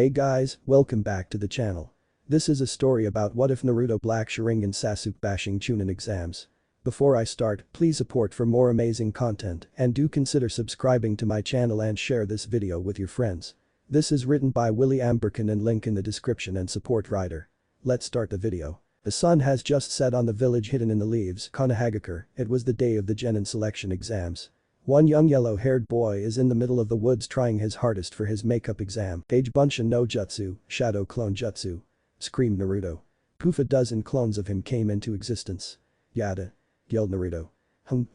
Hey guys, welcome back to the channel. This is a story about what if Naruto Black Sharingan Sasuke bashing chunin exams. Before I start, please support for more amazing content and do consider subscribing to my channel and share this video with your friends. This is written by Williamgbirkin and link in the description and support writer. Let's start the video. The sun has just set on the village hidden in the leaves, Konohagakure. It was the day of the genin selection exams. One young yellow-haired boy is in the middle of the woods trying his hardest for his makeup exam. Age Bunshin no Jutsu, Shadow Clone Jutsu. Screamed Naruto. Poof, a dozen clones of him came into existence. Yada. Yelled Naruto.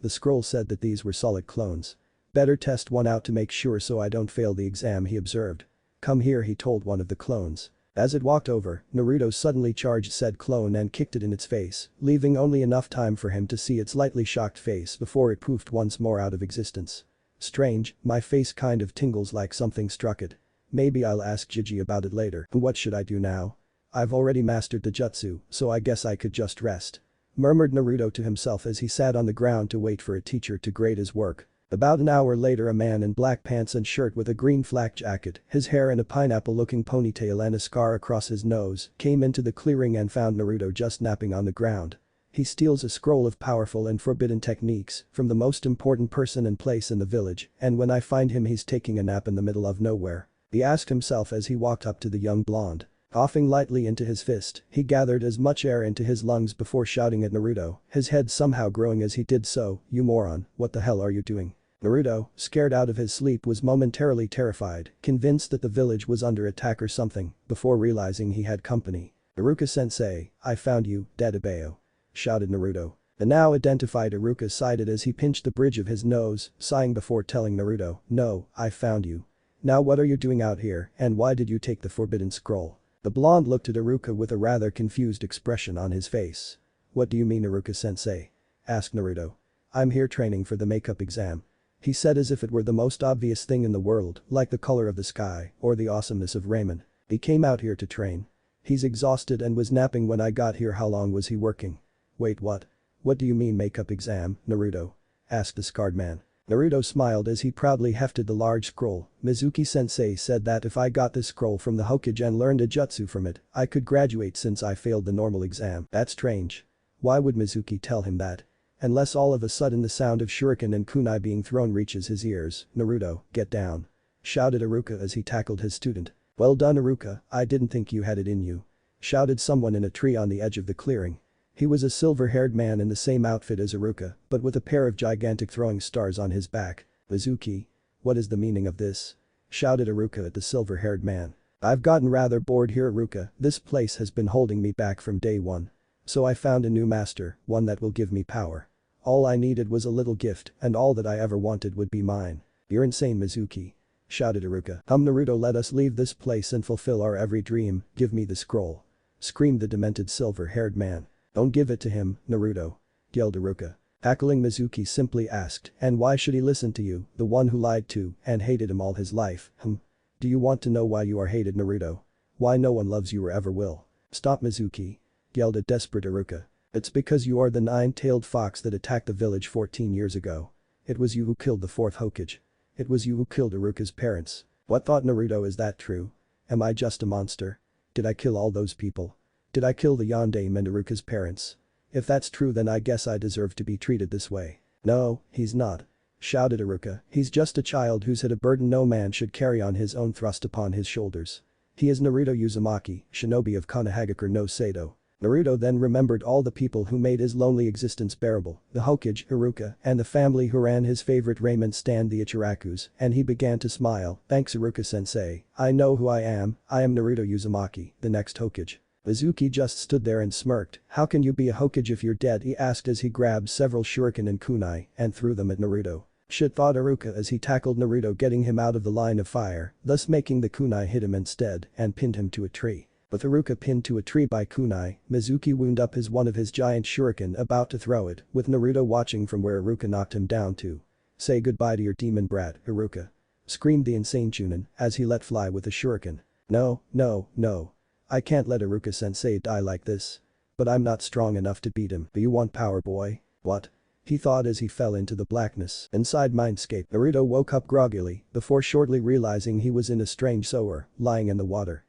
The scroll said that these were solid clones. Better test one out to make sure so I don't fail the exam, he observed. Come here, he told one of the clones. As it walked over, Naruto suddenly charged said clone and kicked it in its face, leaving only enough time for him to see its lightly shocked face before it poofed once more out of existence. Strange, my face kind of tingles like something struck it. Maybe I'll ask Gigi about it later. What should I do now? I've already mastered the jutsu, so I guess I could just rest. Murmured Naruto to himself as he sat on the ground to wait for a teacher to grade his work. About an hour later, a man in black pants and shirt with a green flak jacket, his hair in a pineapple-looking ponytail and a scar across his nose, came into the clearing and found Naruto just napping on the ground. He steals a scroll of powerful and forbidden techniques from the most important person and place in the village, and when I find him he's taking a nap in the middle of nowhere. He asked himself as he walked up to the young blonde. Coughing lightly into his fist, he gathered as much air into his lungs before shouting at Naruto, his head somehow growing as he did so, "You moron, what the hell are you doing?" Naruto, scared out of his sleep, was momentarily terrified, convinced that the village was under attack or something, before realizing he had company. "Iruka-sensei, I found you, Dadabayo," shouted Naruto. The now identified Iruka sighed as he pinched the bridge of his nose, sighing before telling Naruto, "No, I found you. Now what are you doing out here and why did you take the forbidden scroll?" The blonde looked at Iruka with a rather confused expression on his face. "What do you mean, Iruka-sensei?" asked Naruto. "I'm here training for the makeup exam," he said as if it were the most obvious thing in the world, like the color of the sky or the awesomeness of Raymond. "He came out here to train. He's exhausted and was napping when I got here. How long was he working?" "Wait, what? What do you mean makeup exam, Naruto?" asked the scarred man. Naruto smiled as he proudly hefted the large scroll. "Mizuki-sensei said that if I got this scroll from the Hokage and learned a jutsu from it, I could graduate since I failed the normal exam." "That's strange. Why would Mizuki tell him that? Unless all of a sudden the sound of shuriken and kunai being thrown reaches his ears." "Naruto, get down," shouted Iruka as he tackled his student. "Well done, Iruka, I didn't think you had it in you," shouted someone in a tree on the edge of the clearing. He was a silver-haired man in the same outfit as Iruka, but with a pair of gigantic throwing stars on his back. "Mizuki, what is the meaning of this?" shouted Iruka at the silver-haired man. "I've gotten rather bored here, Iruka. This place has been holding me back from day one. So I found a new master, one that will give me power. All I needed was a little gift and all that I ever wanted would be mine." "You're insane, Mizuki," shouted Iruka. "Naruto, let us leave this place and fulfill our every dream. Give me the scroll," screamed the demented silver-haired man. "Don't give it to him, Naruto," yelled Iruka. Tackling Mizuki simply asked, "And why should he listen to you, the one who lied to and hated him all his life?" "Do you want to know why you are hated, Naruto? Why no one loves you or ever will?" "Stop, Mizuki," yelled a desperate Iruka. "It's because you are the nine-tailed fox that attacked the village 14 years ago. It was you who killed the fourth Hokage. It was you who killed Iruka's parents." "What?" thought Naruto. "Is that true? Am I just a monster? Did I kill all those people? Did I kill the Yondaime and Iruka's parents? If that's true then I guess I deserve to be treated this way." "No, he's not," shouted Iruka. "He's just a child who's had a burden no man should carry on his own, thrust upon his shoulders. He is Naruto Uzumaki, shinobi of Konohagakure no Sado." Naruto then remembered all the people who made his lonely existence bearable, the Hokage, Iruka, and the family who ran his favorite raiment stand, the Ichirakus, and he began to smile. "Thanks, Iruka-sensei. I know who I am Naruto Uzumaki, the next Hokage." Mizuki just stood there and smirked. "How can you be a Hokage if you're dead?" he asked as he grabbed several shuriken and kunai and threw them at Naruto. "Shit," thought Iruka as he tackled Naruto, getting him out of the line of fire, thus making the kunai hit him instead and pinned him to a tree. With Iruka pinned to a tree by kunai, Mizuki wound up one of his giant shuriken about to throw it, with Naruto watching from where Iruka knocked him down to. "Say goodbye to your demon brat, Iruka," screamed the insane chunin as he let fly with a shuriken. "No, no, no. I can't let Iruka-sensei die like this. But I'm not strong enough to beat him." "Do you want power, boy?" "What? he thought as he fell into the blackness inside Mindscape. Naruto woke up groggily before shortly realizing he was in a strange sewer, lying in the water.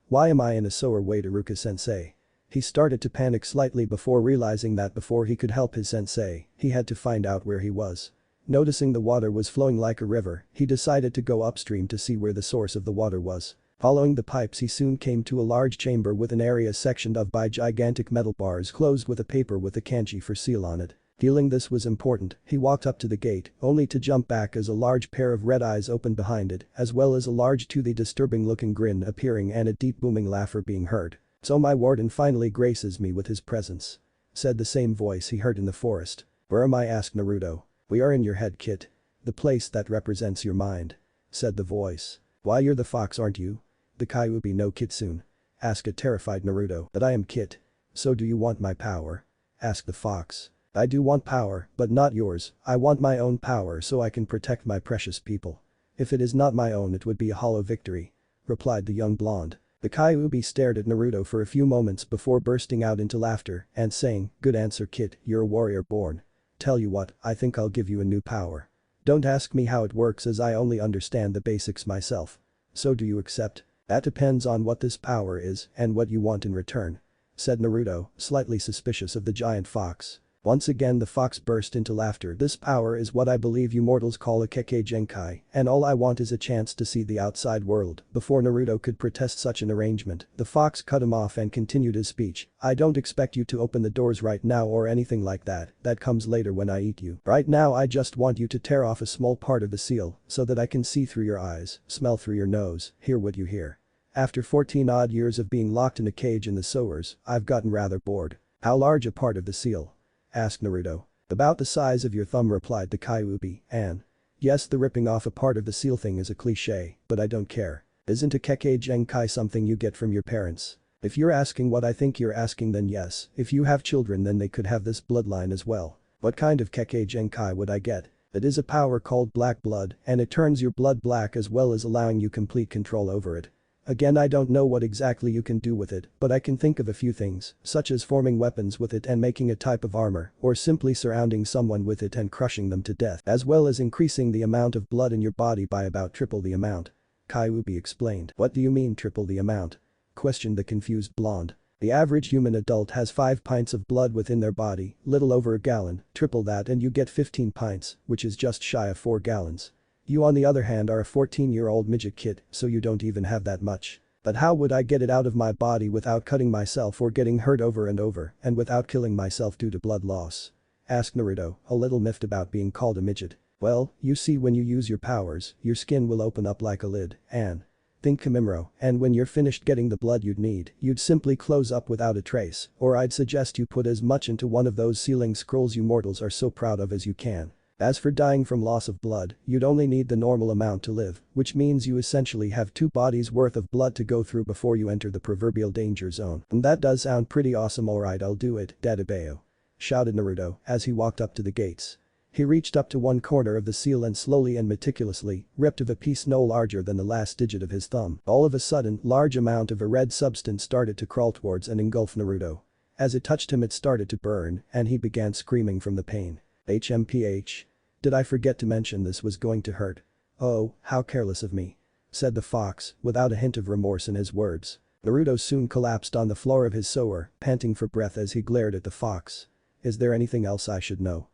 Why am I in a sewer? Wait, Iruka-sensei. He started to panic slightly before realizing that before he could help his sensei, he had to find out where he was. Noticing the water was flowing like a river, he decided to go upstream to see where the source of the water was. Following the pipes, he soon came to a large chamber with an area sectioned off by gigantic metal bars closed with a paper with a kanji for seal on it. Feeling this was important, he walked up to the gate, only to jump back as a large pair of red eyes opened behind it, as well as a large toothy disturbing-looking grin appearing and a deep booming laughter being heard. "So my warden finally graces me with his presence," said the same voice he heard in the forest. "Where am I?" asked Naruto. "We are in your head, Kit. The place that represents your mind," said the voice. "Why, you're the fox, aren't you?" "The Kyuubi no Kitsune," asked a terrified Naruto. "But I am Kit. So do you want my power?" asked the fox. "I do want power, but not yours. I want my own power so I can protect my precious people. If it is not my own, it would be a hollow victory," replied the young blonde. The Kyuubi stared at Naruto for a few moments before bursting out into laughter and saying, "Good answer, Kit, you're a warrior born. Tell you what, I think I'll give you a new power. Don't ask me how it works as I only understand the basics myself. So do you accept?" "That depends on what this power is and what you want in return," said Naruto, slightly suspicious of the giant fox. Once again the fox burst into laughter. "This power is what I believe you mortals call a Kekkei Genkai, and all I want is a chance to see the outside world." Before Naruto could protest such an arrangement, the fox cut him off and continued his speech. "I don't expect you to open the doors right now or anything like that comes later when I eat you. Right now I just want you to tear off a small part of the seal so that I can see through your eyes, smell through your nose, hear what you hear. After 14 odd years of being locked in a cage in the sewers, I've gotten rather bored." "How large a part of the seal?" asked Naruto. "About the size of your thumb," replied the Kyuubi, "and yes, the ripping off a part of the seal thing is a cliché, but I don't care. Isn't a Kekkei Genkai something you get from your parents? If you're asking what I think you're asking, then yes, if you have children then they could have this bloodline as well." "What kind of Kekkei Genkai would I get?" "It is a power called black blood, and it turns your blood black as well as allowing you complete control over it. Again, I don't know what exactly you can do with it, but I can think of a few things, such as forming weapons with it and making a type of armor, or simply surrounding someone with it and crushing them to death, as well as increasing the amount of blood in your body by about triple the amount," Kyuubi explained. "What do you mean triple the amount?" questioned the confused blonde. "The average human adult has 5 pints of blood within their body, little over a gallon. Triple that and you get 15 pints, which is just shy of 4 gallons. You on the other hand are a 14-year-old midget kid, so you don't even have that much. But how would I get it out of my body without cutting myself or getting hurt over and without killing myself due to blood loss?" asked Naruto, a little miffed about being called a midget. "Well, you see, when you use your powers, your skin will open up like a lid and think Kimimaro, and when you're finished getting the blood you'd need, you'd simply close up without a trace, or I'd suggest you put as much into one of those sealing scrolls you mortals are so proud of as you can. As for dying from loss of blood, you'd only need the normal amount to live, which means you essentially have 2 bodies worth of blood to go through before you enter the proverbial danger zone. And that does sound pretty awesome. Alright, I'll do it, Dadabeo," shouted Naruto as he walked up to the gates. He reached up to one corner of the seal and slowly and meticulously ripped off a piece no larger than the last digit of his thumb. All of a sudden, large amount of a red substance started to crawl towards and engulf Naruto. As it touched him, it started to burn and he began screaming from the pain. "HMPH. Did I forget to mention this was going to hurt? Oh, how careless of me," said the fox, without a hint of remorse in his words. Naruto soon collapsed on the floor of his sewer, panting for breath as he glared at the fox. "Is there anything else I should know?"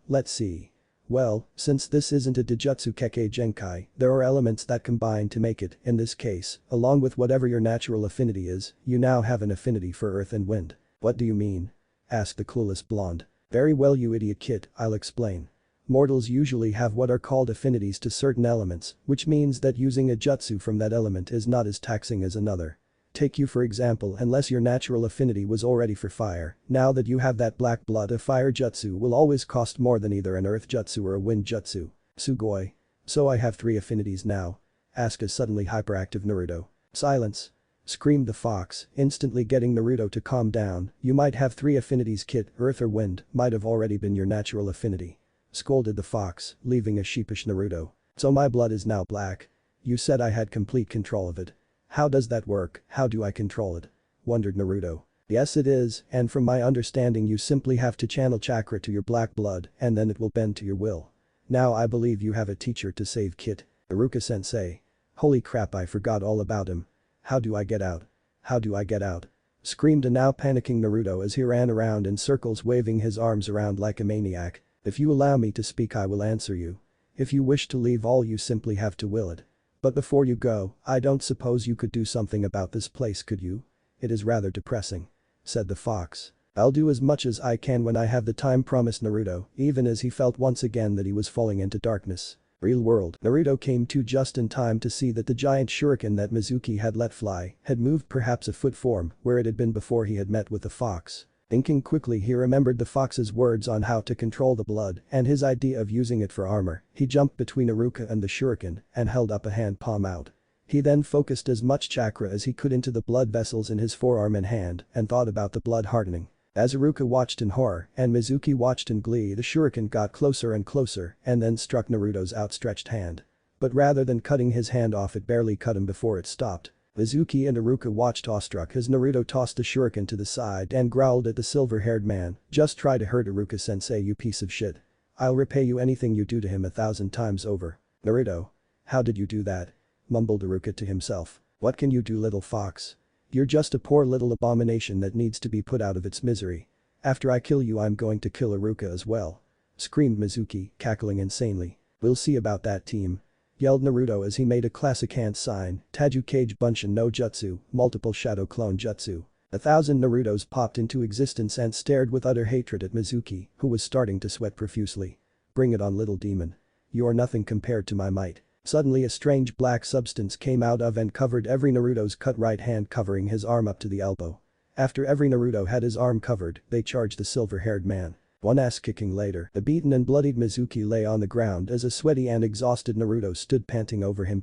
Let's see. Well, since this isn't a Dijutsu Kekkei Genkai, there are elements that combine to make it. In this case, along with whatever your natural affinity is, you now have an affinity for earth and wind." "What do you mean?" asked the clueless blonde. "Very well, you idiot kid, I'll explain. Mortals usually have what are called affinities to certain elements, which means that using a jutsu from that element is not as taxing as another. Take you for example, unless your natural affinity was already for fire, now that you have that black blood, a fire jutsu will always cost more than either an earth jutsu or a wind jutsu." "Sugoi. So I have 3 affinities now?" asked a suddenly hyperactive Naruto. "Silence!" screamed the fox, instantly getting Naruto to calm down. "You might have 3 affinities, kid, earth or wind might have already been your natural affinity," scolded the fox, leaving a sheepish Naruto. "So my blood is now black? You said I had complete control of it. How does that work? How do I control it?" wondered Naruto. Yes it is, and from my understanding you simply have to channel chakra to your black blood and then it will bend to your will. Now I believe you have a teacher to save Kit. Iruka-sensei. Holy crap, I forgot all about him. How do I get out? How do I get out? Screamed a now panicking Naruto as he ran around in circles waving his arms around like a maniac. If you allow me to speak I will answer you. If you wish to leave all you simply have to will it. But before you go, I don't suppose you could do something about this place, could you? It is rather depressing. Said the fox. I'll do as much as I can when I have the time, promised Naruto, even as he felt once again that he was falling into darkness. Real world. Naruto came to just in time to see that the giant shuriken that Mizuki had let fly had moved perhaps a foot form where it had been before he had met with the fox. Thinking quickly, he remembered the fox's words on how to control the blood and his idea of using it for armor. He jumped between Iruka and the shuriken and held up a hand palm out. He then focused as much chakra as he could into the blood vessels in his forearm and hand and thought about the blood hardening. As Iruka watched in horror and Mizuki watched in glee, the shuriken got closer and closer and then struck Naruto's outstretched hand. But rather than cutting his hand off, it barely cut him before it stopped. Mizuki and Iruka watched awestruck as Naruto tossed the shuriken to the side and growled at the silver-haired man, "Just try to hurt Iruka-sensei, you piece of shit. I'll repay you anything you do to him 1,000 times over." "Naruto. How did you do that?" mumbled Iruka to himself. "What can you do, little fox? You're just a poor little abomination that needs to be put out of its misery. After I kill you I'm going to kill Iruka as well," screamed Mizuki, cackling insanely. "We'll see about that, team," yelled Naruto as he made a classic hand sign, Taju Kage Bunshin no Jutsu, multiple shadow clone jutsu. 1,000 Narutos popped into existence and stared with utter hatred at Mizuki, who was starting to sweat profusely. "Bring it on, little demon. You are nothing compared to my might." Suddenly a strange black substance came out of and covered every Naruto's cut right hand, covering his arm up to the elbow. After every Naruto had his arm covered, they charged the silver-haired man. One ass-kicking later, the beaten and bloodied Mizuki lay on the ground as a sweaty and exhausted Naruto stood panting over him.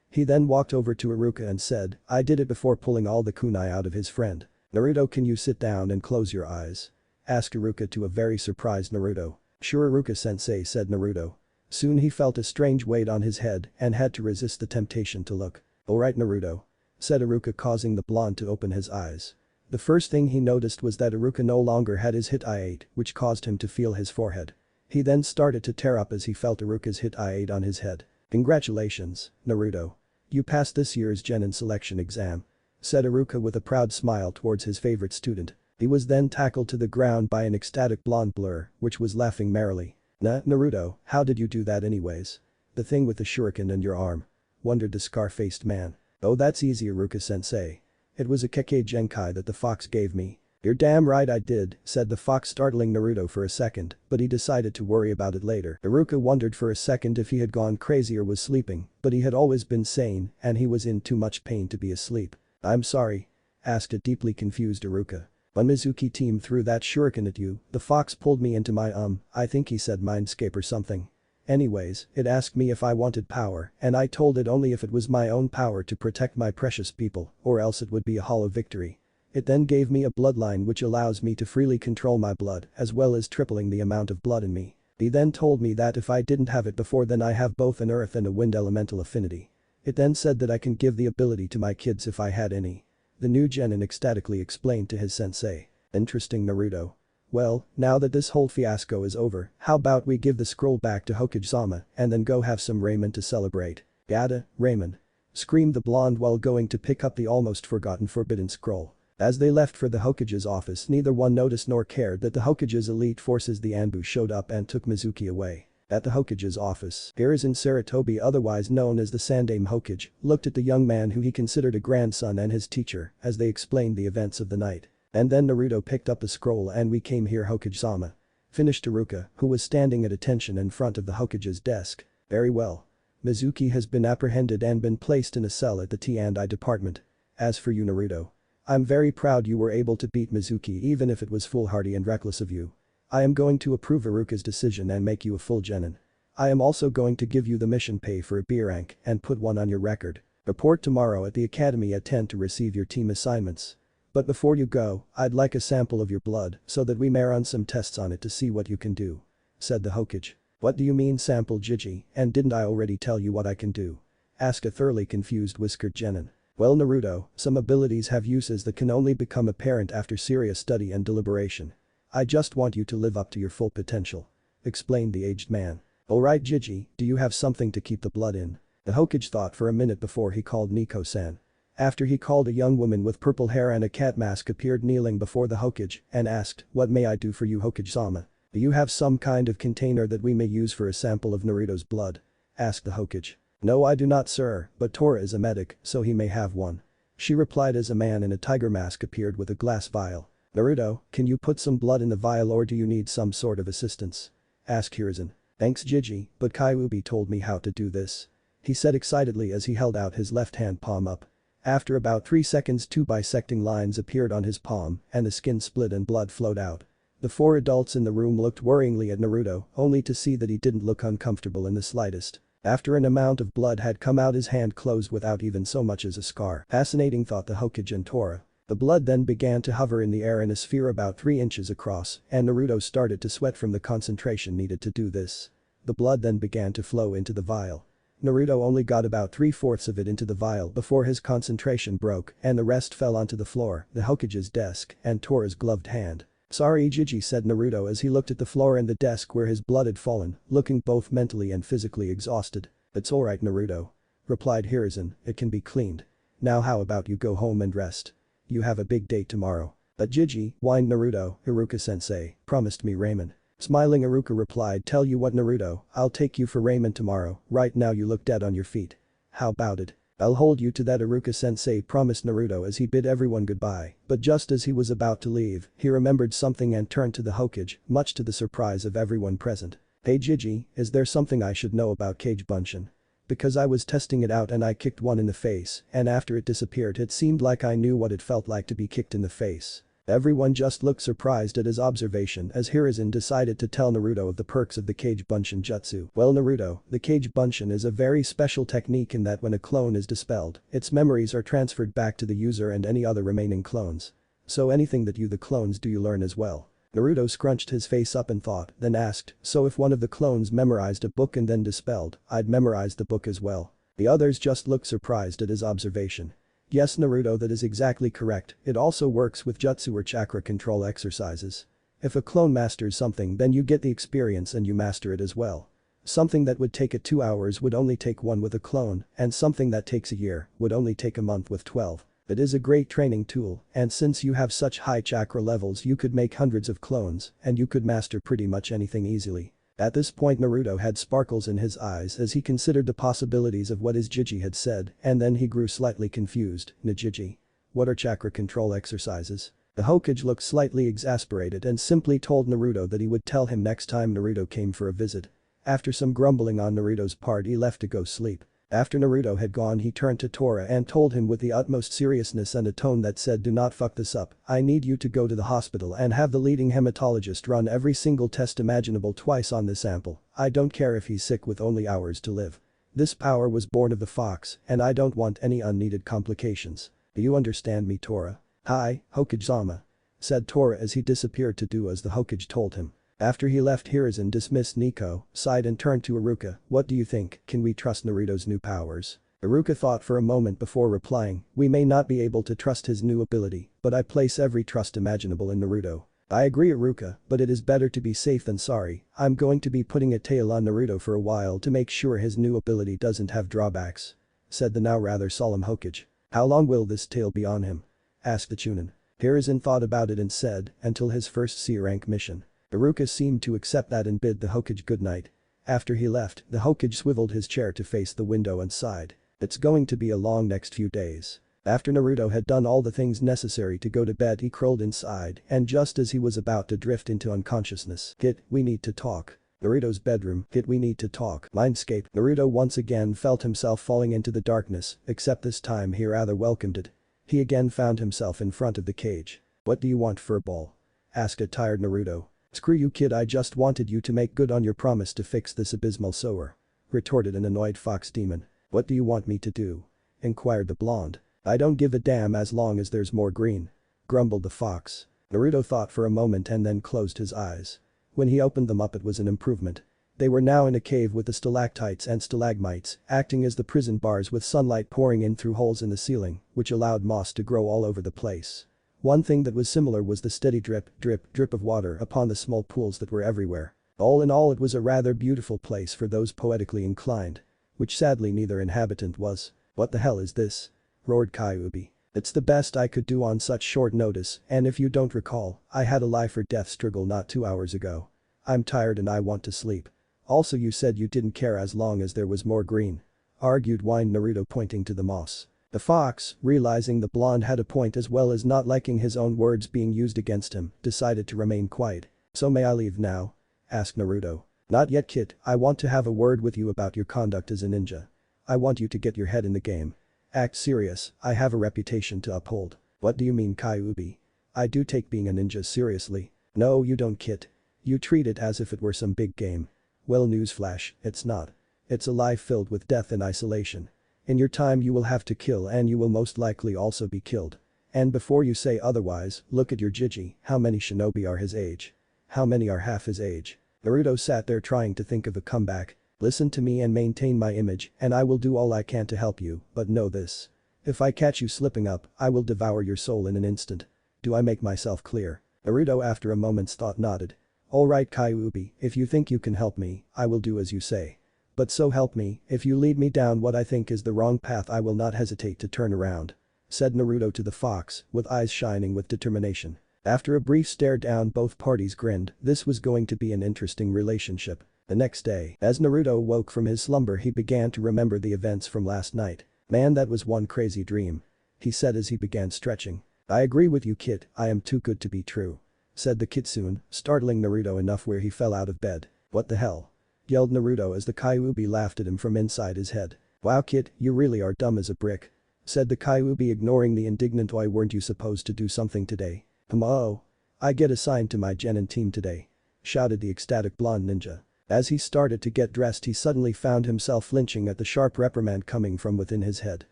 He then walked over to Iruka and said, "I did it," before pulling all the kunai out of his friend. "Naruto, can you sit down and close your eyes?" asked Iruka to a very surprised Naruto. "Sure, Iruka-sensei," said Naruto. Soon he felt a strange weight on his head and had to resist the temptation to look. "Alright, Naruto," said Iruka, causing the blonde to open his eyes. The first thing he noticed was that Iruka no longer had his hit I-8, which caused him to feel his forehead. He then started to tear up as he felt Iruka's hit I-8 on his head. "Congratulations, Naruto. You passed this year's Genin selection exam," said Iruka with a proud smile towards his favorite student. He was then tackled to the ground by an ecstatic blonde blur, which was laughing merrily. Naruto, how did you do that anyways? The thing with the shuriken and your arm?" wondered the scar-faced man. "Oh, that's easy, Iruka-sensei. It was a Kekkei Genkai that the fox gave me." "You're damn right I did," said the fox, startling Naruto for a second, but he decided to worry about it later. Iruka wondered for a second if he had gone crazy or was sleeping, but he had always been sane and he was in too much pain to be asleep. "I'm sorry?" asked a deeply confused Iruka. "When Mizuki team threw that shuriken at you, the fox pulled me into my I think he said mindscape or something. Anyways, it asked me if I wanted power and I told it only if it was my own power to protect my precious people or else it would be a hollow victory. It then gave me a bloodline which allows me to freely control my blood as well as tripling the amount of blood in me. He then told me that if I didn't have it before then I have both an earth and a wind elemental affinity. It then said that I can give the ability to my kids if I had any." The new genin ecstatically explained to his sensei. "Interesting, Naruto. Well, now that this whole fiasco is over, how about we give the scroll back to Hokage-sama and then go have some ramen to celebrate?" "Yada, ramen," screamed the blonde while going to pick up the almost forgotten forbidden scroll. As they left for the Hokage's office, neither one noticed nor cared that the Hokage's elite forces, the Anbu, showed up and took Mizuki away. At the Hokage's office, Hiruzen Sarutobi, otherwise known as the Sandaime Hokage, looked at the young man who he considered a grandson and his teacher as they explained the events of the night. "And then Naruto picked up the scroll and we came here, Hokage-sama," finished Iruka, who was standing at attention in front of the Hokage's desk. "Very well. Mizuki has been apprehended and been placed in a cell at the T&I department. As for you, Naruto, I'm very proud you were able to beat Mizuki even if it was foolhardy and reckless of you. I am going to approve Iruka's decision and make you a full genin. I am also going to give you the mission pay for a B rank and put one on your record. Report tomorrow at the academy at 10 to receive your team assignments. But before you go, I'd like a sample of your blood so that we may run some tests on it to see what you can do," said the Hokage. "What do you mean sample, Jiji, and didn't I already tell you what I can do?" asked a thoroughly confused whiskered genin. Well Naruto, some abilities have uses that can only become apparent after serious study and deliberation. I just want you to live up to your full potential," explained the aged man. "Alright Gigi, do you have something to keep the blood in?" The Hokage thought for a minute before he called Nico-san. After he called a young woman with purple hair and a cat mask appeared kneeling before the Hokage and asked, "What may I do for you Hokage-sama? Do you have some kind of container that we may use for a sample of Naruto's blood?" asked the Hokage. "No I do not sir, but Tora is a medic, so he may have one," she replied as a man in a tiger mask appeared with a glass vial. "Naruto, can you put some blood in the vial or do you need some sort of assistance?" asked Hiruzen. "Thanks Gigi, but Kyuubi told me how to do this," he said excitedly as he held out his left hand palm up. After about 3 seconds 2 bisecting lines appeared on his palm and the skin split and blood flowed out. The 4 adults in the room looked worryingly at Naruto only to see that he didn't look uncomfortable in the slightest. After an amount of blood had come out his hand closed without even so much as a scar. Fascinating thought the Hokage and Tora. The blood then began to hover in the air in a sphere about 3 inches across and Naruto started to sweat from the concentration needed to do this. The blood then began to flow into the vial. Naruto only got about 3/4 of it into the vial before his concentration broke and the rest fell onto the floor, the Hokage's desk, and Tora's gloved hand. "Sorry Gigi," said Naruto as he looked at the floor and the desk where his blood had fallen, looking both mentally and physically exhausted. "It's alright Naruto," replied Hiruzen, "it can be cleaned. Now how about you go home and rest? You have a big date tomorrow." "But Gigi," whined Naruto, "Iruka-sensei promised me ramen." Smiling Iruka replied, "Tell you what Naruto, I'll take you for ramen tomorrow, right now you look dead on your feet. How about it? I'll hold you to that Iruka-sensei," promised Naruto as he bid everyone goodbye, but just as he was about to leave, he remembered something and turned to the Hokage, much to the surprise of everyone present. "Hey Gigi, is there something I should know about Kage Bunshin? Because I was testing it out and I kicked one in the face and after it disappeared it seemed like I knew what it felt like to be kicked in the face." Everyone just looked surprised at his observation as Hiruzen decided to tell Naruto of the perks of the Kage Bunshin jutsu. "Well Naruto, the Kage Bunshin is a very special technique in that when a clone is dispelled, its memories are transferred back to the user and any other remaining clones. So anything that you the clones do you learn as well." Naruto scrunched his face up and thought, then asked, "So if one of the clones memorized a book and then dispelled, I'd memorize the book as well?" The others just looked surprised at his observation. "Yes Naruto, that is exactly correct, it also works with jutsu or chakra control exercises. If a clone masters something then you get the experience and you master it as well. Something that would take 2 hours would only take 1 with a clone and something that takes a year would only take a month with 12. It is a great training tool and since you have such high chakra levels you could make hundreds of clones and you could master pretty much anything easily." At this point Naruto had sparkles in his eyes as he considered the possibilities of what his Gigi had said and then he grew slightly confused. "Gigi? What are chakra control exercises?" The Hokage looked slightly exasperated and simply told Naruto that he would tell him next time Naruto came for a visit. After some grumbling on Naruto's part he left to go sleep. After Naruto had gone he turned to Tora and told him with the utmost seriousness and a tone that said, "Do not fuck this up, I need you to go to the hospital and have the leading hematologist run every single test imaginable twice on this sample, I don't care if he's sick with only hours to live. This power was born of the fox and I don't want any unneeded complications. Do you understand me Tora?" "Hi, Hokage-sama," said Tora as he disappeared to do as the Hokage told him. After he left Hiruzen dismissed Nico, sighed and turned to Iruka, "What do you think, can we trust Naruto's new powers?" Iruka thought for a moment before replying, "We may not be able to trust his new ability, but I place every trust imaginable in Naruto." "I agree Iruka, but it is better to be safe than sorry, I'm going to be putting a tail on Naruto for a while to make sure his new ability doesn't have drawbacks," said the now rather solemn Hokage. "How long will this tail be on him?" asked the chunin. Hiruzen thought about it and said, "Until his first C-rank mission." Iruka seemed to accept that and bid the Hokage good night. After he left, the Hokage swiveled his chair to face the window and sighed. It's going to be a long next few days. After Naruto had done all the things necessary to go to bed he curled inside and just as he was about to drift into unconsciousness, "Kid, we need to talk." Naruto's bedroom, "Kid, we need to talk." Mindscape, Naruto once again felt himself falling into the darkness, except this time he rather welcomed it. He again found himself in front of the cage. "What do you want furball?" asked a tired Naruto. "Screw you kid, I just wanted you to make good on your promise to fix this abysmal sewer," retorted an annoyed fox demon. "What do you want me to do?" inquired the blonde. "I don't give a damn as long as there's more green," grumbled the fox. Naruto thought for a moment and then closed his eyes. When he opened them up it was an improvement. They were now in a cave with the stalactites and stalagmites acting as the prison bars with sunlight pouring in through holes in the ceiling, which allowed moss to grow all over the place. One thing that was similar was the steady drip, drip, drip of water upon the small pools that were everywhere. All in all, it was a rather beautiful place for those poetically inclined. Which sadly neither inhabitant was. "What the hell is this?" roared Kyuubi. "It's the best I could do on such short notice, and if you don't recall, I had a life or death struggle not 2 hours ago. I'm tired and I want to sleep. Also you said you didn't care as long as there was more green," argued whined Naruto pointing to the moss. The fox, realizing the blonde had a point as well as not liking his own words being used against him, decided to remain quiet. "So may I leave now?" asked Naruto. "Not yet, kid, I want to have a word with you about your conduct as a ninja. I want you to get your head in the game. Act serious, I have a reputation to uphold." "What do you mean, Kyuubi? I do take being a ninja seriously." "No you don't, kid. You treat it as if it were some big game. Well, newsflash, it's not. It's a life filled with death and isolation. In your time you will have to kill and you will most likely also be killed. And before you say otherwise, look at your Jiji, how many shinobi are his age? How many are half his age?" Naruto sat there trying to think of a comeback. "Listen to me and maintain my image and I will do all I can to help you, but know this. If I catch you slipping up, I will devour your soul in an instant. Do I make myself clear?" Naruto after a moment's thought nodded. "Alright Kyuubi, if you think you can help me, I will do as you say. But so help me, if you lead me down what I think is the wrong path I will not hesitate to turn around," said Naruto to the fox, with eyes shining with determination. After a brief stare down both parties grinned, this was going to be an interesting relationship. The next day, as Naruto woke from his slumber he began to remember the events from last night. "Man, that was one crazy dream," he said as he began stretching. "I agree with you, kid, I am too good to be true," said the kitsune, startling Naruto enough where he fell out of bed. "What the hell?" yelled Naruto as the Kyuubi laughed at him from inside his head. "Wow kid, you really are dumb as a brick," said the Kyuubi ignoring the indignant "Why weren't you supposed to do something today?" "Oh. I get assigned to my genin team today," shouted the ecstatic blonde ninja. As he started to get dressed he suddenly found himself flinching at the sharp reprimand coming from within his head.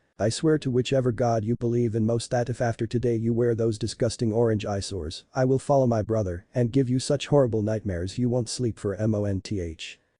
"I swear to whichever god you believe in most that if after today you wear those disgusting orange eyesores, I will follow my brother and give you such horrible nightmares you won't sleep for month.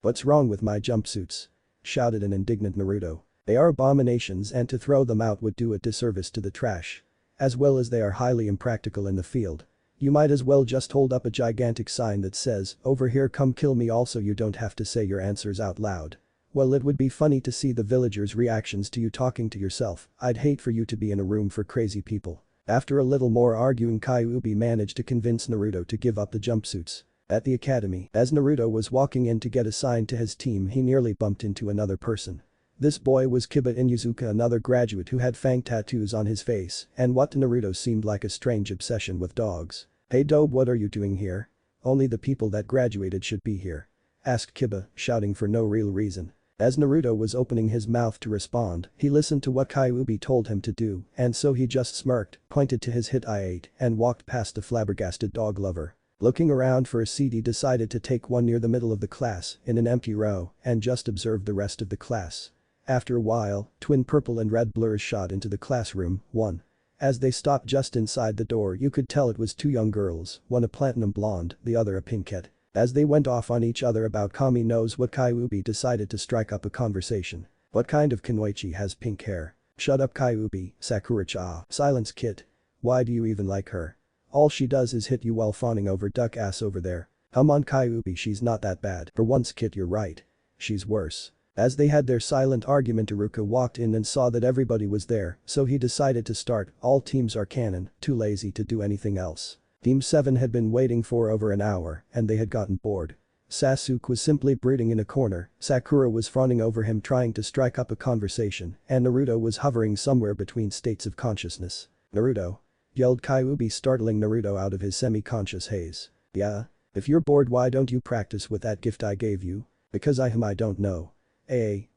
What's wrong with my jumpsuits?" shouted an indignant Naruto. "They are abominations and to throw them out would do a disservice to the trash. As well as they are highly impractical in the field. You might as well just hold up a gigantic sign that says, 'Over here come kill me,' also you don't have to say your answers out loud. Well, it would be funny to see the villagers' reactions to you talking to yourself. I'd hate for you to be in a room for crazy people." After a little more arguing Kyuubi managed to convince Naruto to give up the jumpsuits. At the academy, as Naruto was walking in to get assigned to his team he nearly bumped into another person. This boy was Kiba Inuzuka, another graduate who had fang tattoos on his face and what to Naruto seemed like a strange obsession with dogs. "Hey Dobe, what are you doing here? Only the people that graduated should be here," asked Kiba, shouting for no real reason. As Naruto was opening his mouth to respond, he listened to what Kyuubi told him to do and so he just smirked, pointed to his hit I8 and walked past the flabbergasted dog lover. Looking around for a seat he decided to take one near the middle of the class in an empty row and just observe the rest of the class. After a while, twin purple and red blurs shot into the classroom, one. As they stopped just inside the door you could tell it was two young girls, one a platinum blonde, the other a pinkette. As they went off on each other about Kami knows what Kyuubi decided to strike up a conversation. "What kind of Kunoichi has pink hair?" "Shut up Kyuubi, Sakura-cha." "Silence kid. Why do you even like her? All she does is hit you while fawning over duck ass over there." "Come on Kyuubi, she's not that bad." "For once kid you're right. She's worse." As they had their silent argument Iruka walked in and saw that everybody was there, so he decided to start. All teams are canon, too lazy to do anything else. Team 7 had been waiting for over an hour and they had gotten bored. Sasuke was simply brooding in a corner, Sakura was fawning over him trying to strike up a conversation, and Naruto was hovering somewhere between states of consciousness. "Naruto?" yelled Kyuubi, startling Naruto out of his semi-conscious haze. "Yeah? If you're bored why don't you practice with that gift I gave you?" "Because I don't know."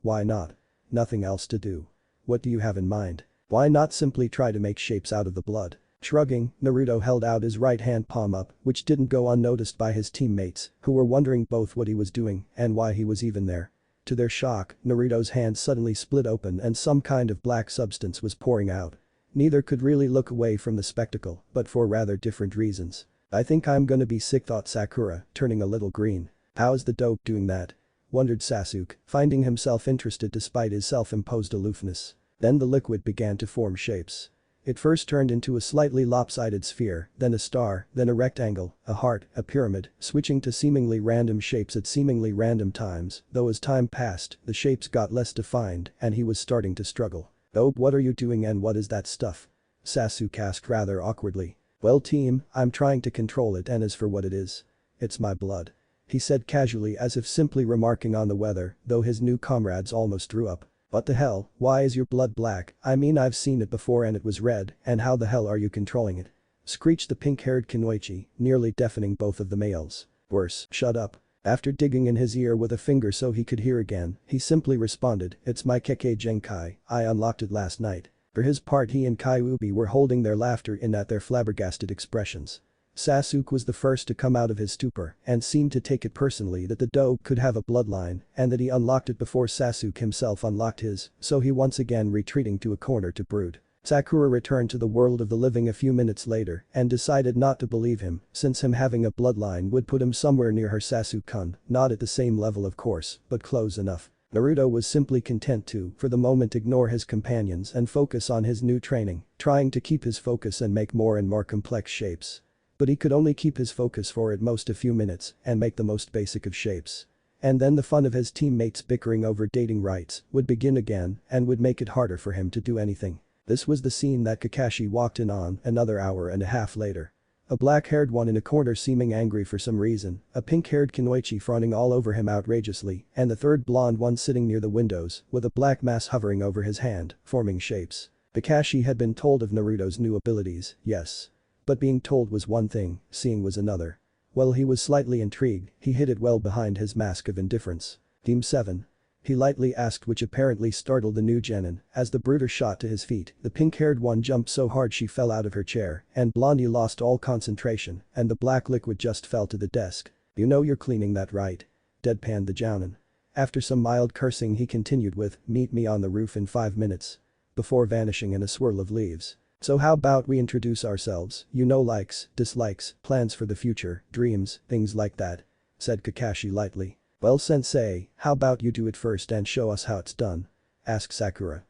Why not? Nothing else to do. What do you have in mind? Why not simply try to make shapes out of the blood?" Shrugging, Naruto held out his right hand palm up, which didn't go unnoticed by his teammates, who were wondering both what he was doing and why he was even there. To their shock, Naruto's hand suddenly split open and some kind of black substance was pouring out. Neither could really look away from the spectacle, but for rather different reasons. "I think I'm gonna be sick," thought Sakura, turning a little green. "How's the dope doing that?" wondered Sasuke, finding himself interested despite his self-imposed aloofness. Then the liquid began to form shapes. It first turned into a slightly lopsided sphere, then a star, then a rectangle, a heart, a pyramid, switching to seemingly random shapes at seemingly random times, though as time passed, the shapes got less defined and he was starting to struggle. "Oh, what are you doing and what is that stuff?" Sasuke asked rather awkwardly. "Well team, I'm trying to control it and as for what it is. It's my blood," he said casually as if simply remarking on the weather, though his new comrades almost drew up. "What the hell, why is your blood black? I mean I've seen it before and it was red, and how the hell are you controlling it?" Screeched the pink-haired Kunoichi, nearly deafening both of the males. "Worse, shut up." After digging in his ear with a finger so he could hear again, he simply responded, "It's my Kekkei Genkai, I unlocked it last night." For his part he and Kyuubi were holding their laughter in at their flabbergasted expressions. Sasuke was the first to come out of his stupor and seemed to take it personally that the dope could have a bloodline and that he unlocked it before Sasuke himself unlocked his, so he once again retreating to a corner to brood. Sakura returned to the world of the living a few minutes later and decided not to believe him since him having a bloodline would put him somewhere near her Sasuke-kun, not at the same level of course, but close enough. Naruto was simply content to, for the moment, ignore his companions and focus on his new training, trying to keep his focus and make more and more complex shapes. But he could only keep his focus for at most a few minutes and make the most basic of shapes. And then the fun of his teammates bickering over dating rights would begin again and would make it harder for him to do anything. This was the scene that Kakashi walked in on another hour and a half later. A black-haired one in a corner seeming angry for some reason, a pink-haired Kunoichi fawning all over him outrageously, and the third blonde one sitting near the windows with a black mass hovering over his hand, forming shapes. Kakashi had been told of Naruto's new abilities, yes. But being told was one thing, seeing was another. Well, he was slightly intrigued, he hid it well behind his mask of indifference. "Team 7?" he lightly asked, which apparently startled the new genin. As the brooder shot to his feet, the pink-haired one jumped so hard she fell out of her chair and Blondie lost all concentration and the black liquid just fell to the desk. "You know you're cleaning that right?" deadpanned the jounin. After some mild cursing he continued with, "Meet me on the roof in 5 minutes." Before vanishing in a swirl of leaves. "So how about we introduce ourselves, you know, likes, dislikes, plans for the future, dreams, things like that," said Kakashi lightly. "Well sensei, how about you do it first and show us how it's done?" asked Sakura.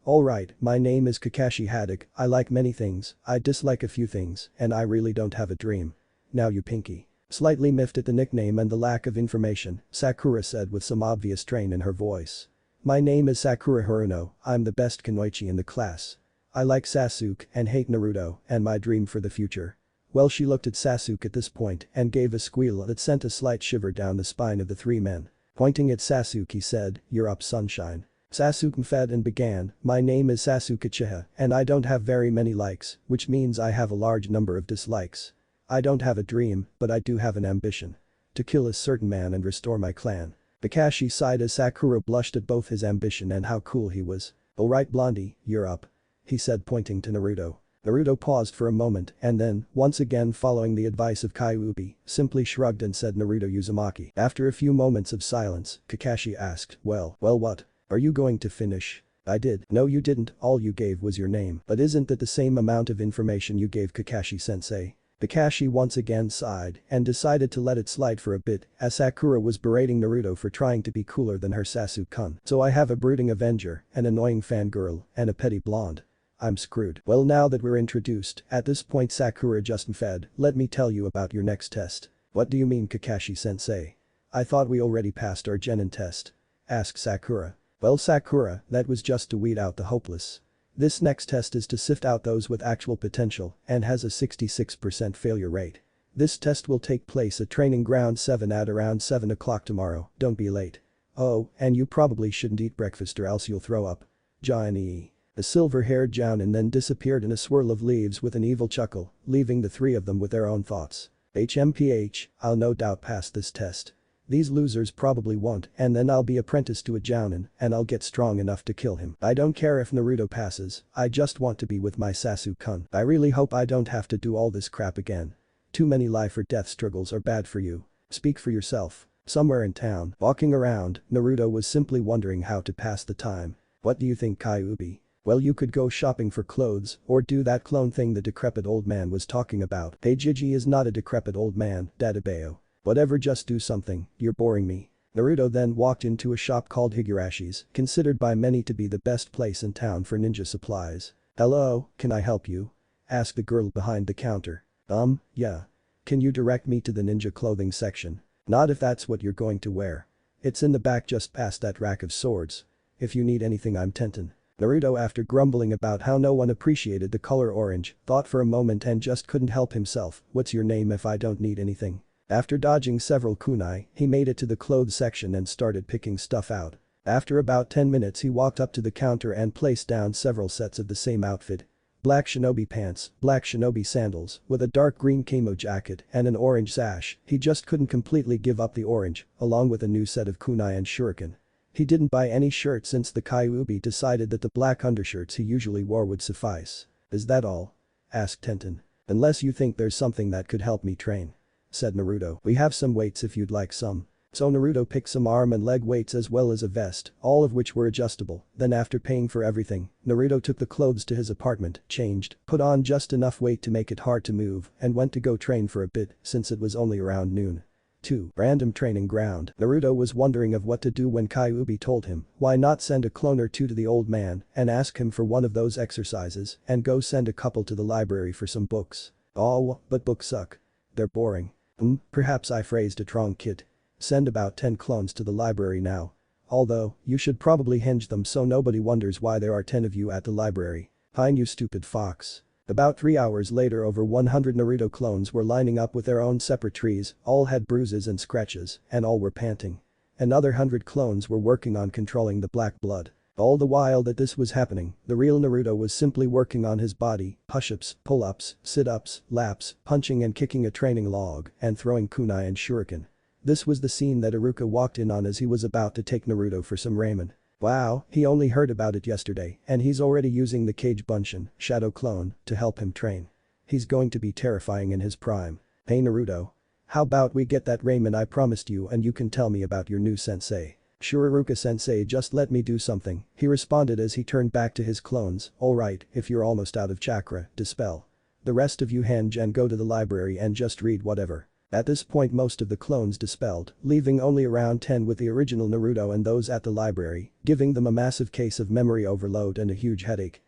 Alright, my name is Kakashi Haddock, I like many things, I dislike a few things, and I really don't have a dream. Now you pinky." Slightly miffed at the nickname and the lack of information, Sakura said with some obvious strain in her voice. "My name is Sakura Haruno, I'm the best Kunoichi in the class. I like Sasuke and hate Naruto and my dream for the future." Well, she looked at Sasuke at this point and gave a squeal that sent a slight shiver down the spine of the three men. Pointing at Sasuke he said, "You're up sunshine." Sasuke fed and began, "My name is Sasuke Uchiha and I don't have very many likes, which means I have a large number of dislikes. I don't have a dream, but I do have an ambition. To kill a certain man and restore my clan." Kakashi sighed as Sakura blushed at both his ambition and how cool he was. "Alright Blondie, you're up," he said pointing to Naruto. Naruto paused for a moment and then, once again following the advice of Kyuubi, simply shrugged and said Naruto Uzumaki. After a few moments of silence, Kakashi asked, well what? Are you going to finish?" "I did." "No you didn't, all you gave was your name." "But isn't that the same amount of information you gave Kakashi-sensei?" Kakashi once again sighed and decided to let it slide for a bit as Sakura was berating Naruto for trying to be cooler than her Sasuke-kun. "So I have a brooding Avenger, an annoying fangirl, and a petty blonde. I'm screwed." "Well, now that we're introduced," at this point Sakura just fed, "let me tell you about your next test." "What do you mean Kakashi-sensei? I thought we already passed our genin test," asked Sakura. "Well Sakura, that was just to weed out the hopeless. This next test is to sift out those with actual potential and has a 66% failure rate. This test will take place at Training Ground 7 at around 7 o'clock tomorrow, don't be late. Oh, and you probably shouldn't eat breakfast or else you'll throw up. Johnny." The silver-haired jounin then disappeared in a swirl of leaves with an evil chuckle, leaving the three of them with their own thoughts. HMPH, I'll no doubt pass this test. These losers probably won't and then I'll be apprenticed to a jounin and I'll get strong enough to kill him. I don't care if Naruto passes, I just want to be with my Sasuke-kun. I really hope I don't have to do all this crap again. Too many life or death struggles are bad for you. Speak for yourself." Somewhere in town, walking around, Naruto was simply wondering how to pass the time. "What do you think Kyuubi?" "Well you could go shopping for clothes or do that clone thing the decrepit old man was talking about." "Hey Gigi is not a decrepit old man, Dadabeo. Whatever, just do something, you're boring me." Naruto then walked into a shop called Higurashi's, considered by many to be the best place in town for ninja supplies. "Hello, can I help you?" asked the girl behind the counter. Yeah. Can you direct me to the ninja clothing section? Not if that's what you're going to wear. It's in the back just past that rack of swords. If you need anything I'm Tenten." Naruto, after grumbling about how no one appreciated the color orange, thought for a moment and just couldn't help himself. "What's your name if I don't need anything?" After dodging several kunai, he made it to the clothes section and started picking stuff out. After about 10 minutes he walked up to the counter and placed down several sets of the same outfit. Black shinobi pants, black shinobi sandals, with a dark green camo jacket and an orange sash. He just couldn't completely give up the orange, along with a new set of kunai and shuriken. He didn't buy any shirt since the Kyuubi decided that the black undershirts he usually wore would suffice. "Is that all?" asked Tenten. "Unless you think there's something that could help me train," said Naruto. "We have some weights if you'd like some." So Naruto picked some arm and leg weights as well as a vest, all of which were adjustable. Then after paying for everything, Naruto took the clothes to his apartment, changed, put on just enough weight to make it hard to move, and went to go train for a bit since it was only around noon. 2. Random training ground. Naruto was wondering of what to do when Kyuubi told him, why not send a clone or two to the old man and ask him for one of those exercises and go send a couple to the library for some books. "Oh, but books suck. They're boring." Perhaps I phrased it wrong, kid. Send about 10 clones to the library now. Although, you should probably hinge them so nobody wonders why there are 10 of you at the library. Fine, you stupid fox. About 3 hours later, over 100 Naruto clones were lining up with their own separate trees, all had bruises and scratches, and all were panting. Another 100 clones were working on controlling the black blood. All the while that this was happening, the real Naruto was simply working on his body, push-ups, pull-ups, sit-ups, laps, punching and kicking a training log, and throwing kunai and shuriken. This was the scene that Iruka walked in on as he was about to take Naruto for some ramen. Wow, he only heard about it yesterday and he's already using the Kage Bunshin, shadow clone, to help him train. He's going to be terrifying in his prime. "Hey Naruto. How about we get that ramen I promised you and you can tell me about your new sensei?" "Sure Iruka-sensei, just let me do something," he responded as he turned back to his clones. "Alright, if you're almost out of chakra, dispel. The rest of you henge and go to the library and just read whatever." At this point most of the clones dispelled, leaving only around 10 with the original Naruto and those at the library, giving them a massive case of memory overload and a huge headache.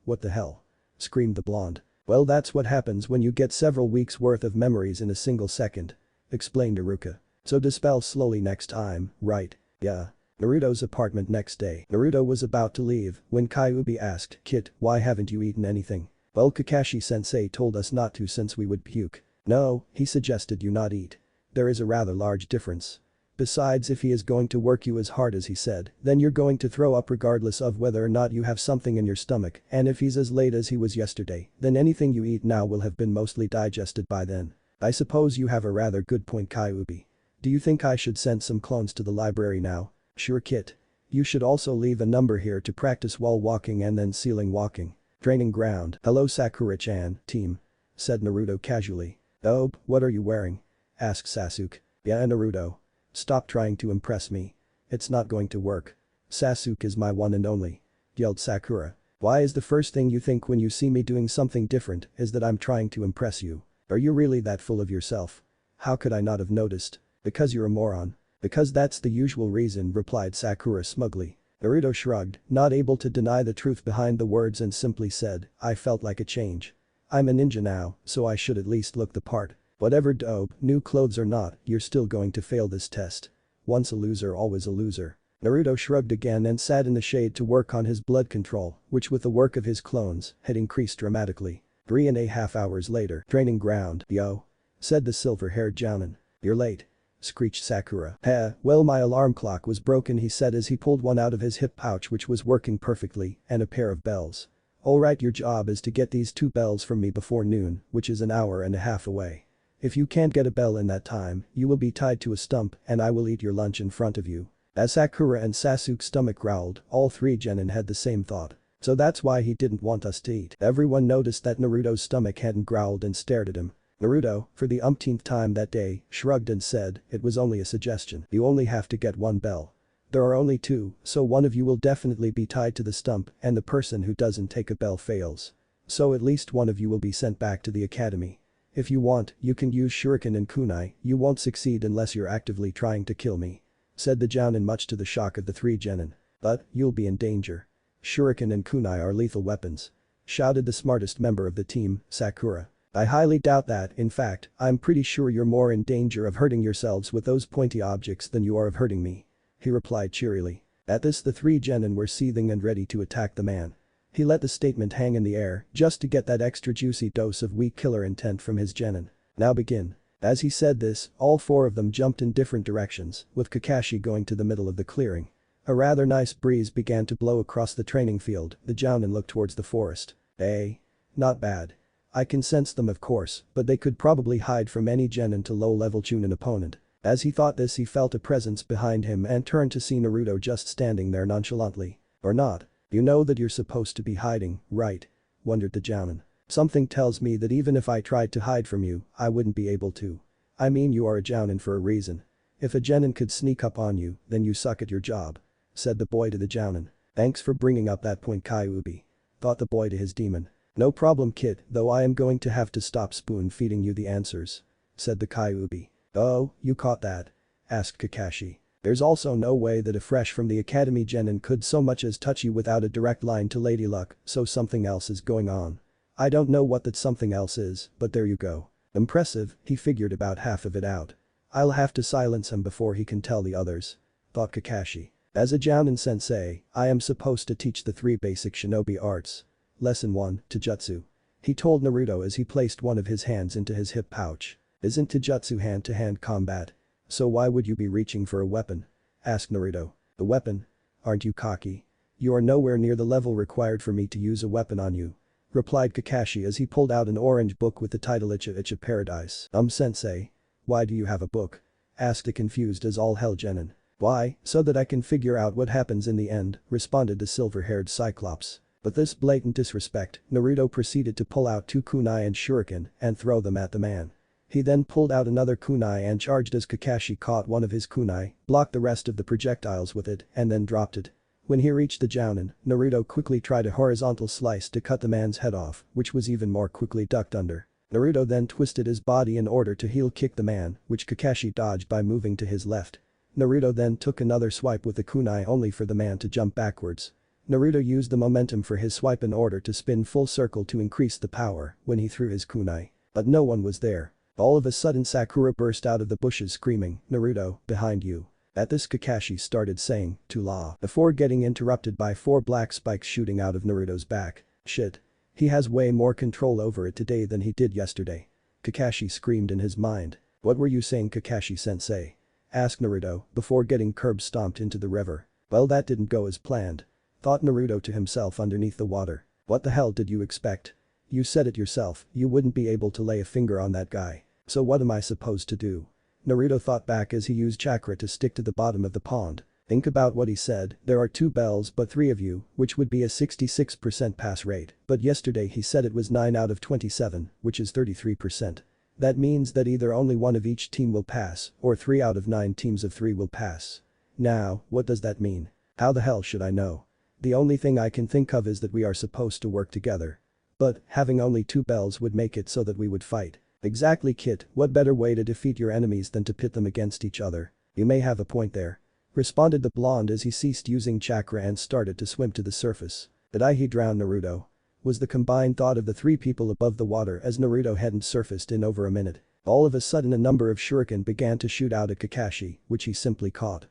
What the hell?" screamed the blonde. "Well, that's what happens when you get several weeks worth of memories in a single second," explained Iruka. "So dispel slowly next time, right?" "Yeah." Naruto's apartment next day. Naruto was about to leave when Kyuubi asked, "Kid, why haven't you eaten anything?" "Well, Kakashi-sensei told us not to since we would puke." "No, he suggested you not eat. There is a rather large difference. Besides, if he is going to work you as hard as he said, then you're going to throw up regardless of whether or not you have something in your stomach, and if he's as late as he was yesterday, then anything you eat now will have been mostly digested by then." "I suppose you have a rather good point, Kyuubi. Do you think I should send some clones to the library now?" "Sure, kid. You should also leave a number here to practice wall walking and then ceiling walking." Training ground. "Hello Sakura-chan, team," said Naruto casually. "Oh, what are you wearing?" asked Sasuke. "Yeah, Naruto. Stop trying to impress me. It's not going to work. Sasuke is my one and only," yelled Sakura. "Why is the first thing you think when you see me doing something different is that I'm trying to impress you? Are you really that full of yourself? How could I not have noticed? Because you're a moron." "Because that's the usual reason," replied Sakura smugly. Naruto shrugged, not able to deny the truth behind the words, and simply said, "I felt like a change. I'm a ninja now, so I should at least look the part. Whatever dope, new clothes or not, you're still going to fail this test. Once a loser, always a loser." Naruto shrugged again and sat in the shade to work on his blood control, which with the work of his clones, had increased dramatically. 3.5 hours later. Training ground. "Yo," said the silver-haired Jounin. "You're late," screeched Sakura. Well, my alarm clock was broken," he said as he pulled one out of his hip pouch which was working perfectly, and a pair of bells. "Alright, your job is to get these 2 bells from me before noon, which is an hour and a half away. If you can't get a bell in that time, you will be tied to a stump and I will eat your lunch in front of you." As Sakura and Sasuke's stomach growled, all 3 genin had the same thought. "So that's why he didn't want us to eat." Everyone noticed that Naruto's stomach hadn't growled and stared at him. Naruto, for the umpteenth time that day, shrugged and said, "It was only a suggestion. You only have to get 1 bell. There are only 2, so one of you will definitely be tied to the stump and the person who doesn't take a bell fails. So at least one of you will be sent back to the academy." If you want, you can use shuriken and kunai, you won't succeed unless you're actively trying to kill me," said the Jounin, much to the shock of the three genin. "But, you'll be in danger. Shuriken and kunai are lethal weapons," shouted the smartest member of the team, Sakura. "I highly doubt that, in fact, I'm pretty sure you're more in danger of hurting yourselves with those pointy objects than you are of hurting me," he replied cheerily. At this the three genin were seething and ready to attack the man. He let the statement hang in the air just to get that extra juicy dose of weak killer intent from his genin. "Now begin." As he said this, all four of them jumped in different directions, with Kakashi going to the middle of the clearing. A rather nice breeze began to blow across the training field. The Jounin looked towards the forest. Not bad. I can sense them, of course, but they could probably hide from any genin to low-level chunin opponent. As he thought this, he felt a presence behind him and turned to see Naruto just standing there nonchalantly. "Or not. You know that you're supposed to be hiding, right?" wondered the Jounin. "Something tells me that even if I tried to hide from you, I wouldn't be able to. I mean, you are a Jounin for a reason. If a genin could sneak up on you, then you suck at your job," said the boy to the Jounin. "Thanks for bringing up that point, Kyuubi," thought the boy to his demon. "No problem, kid, though I am going to have to stop spoon-feeding you the answers," said the Kyuubi. "Oh, you caught that?" asked Kakashi. "There's also no way that a fresh from the academy genin could so much as touch you without a direct line to Lady Luck, so something else is going on. I don't know what that something else is, but there you go. Impressive, he figured about half of it out. I'll have to silence him before he can tell the others," thought Kakashi. "As a Jounin sensei, I am supposed to teach the 3 basic shinobi arts. Lesson 1, Taijutsu," he told Naruto as he placed one of his hands into his hip pouch. "Isn't Taijutsu hand-to-hand combat? So why would you be reaching for a weapon?" asked Naruto. "A weapon? Aren't you cocky? You are nowhere near the level required for me to use a weapon on you," replied Kakashi as he pulled out an orange book with the title Icha Icha Paradise. Sensei. Why do you have a book?" asked the confused as all hell genin. "Why, so that I can figure out what happens in the end," responded the silver-haired Cyclops. But this blatant disrespect, Naruto proceeded to pull out 2 kunai and shuriken and throw them at the man. He then pulled out another kunai and charged as Kakashi caught one of his kunai, blocked the rest of the projectiles with it, and then dropped it. When he reached the Jounin, Naruto quickly tried a horizontal slice to cut the man's head off, which was even more quickly ducked under. Naruto then twisted his body in order to heel kick the man, which Kakashi dodged by moving to his left. Naruto then took another swipe with the kunai only for the man to jump backwards. Naruto used the momentum for his swipe in order to spin full circle to increase the power when he threw his kunai. But no one was there. All of a sudden Sakura burst out of the bushes screaming, "Naruto, behind you." At this Kakashi started saying, "To law," before getting interrupted by 4 black spikes shooting out of Naruto's back. "Shit. He has way more control over it today than he did yesterday," Kakashi screamed in his mind. "What were you saying, Kakashi-sensei?" asked Naruto before getting curb stomped into the river. "Well, that didn't go as planned," thought Naruto to himself underneath the water. "What the hell did you expect? You said it yourself, you wouldn't be able to lay a finger on that guy. So what am I supposed to do?" Naruto thought back as he used chakra to stick to the bottom of the pond. "Think about what he said, there are 2 bells but 3 of you, which would be a 66% pass rate, but yesterday he said it was 9 out of 27, which is 33%. That means that either only 1 of each team will pass, or 3 out of 9 teams of 3 will pass. Now, what does that mean? How the hell should I know? The only thing I can think of is that we are supposed to work together. But, having only 2 bells would make it so that we would fight." "Exactly, kid, what better way to defeat your enemies than to pit them against each other? You may have a point there," responded the blonde as he ceased using chakra and started to swim to the surface. "Did he drown Naruto?" was the combined thought of the 3 people above the water as Naruto hadn't surfaced in over a minute. All of a sudden a number of shuriken began to shoot out at Kakashi, which he simply caught.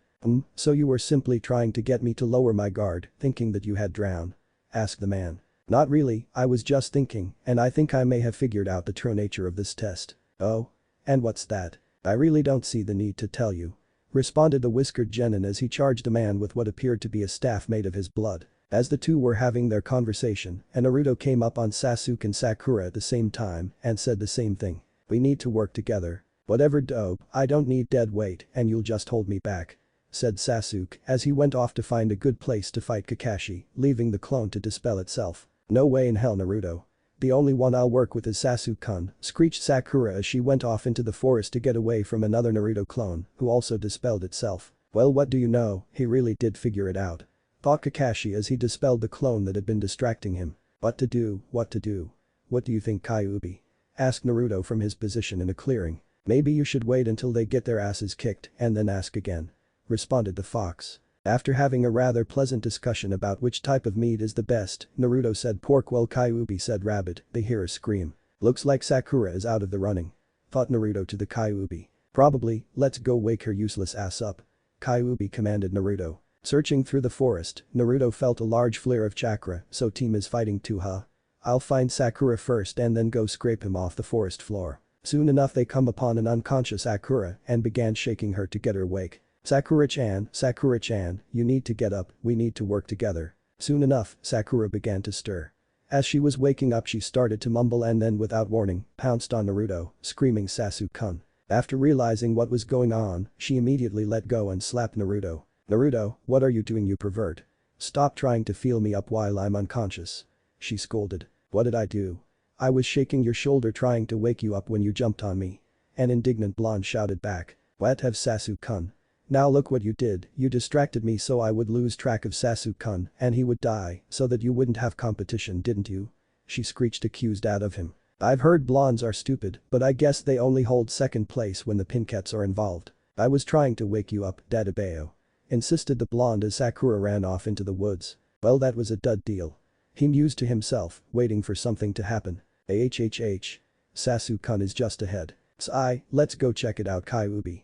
So you were simply trying to get me to lower my guard, thinking that you had drowned?" asked the man. "Not really, I was just thinking, and I think I may have figured out the true nature of this test." "Oh? And what's that?" "I really don't see the need to tell you," responded the whiskered genin as he charged the man with what appeared to be a staff made of his blood. As the two were having their conversation, Naruto came up on Sasuke and Sakura at the same time and said the same thing. "We need to work together. Whatever dope, I don't need dead weight and you'll just hold me back," said Sasuke as he went off to find a good place to fight Kakashi, leaving the clone to dispel itself. "No way in hell, Naruto. The only one I'll work with is Sasuke-kun," screeched Sakura as she went off into the forest to get away from another Naruto clone, who also dispelled itself. "Well, what do you know, he really did figure it out," thought Kakashi as he dispelled the clone that had been distracting him. What to do, what to do? What do you think, Kyuubi?" Asked Naruto from his position in a clearing. Maybe you should wait until they get their asses kicked and then ask again. Responded the fox. After having a rather pleasant discussion about which type of meat is the best, Naruto said pork while Kyuubi said rabbit. They hear a scream. Looks like Sakura is out of the running. Thought Naruto to the Kyuubi. Probably, let's go wake her useless ass up. Kyuubi commanded Naruto. Searching through the forest, Naruto felt a large flare of chakra, so team is fighting too huh? I'll find Sakura first and then go scrape him off the forest floor. Soon enough they come upon an unconscious Sakura and began shaking her to get her awake. Sakura-chan, you need to get up, we need to work together. Soon enough, Sakura began to stir. As she was waking up she started to mumble and then without warning, pounced on Naruto, screaming Sasuke-kun. After realizing what was going on, she immediately let go and slapped Naruto. Naruto, what are you doing you pervert? Stop trying to feel me up while I'm unconscious. She scolded. What did I do? I was shaking your shoulder trying to wake you up when you jumped on me. An indignant blonde shouted back. What have Sasuke-kun? Now look what you did, you distracted me so I would lose track of Sasuke-kun and he would die so that you wouldn't have competition didn't you? She screeched accused out of him. I've heard blondes are stupid, but I guess they only hold second place when the pinkets are involved. I was trying to wake you up, Dadabeo. Insisted the blonde as Sakura ran off into the woods. Well that was a dud deal. He mused to himself, waiting for something to happen. Sasuke-kun is just ahead. Let's go check it out Kyuubi.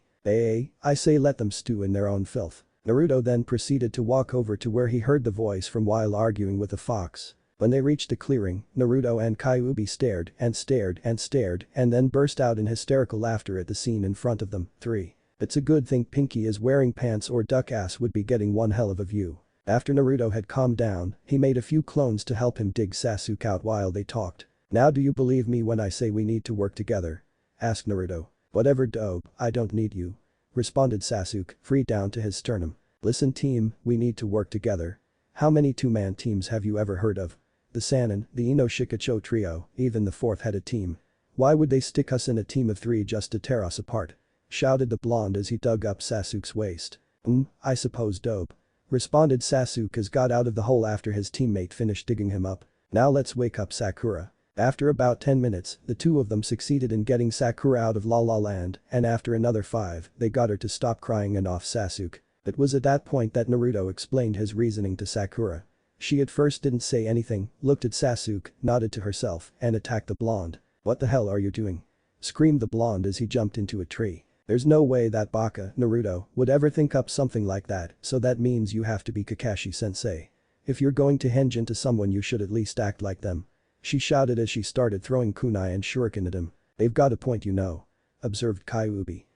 I say let them stew in their own filth. Naruto then proceeded to walk over to where he heard the voice from while arguing with the fox. When they reached the clearing, Naruto and Kyuubi stared and then burst out in hysterical laughter at the scene in front of them. 3. It's a good thing Pinky is wearing pants or duck ass would be getting one hell of a view. After Naruto had calmed down, he made a few clones to help him dig Sasuke out while they talked. Now do you believe me when I say we need to work together? Asked Naruto. Whatever dope, I don't need you. Responded Sasuke, free down to his sternum. Listen team, we need to work together. How many two-man teams have you ever heard of? The Sannin, the Ino-Shikacho trio, even the fourth had a team. Why would they stick us in a team of 3 just to tear us apart? Shouted the blonde as he dug up Sasuke's waist. I suppose dope. Responded Sasuke as got out of the hole after his teammate finished digging him up. Now let's wake up Sakura. After about 10 minutes, the two of them succeeded in getting Sakura out of La La Land and after another 5, they got her to stop crying and off Sasuke. It was at that point that Naruto explained his reasoning to Sakura. She at first didn't say anything, looked at Sasuke, nodded to herself, and attacked the blonde. What the hell are you doing? Screamed the blonde as he jumped into a tree. There's no way that baka, Naruto, would ever think up something like that, so that means you have to be Kakashi-sensei. If you're going to henge into someone you should at least act like them. She shouted as she started throwing kunai and shuriken at him. They've got a point you know. Observed Kyuubi.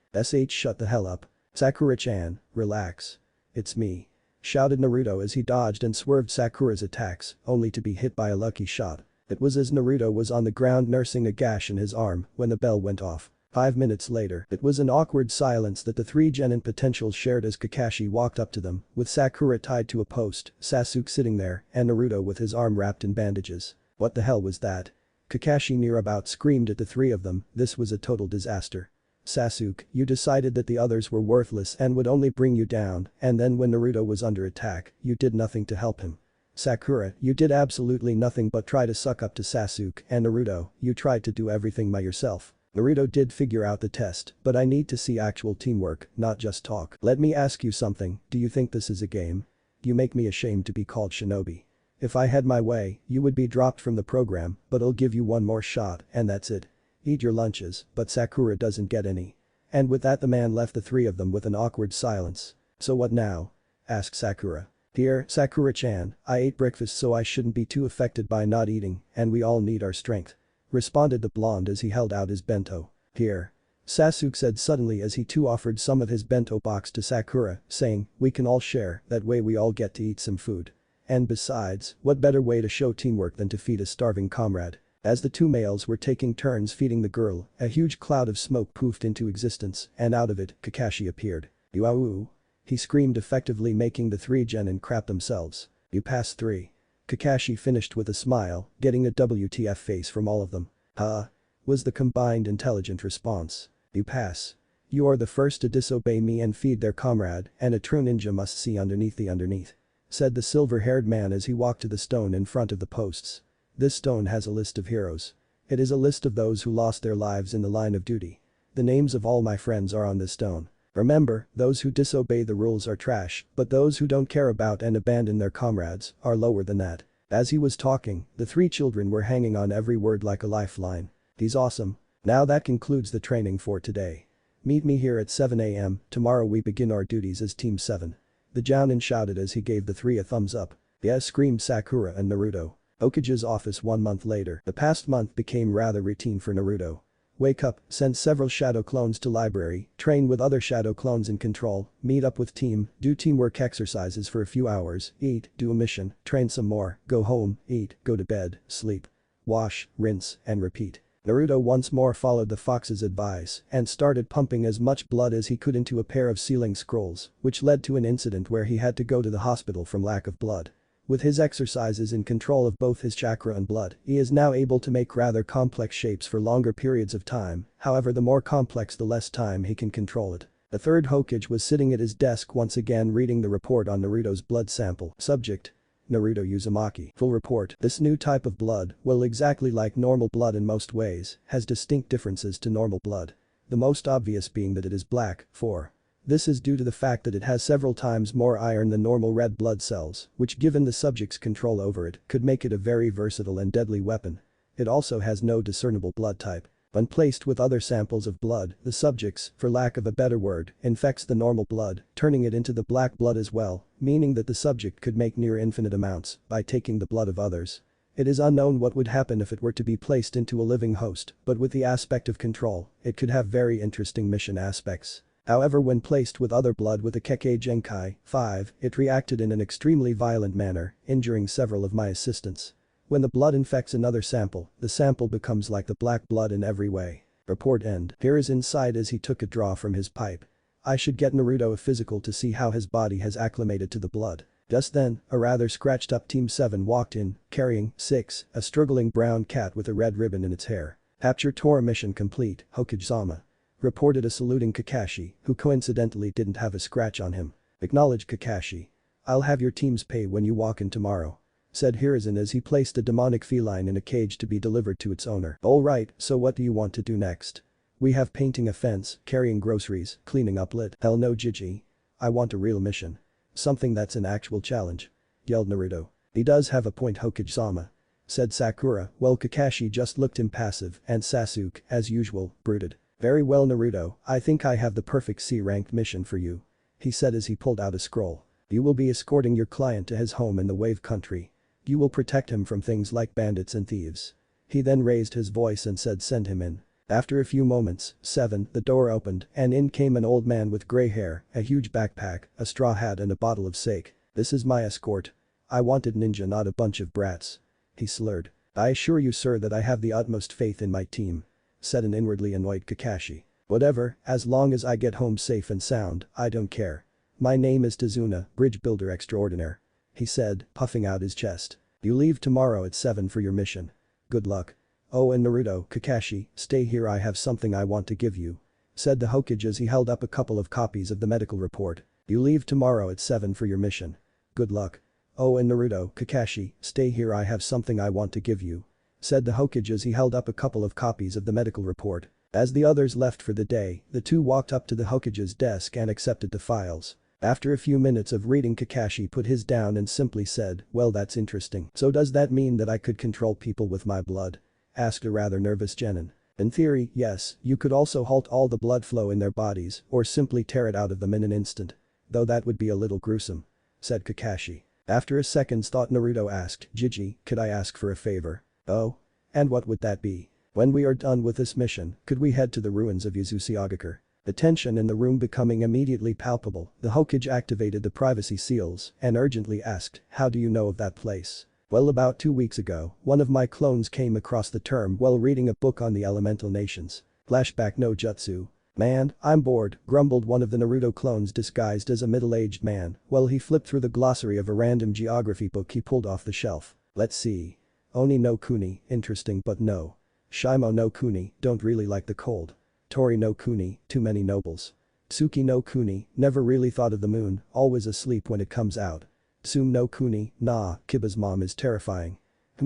Shut the hell up. Sakura-chan, relax. It's me. Shouted Naruto as he dodged and swerved Sakura's attacks, only to be hit by a lucky shot. It was as Naruto was on the ground nursing a gash in his arm when the bell went off. 5 minutes later, it was an awkward silence that the 3 genin potentials shared as Kakashi walked up to them, with Sakura tied to a post, Sasuke sitting there, and Naruto with his arm wrapped in bandages. What the hell was that? Kakashi near about screamed at the 3 of them, this was a total disaster. Sasuke, you decided that the others were worthless and would only bring you down, and then when Naruto was under attack, you did nothing to help him. Sakura, you did absolutely nothing but try to suck up to Sasuke, and Naruto, you tried to do everything by yourself. Naruto did figure out the test, but I need to see actual teamwork, not just talk. Let me ask you something, do you think this is a game? You make me ashamed to be called shinobi. If I had my way, you would be dropped from the program, but I'll give you one more shot, and that's it. Eat your lunches, but Sakura doesn't get any. And with that the man left the 3 of them with an awkward silence. So what now? Asked Sakura. Here, Sakura-chan, I ate breakfast so I shouldn't be too affected by not eating, and we all need our strength. Responded the blonde as he held out his bento. Here. Sasuke said suddenly as he too offered some of his bento box to Sakura, saying, we can all share, that way we all get to eat some food. And besides, what better way to show teamwork than to feed a starving comrade? As the 2 males were taking turns feeding the girl, a huge cloud of smoke poofed into existence, and out of it, Kakashi appeared. Yuau! He screamed effectively making the 3 genin crap themselves. You pass 3. Kakashi finished with a smile, getting a WTF face from all of them. Huh? Was the combined intelligent response. You pass. You are the first to disobey me and feed their comrade, and a true ninja must see underneath the underneath. Said the silver-haired man as he walked to the stone in front of the posts. This stone has a list of heroes. It is a list of those who lost their lives in the line of duty. The names of all my friends are on this stone. Remember, those who disobey the rules are trash, but those who don't care about and abandon their comrades are lower than that. As he was talking, the 3 children were hanging on every word like a lifeline. He's awesome. Now that concludes the training for today. Meet me here at 7 AM, tomorrow we begin our duties as Team 7. The Jounin shouted as he gave the 3 a thumbs up. Yes, screamed Sakura and Naruto. Hokage's office 1 month later. The past month became rather routine for Naruto. Wake up, send several shadow clones to library, train with other shadow clones in control, meet up with team, do teamwork exercises for a few hours, eat, do a mission, train some more, go home, eat, go to bed, sleep. Wash, rinse, and repeat. Naruto once more followed the fox's advice and started pumping as much blood as he could into a pair of sealing scrolls, which led to an incident where he had to go to the hospital from lack of blood. With his exercises in control of both his chakra and blood, he is now able to make rather complex shapes for longer periods of time, however the more complex the less time he can control it. The third Hokage was sitting at his desk once again reading the report on Naruto's blood sample. Subject: Naruto Uzumaki. Full report. This new type of blood, well exactly like normal blood in most ways, has distinct differences to normal blood. The most obvious being that it is black. 4. This is due to the fact that it has several times more iron than normal red blood cells, which given the subject's control over it, could make it a very versatile and deadly weapon. It also has no discernible blood type. When placed with other samples of blood, the subject's, for lack of a better word, infects the normal blood, turning it into the black blood as well, meaning that the subject could make near infinite amounts by taking the blood of others. It is unknown what would happen if it were to be placed into a living host, but with the aspect of control, it could have very interesting mission aspects. However, when placed with other blood with a Kekkei Genkai 5, it reacted in an extremely violent manner, injuring several of my assistants. When the blood infects another sample, the sample becomes like the black blood in every way. Report end. Here is inside as he took a draw from his pipe. I should get Naruto a physical to see how his body has acclimated to the blood. Just then, a rather scratched up Team 7 walked in, carrying 6, a struggling brown cat with a red ribbon in its hair. Capture Tora mission complete, Hokage-sama. Reported a saluting Kakashi, who coincidentally didn't have a scratch on him. Acknowledged Kakashi. I'll have your team's pay when you walk in tomorrow, said Hiruzen as he placed a demonic feline in a cage to be delivered to its owner. Alright, so what do you want to do next? We have painting a fence, carrying groceries, cleaning up lit. Hell no, Gigi. I want a real mission. Something that's an actual challenge, yelled Naruto. He does have a point, Hokage-sama, said Sakura, while Kakashi just looked impassive and Sasuke, as usual, brooded. Very well, Naruto, I think I have the perfect C-ranked mission for you, he said as he pulled out a scroll. You will be escorting your client to his home in the Wave Country. You will protect him from things like bandits and thieves. He then raised his voice and said send him in. After a few moments, 7, the door opened and in came an old man with grey hair, a huge backpack, a straw hat and a bottle of sake. This is my escort. I wanted ninja, not a bunch of brats, he slurred. I assure you, sir, that I have the utmost faith in my team, said an inwardly annoyed Kakashi. Whatever, as long as I get home safe and sound, I don't care. My name is Tazuna, bridge builder extraordinaire, he said, puffing out his chest. You leave tomorrow at 7 for your mission. Good luck. Oh, and Naruto, Kakashi, stay here, I have something I want to give you, said the Hokage as he held up a couple of copies of the medical report. You leave tomorrow at 7 for your mission. Good luck. Oh, and Naruto, Kakashi, stay here, I have something I want to give you, said the Hokage as he held up a couple of copies of the medical report. As the others left for the day, the two walked up to the Hokage's desk and accepted the files. After a few minutes of reading, Kakashi put his down and simply said, well, that's interesting. So does that mean that I could control people with my blood? Asked a rather nervous Genin. In theory, yes, you could also halt all the blood flow in their bodies or simply tear it out of them in an instant. Though that would be a little gruesome, said Kakashi. After a second's thought, Naruto asked, Gigi, could I ask for a favor? Oh? And what would that be? When we are done with this mission, could we head to the ruins of Yuzushiogakure? The tension in the room becoming immediately palpable, the Hokage activated the privacy seals and urgently asked, how do you know of that place? Well, about 2 weeks ago, one of my clones came across the term while reading a book on the elemental nations. Flashback no jutsu. Man, I'm bored, grumbled one of the Naruto clones disguised as a middle-aged man while he flipped through the glossary of a random geography book he pulled off the shelf. Let's see. Oni no Kuni, interesting but no. Shimo no Kuni, don't really like the cold. Tori no Kuni, too many nobles. Tsuki no Kuni, never really thought of the moon, always asleep when it comes out. Tsum no Kuni, nah, Kiba's mom is terrifying.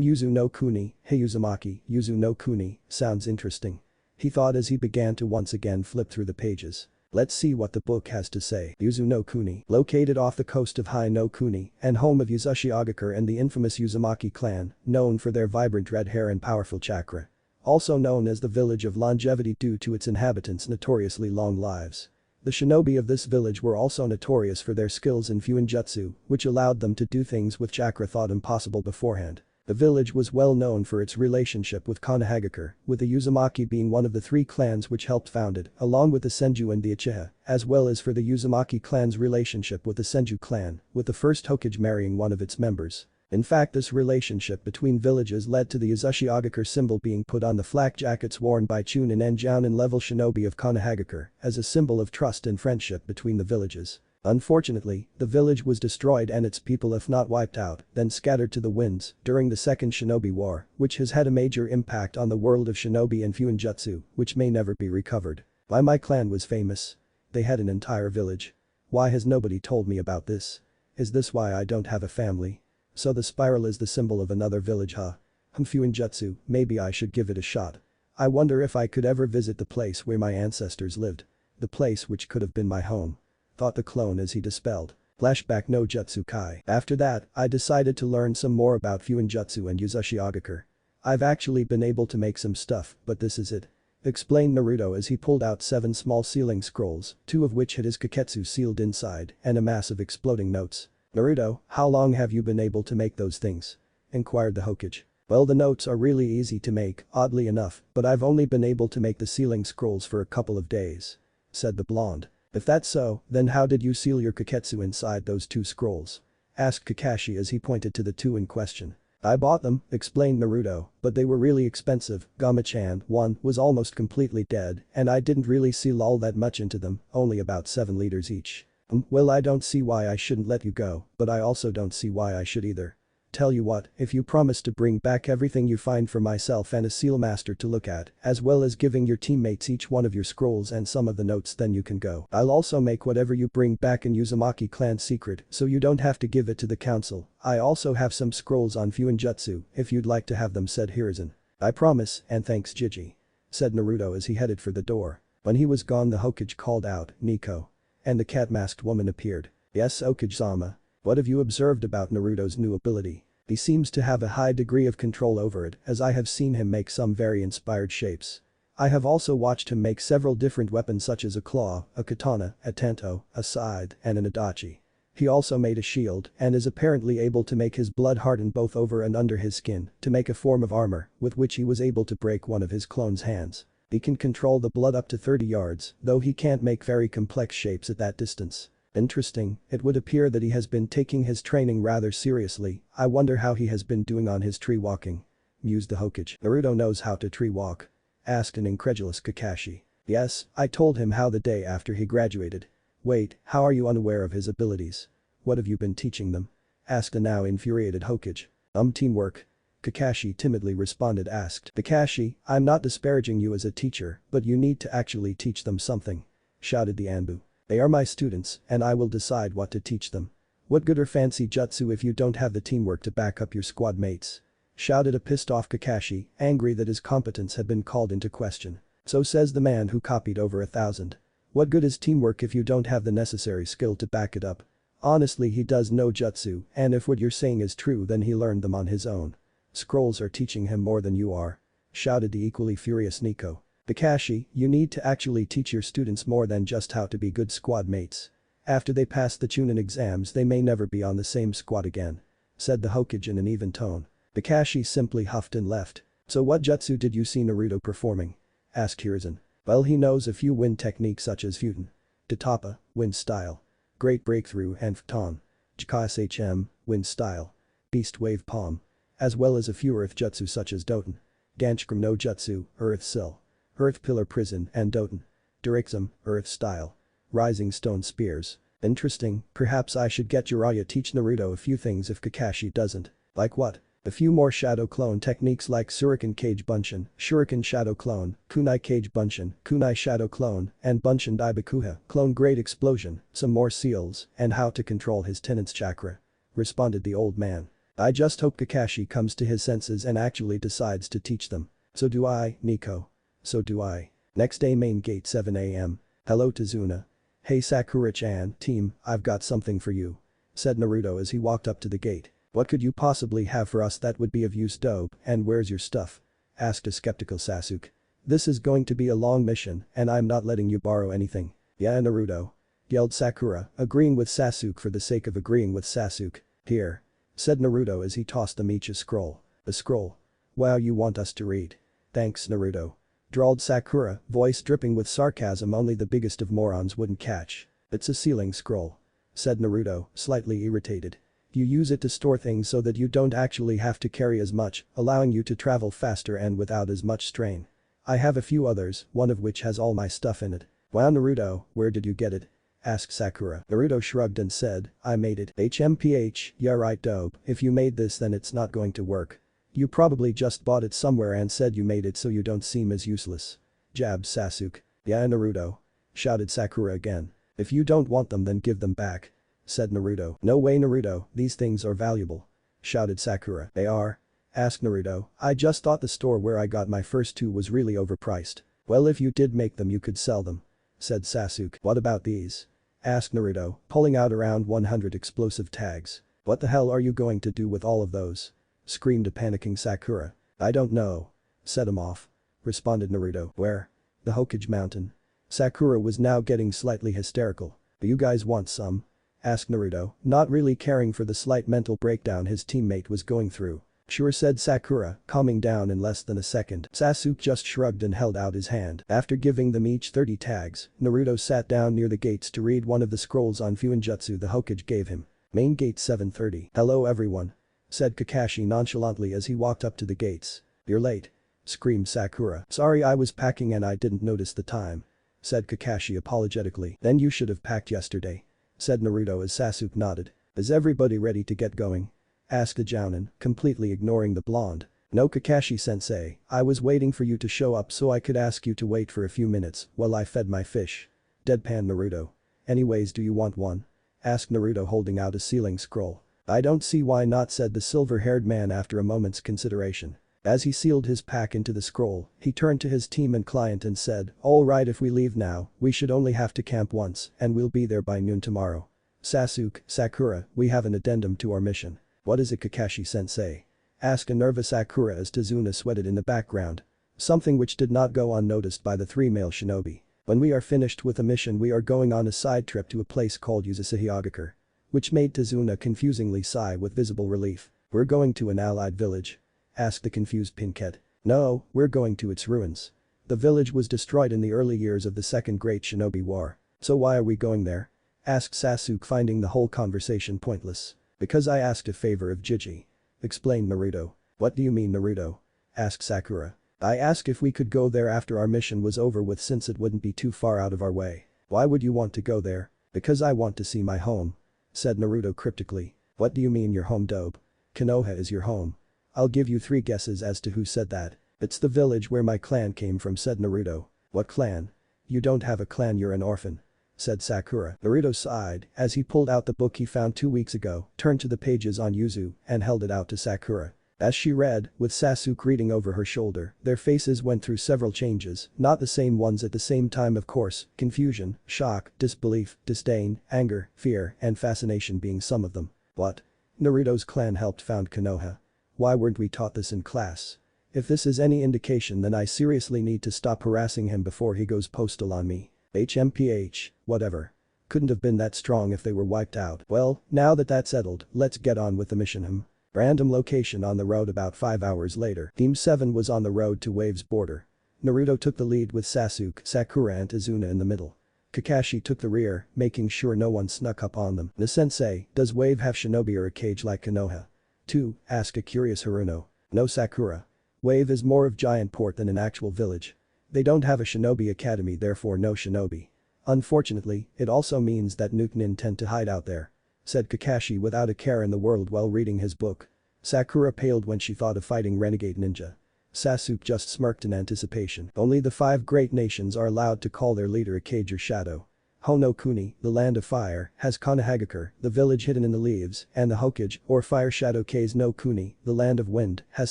Yuzu no Kuni, hey Uzumaki, Yuzu no Kuni, sounds interesting. He thought as he began to once again flip through the pages. Let's see what the book has to say. Yuzu no Kuni, located off the coast of Hai no Kuni and home of Yuzushi Agakure and the infamous Uzumaki clan, known for their vibrant red hair and powerful chakra. Also known as the village of longevity due to its inhabitants' notoriously long lives. The shinobi of this village were also notorious for their skills in fuinjutsu, which allowed them to do things with chakra thought impossible beforehand. The village was well known for its relationship with Konohagakure, with the Uzumaki being one of the 3 clans which helped found it, along with the Senju and the Uchiha, as well as for the Uzumaki clan's relationship with the Senju clan, with the first Hokage marrying one of its members. In fact, this relationship between villages led to the Yuzushi Agakure symbol being put on the flak jackets worn by chunin and jounin level shinobi of Konohagakure as a symbol of trust and friendship between the villages. Unfortunately, the village was destroyed and its people if not wiped out, then scattered to the winds during the Second Shinobi War, which has had a major impact on the world of shinobi and fuinjutsu, which may never be recovered. Why my clan was famous? They had an entire village. Why has nobody told me about this? Is this why I don't have a family? So the spiral is the symbol of another village, huh? Fuinjutsu, maybe I should give it a shot. I wonder if I could ever visit the place where my ancestors lived. The place which could have been my home. Thought the clone as he dispelled. Flashback no Jutsu Kai. After that, I decided to learn some more about fuinjutsu and Yuzushi Agakure. I've actually been able to make some stuff, but this is it. Explained Naruto as he pulled out 7 small sealing scrolls, 2 of which had his Kaketsu sealed inside, and a mass of exploding notes. Naruto, how long have you been able to make those things? Inquired the Hokage. Well, the notes are really easy to make, oddly enough, but I've only been able to make the sealing scrolls for a couple of days. Said the blonde. If that's so, then how did you seal your Kaketsu inside those 2 scrolls? Asked Kakashi as he pointed to the 2 in question. I bought them, explained Naruto, but they were really expensive. Gama-chan, one, was almost completely dead, and I didn't really seal all that much into them, only about 7 liters each. Well, I don't see why I shouldn't let you go, but I also don't see why I should either. Tell you what, if you promise to bring back everything you find for myself and a seal master to look at, as well as giving your teammates each one of your scrolls and some of the notes, then you can go. I'll also make whatever you bring back in Uzumaki clan secret so you don't have to give it to the council. I also have some scrolls on fuinjutsu if you'd like to have them, said Hiruzen. I promise, and thanks Jiji. Said Naruto as he headed for the door. When he was gone, the Hokage called out, Nico. And the cat-masked woman appeared. Yes, Okage-sama. What have you observed about Naruto's new ability? He seems to have a high degree of control over it, as I have seen him make some very inspired shapes. I have also watched him make several different weapons such as a claw, a katana, a tanto, a scythe, and an adachi. He also made a shield and is apparently able to make his blood harden both over and under his skin to make a form of armor with which he was able to break one of his clone's hands. He can control the blood up to 30 yards, though he can't make very complex shapes at that distance. Interesting, it would appear that he has been taking his training rather seriously. I wonder how he has been doing on his tree walking. Mused the Hokage. Naruto knows how to tree walk? Asked an incredulous Kakashi. Yes, I told him how the day after he graduated. Wait, how are you unaware of his abilities? What have you been teaching them? Asked a now infuriated Hokage. Teamwork. Kakashi timidly responded. Kakashi, I'm not disparaging you as a teacher, but you need to actually teach them something. Shouted the Anbu. They are my students, and I will decide what to teach them. What good are fancy jutsu if you don't have the teamwork to back up your squad mates? Shouted a pissed off Kakashi, angry that his competence had been called into question. So says the man who copied over 1,000. What good is teamwork if you don't have the necessary skill to back it up? Honestly, he does no jutsu, and if what you're saying is true, then he learned them on his own. Scrolls are teaching him more than you are. Shouted the equally furious Nico. Kakashi, you need to actually teach your students more than just how to be good squad mates. After they pass the chunin exams, they may never be on the same squad again. Said the Hokage in an even tone. Kakashi simply huffed and left. So what jutsu did you see Naruto performing? Asked Hiruzen. Well, he knows a few wind techniques such as Futen, Tatapa, wind style, Great Breakthrough and Futon, JKSHM, wind style, Beast Wave Palm, as well as a few earth jutsu such as Doten, Ganchikram no Jutsu, Earth Sill, Earth Pillar Prison and Doten, Dirixum, Earth Style, Rising Stone Spears. Interesting, perhaps I should get Jiraiya teach Naruto a few things if Kakashi doesn't. Like what? A few more shadow clone techniques like Shuriken Cage Bunshin, Shuriken Shadow Clone, Kunai Cage Bunshin, Kunai Shadow Clone, and Bunshin Daibakuha, Clone Great Explosion, some more seals, and how to control his tenant's chakra. Responded the old man. I just hope Kakashi comes to his senses and actually decides to teach them. So do I, Nico. So do I. Next day main gate 7 AM. Hello Tazuna. Hey Sakura-chan, team, I've got something for you. Said Naruto as he walked up to the gate. What could you possibly have for us that would be of use, dope, and where's your stuff? Asked a skeptical Sasuke. This is going to be a long mission and I'm not letting you borrow anything. Yeah Naruto. Yelled Sakura, agreeing with Sasuke for the sake of agreeing with Sasuke. Here. Said Naruto as he tossed them each a scroll. A scroll? Wow, you want us to read? Thanks Naruto. Drawled Sakura, voice dripping with sarcasm only the biggest of morons wouldn't catch. It's a sealing scroll. Said Naruto, slightly irritated. You use it to store things so that you don't actually have to carry as much, allowing you to travel faster and without as much strain. I have a few others, one of which has all my stuff in it. Wow Naruto, where did you get it? Asked Sakura. Naruto shrugged and said, I made it. HMPH, yeah right dope, if you made this then it's not going to work. You probably just bought it somewhere and said you made it so you don't seem as useless. Jabbed Sasuke. Yeah Naruto. Shouted Sakura again. If you don't want them then give them back. Said Naruto. No way Naruto, these things are valuable. Shouted Sakura. They are? Asked Naruto. I just thought the store where I got my first two was really overpriced. Well if you did make them you could sell them. Said Sasuke. What about these? Asked Naruto, pulling out around 100 explosive tags. What the hell are you going to do with all of those? Screamed a panicking Sakura. I don't know. Set 'em off. Responded Naruto. Where? The Hokage Mountain. Sakura was now getting slightly hysterical. Do you guys want some? Asked Naruto, not really caring for the slight mental breakdown his teammate was going through. Sure said Sakura, calming down in less than a second. Sasuke just shrugged and held out his hand. After giving them each 30 tags, Naruto sat down near the gates to read one of the scrolls on Fuinjutsu the Hokage gave him. Main gate 7:30. Hello everyone. Said Kakashi nonchalantly as he walked up to the gates. You're late. Screamed Sakura. Sorry I was packing and I didn't notice the time. Said Kakashi apologetically. Then you should have packed yesterday. Said Naruto as Sasuke nodded. Is everybody ready to get going? Asked the Jounin, completely ignoring the blonde. No Kakashi-sensei, I was waiting for you to show up so I could ask you to wait for a few minutes while I fed my fish. Deadpan Naruto. Anyways do you want one? Asked Naruto holding out a sealing scroll. I don't see why not, said the silver-haired man after a moment's consideration. As he sealed his pack into the scroll, he turned to his team and client and said, alright if we leave now, we should only have to camp once and we'll be there by noon tomorrow. Sasuke, Sakura, we have an addendum to our mission. What is it Kakashi-sensei? Asked a nervous Sakura as Tazuna sweated in the background. Something which did not go unnoticed by the three male shinobi. When we are finished with a mission we are going on a side trip to a place called Yuzasahiyagakur. Which made Tazuna confusingly sigh with visible relief. We're going to an allied village? Asked the confused Pinkett. No, we're going to its ruins. The village was destroyed in the early years of the Second Great Shinobi War. So why are we going there? Asked Sasuke, finding the whole conversation pointless. Because I asked a favor of Jiji. Explained Naruto. What do you mean Naruto? Asked Sakura. I asked if we could go there after our mission was over with since it wouldn't be too far out of our way. Why would you want to go there? Because I want to see my home. Said Naruto cryptically. What do you mean your home dope? Konoha is your home. I'll give you 3 guesses as to who said that. It's the village where my clan came from, said Naruto. What clan? You don't have a clan, you're an orphan. Said Sakura. Naruto sighed as he pulled out the book he found 2 weeks ago, turned to the pages on Yuzu, and held it out to Sakura. As she read, with Sasuke reading over her shoulder, their faces went through several changes, not the same ones at the same time of course, confusion, shock, disbelief, disdain, anger, fear, and fascination being some of them. What? Naruto's clan helped found Konoha. Why weren't we taught this in class? If this is any indication then I seriously need to stop harassing him before he goes postal on me. HMPH, whatever. Couldn't have been that strong if they were wiped out. Well, now that that's settled, let's get on with the mission. Random location on the road. About 5 hours later, Team 7 was on the road to Wave's border. Naruto took the lead with Sasuke, Sakura and Tazuna in the middle. Kakashi took the rear, making sure no one snuck up on them. "Sensei, does Wave have shinobi or a cage like Konoha?" 2, asked a curious Haruno. "No Sakura. Wave is more of giant port than an actual village. They don't have a shinobi academy, therefore no shinobi. Unfortunately, it also means that Nukenin tend to hide out there," said Kakashi without a care in the world while reading his book. Sakura paled when she thought of fighting renegade ninja. Sasuke just smirked in anticipation. Only the 5 great nations are allowed to call their leader a cage or shadow. Hono Kuni, the land of fire, has Konohagakure, the village hidden in the leaves, and the Hokage, or fire shadow Kase no Kuni, the land of wind, has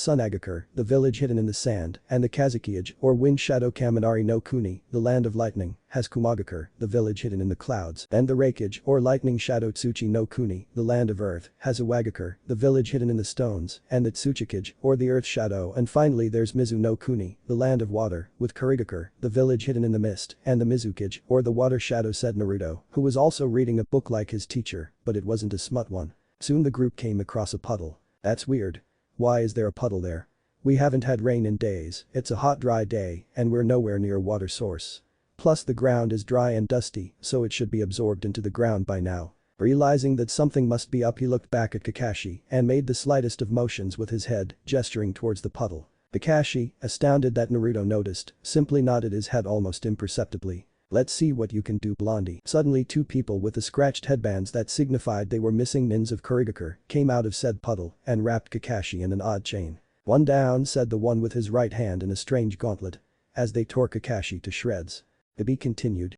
Sunagakure, the village hidden in the sand, and the Kazukage, or wind shadow Kaminari no Kuni, the land of lightning, has Kumagakure, the village hidden in the clouds, and the Reikage, or lightning shadow Tsuchi no Kuni, the land of earth, has Iwagakure, the village hidden in the stones, and the Tsuchikage, or the earth shadow, and finally there's Mizu no Kuni, the land of water, with Kurigakure, the village hidden in the mist, and the Mizukage, or the water shadow, said Naruto, who was also reading a book like his teacher, but it wasn't a smut one. Soon the group came across a puddle. That's weird. Why is there a puddle there? We haven't had rain in days, it's a hot dry day, and we're nowhere near a water source. Plus the ground is dry and dusty, so it should be absorbed into the ground by now. Realizing that something must be up, he looked back at Kakashi and made the slightest of motions with his head, gesturing towards the puddle. Kakashi, astounded that Naruto noticed, simply nodded his head almost imperceptibly. Let's see what you can do, Blondie. Suddenly two people with the scratched headbands that signified they were missing nins of Kurigakure came out of said puddle and wrapped Kakashi in an odd chain. One down, said the one with his right hand in a strange gauntlet. As they tore Kakashi to shreds. To be continued.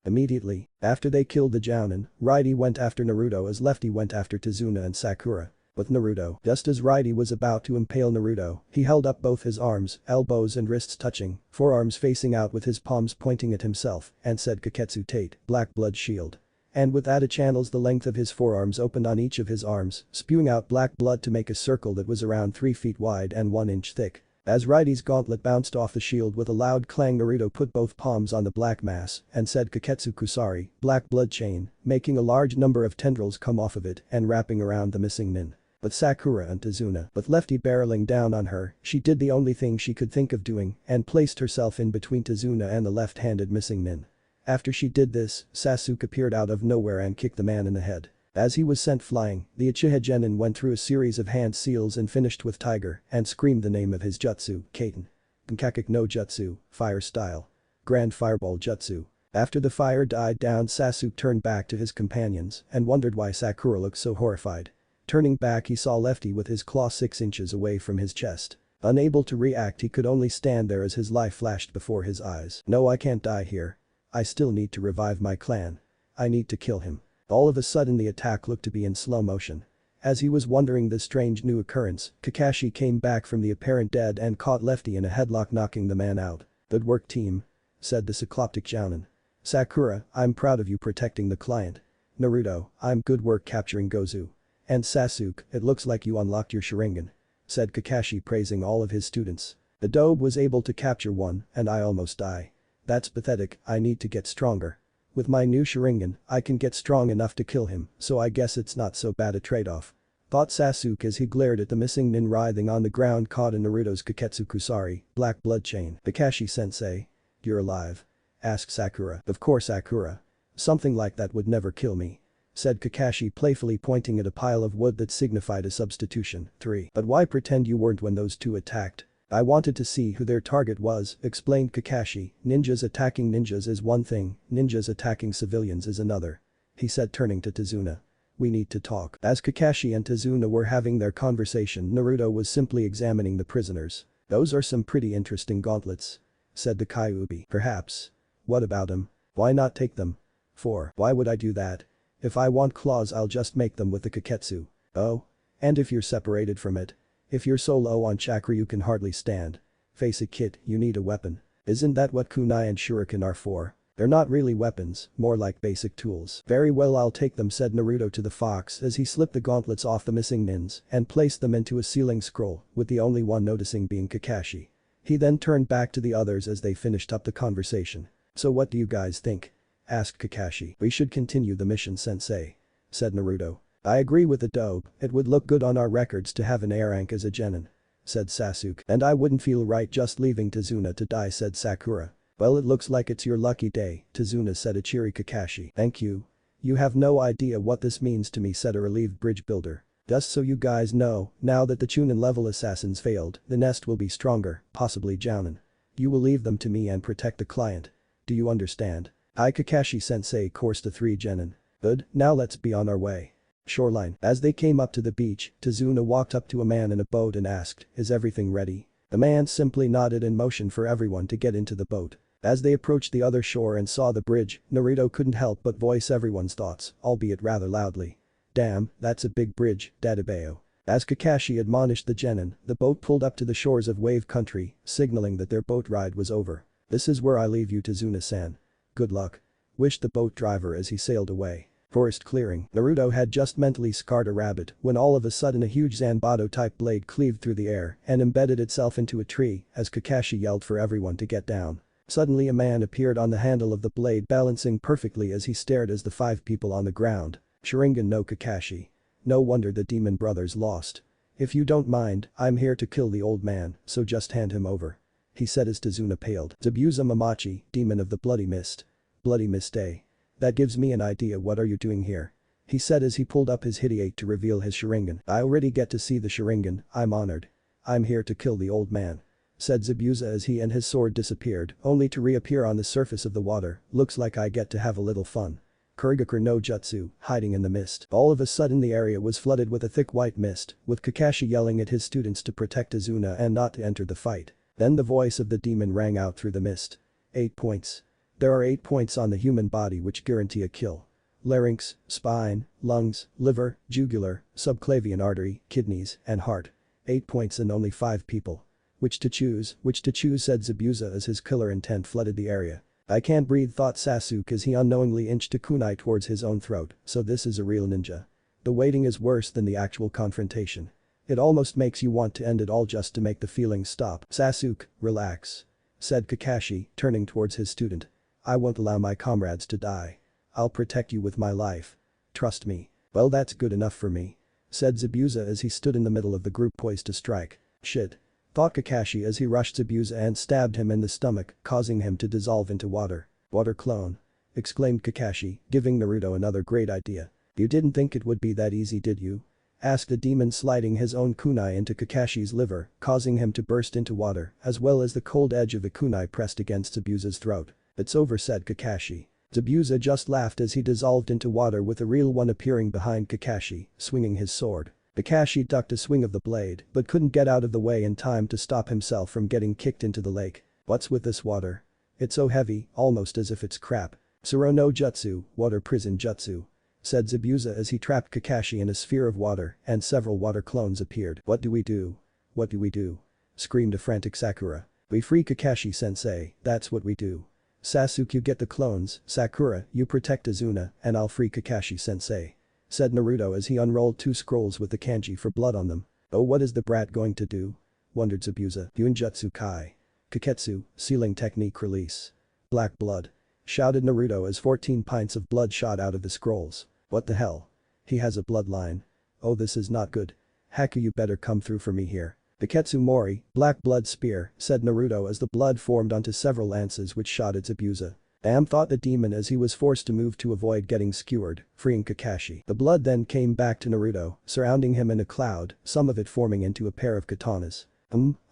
Immediately, after they killed the Jounin, Righty went after Naruto as Lefty went after Tazuna and Sakura. But Naruto, just as Righty was about to impale Naruto, he held up both his arms, elbows and wrists touching, forearms facing out with his palms pointing at himself, and said Kaketsu Tate, Black Blood Shield. And with that, channels the length of his forearms opened on each of his arms, spewing out black blood to make a circle that was around 3 feet wide and 1 inch thick. As Righty's gauntlet bounced off the shield with a loud clang, Naruto put both palms on the black mass and said Kaketsu Kusari, Black Blood Chain, making a large number of tendrils come off of it and wrapping around the missing nin. But Sakura and Tazuna, with Lefty barreling down on her, she did the only thing she could think of doing and placed herself in between Tazuna and the left-handed missing nin. After she did this, Sasuke appeared out of nowhere and kicked the man in the head. As he was sent flying, the Uchiha Genin went through a series of hand seals and finished with Tiger and screamed the name of his jutsu, Kaiten. Kankakik no Jutsu, Fire Style. Grand Fireball Jutsu. After the fire died down, Sasuke turned back to his companions and wondered why Sakura looked so horrified. Turning back, he saw Lefty with his claw 6 inches away from his chest. Unable to react, he could only stand there as his life flashed before his eyes. No, I can't die here. I still need to revive my clan. I need to kill him. All of a sudden the attack looked to be in slow motion. As he was wondering this strange new occurrence, Kakashi came back from the apparent dead and caught Lefty in a headlock, knocking the man out. Good work, team, said the Cycloptic Jounin. Sakura, I'm proud of you protecting the client. Naruto, I'm good work capturing Gozu. And Sasuke, it looks like you unlocked your sharingan, said Kakashi, praising all of his students. The dobe was able to capture one and I almost die. That's pathetic, I need to get stronger. With my new sharingan, I can get strong enough to kill him, so I guess it's not so bad a trade-off. Thought Sasuke as he glared at the missing nin writhing on the ground caught in Naruto's Kaketsu Kusari, Black Blood Chain. Kakashi-sensei. You're alive? Asked Sakura. Of course, Sakura. Something like that would never kill me, said Kakashi, playfully pointing at a pile of wood that signified a substitution. 3. But why pretend you weren't when those two attacked? I wanted to see who their target was, explained Kakashi. Ninjas attacking ninjas is one thing, ninjas attacking civilians is another. He said, turning to Tazuna. We need to talk. As Kakashi and Tazuna were having their conversation, Naruto was simply examining the prisoners. Those are some pretty interesting gauntlets, said the Kyuubi. Perhaps. What about them? Why not take them? 4. Why would I do that? If I want claws, I'll just make them with the Kaketsu. Oh? And if you're separated from it? If you're so low on chakra you can hardly stand. Face it, kid, you need a weapon. Isn't that what kunai and shuriken are for? They're not really weapons, more like basic tools. Very well, I'll take them, said Naruto to the fox as he slipped the gauntlets off the missing nins and placed them into a ceiling scroll, with the only one noticing being Kakashi. He then turned back to the others as they finished up the conversation. So what do you guys think? Asked Kakashi. We should continue the mission, sensei, said Naruto. I agree with the dobe, it would look good on our records to have an A rank as a genin, said Sasuke. And I wouldn't feel right just leaving Tazuna to die, said Sakura. Well, it looks like it's your lucky day, Tazuna, said a cheery Kakashi. Thank you. You have no idea what this means to me, said a relieved bridge builder. Just so you guys know, now that the chunin level assassins failed, the nest will be stronger, possibly Jounin. You will leave them to me and protect the client. Do you understand? I, Kakashi-sensei, course the 3 genin. Good, now let's be on our way. Shoreline. As they came up to the beach, Tazuna walked up to a man in a boat and asked, is everything ready? The man simply nodded and motioned for everyone to get into the boat. As they approached the other shore and saw the bridge, Naruto couldn't help but voice everyone's thoughts, albeit rather loudly. Damn, that's a big bridge, Dadabeo. As Kakashi admonished the genin, the boat pulled up to the shores of Wave Country, signaling that their boat ride was over. This is where I leave you, Tazuna-san. Good luck. Wished the boat driver as he sailed away. Forest clearing. Naruto had just mentally scarred a rabbit when all of a sudden a huge Zanbato-type blade cleaved through the air and embedded itself into a tree as Kakashi yelled for everyone to get down. Suddenly a man appeared on the handle of the blade, balancing perfectly as he stared at the 5 people on the ground. Sharingan no Kakashi. No wonder the demon brothers lost. If you don't mind, I'm here to kill the old man, so just hand him over. He said as Tazuna paled. Zabuza Mamachi, demon of the bloody mist. Bloody mist, eh? That gives me an idea, what are you doing here? He said as he pulled up his hideate to reveal his Sharingan. I already get to see the Sharingan, I'm honored. I'm here to kill the old man. Said Zabuza as he and his sword disappeared, only to reappear on the surface of the water. Looks like I get to have a little fun. Kurigakur no Jutsu, hiding in the mist. All of a sudden the area was flooded with a thick white mist, with Kakashi yelling at his students to protect Azuna and not to enter the fight. Then the voice of the demon rang out through the mist. 8 points. There are 8 points on the human body which guarantee a kill. Larynx, spine, lungs, liver, jugular, subclavian artery, kidneys, and heart. 8 points and only 5 people. Which to choose, said Zabuza as his killer intent flooded the area. I can't breathe, thought Sasuke as he unknowingly inched a kunai towards his own throat, so this is a real ninja. The waiting is worse than the actual confrontation. It almost makes you want to end it all just to make the feelings stop. Sasuke, relax. Said Kakashi, turning towards his student. I won't allow my comrades to die. I'll protect you with my life. Trust me. Well, that's good enough for me. Said Zabuza as he stood in the middle of the group poised to strike. Shit. Thought Kakashi as he rushed Zabuza and stabbed him in the stomach, causing him to dissolve into water. Water clone. Exclaimed Kakashi, giving Naruto another great idea. You didn't think it would be that easy, did you? Asked the demon, sliding his own kunai into Kakashi's liver, causing him to burst into water, as well as the cold edge of a kunai pressed against Zabuza's throat. It's over, said Kakashi. Zabuza just laughed as he dissolved into water with a real one appearing behind Kakashi, swinging his sword. Kakashi ducked a swing of the blade but couldn't get out of the way in time to stop himself from getting kicked into the lake. What's with this water? It's so heavy, almost as if it's crap. Suro no Jutsu, water prison jutsu. Said Zabuza as he trapped Kakashi in a sphere of water and several water clones appeared. What do we do? What do we do? Screamed a frantic Sakura. We free Kakashi-sensei, that's what we do. Sasuke, you get the clones, Sakura, you protect Azuna, and I'll free Kakashi-sensei. Said Naruto as he unrolled 2 scrolls with the kanji for blood on them. Oh, what is the brat going to do? Wondered Zabuza. Yunjutsu Kai. Kaketsu, sealing technique release. Black blood. Shouted Naruto as 14 pints of blood shot out of the scrolls. What the hell? He has a bloodline. Oh, this is not good. Haku, you better come through for me here. Kaketsu Mori, black blood spear, said Naruto as the blood formed onto several lances which shot at Zabuza. Damn, thought the demon as he was forced to move to avoid getting skewered, freeing Kakashi. The blood then came back to Naruto, surrounding him in a cloud, some of it forming into a pair of katanas.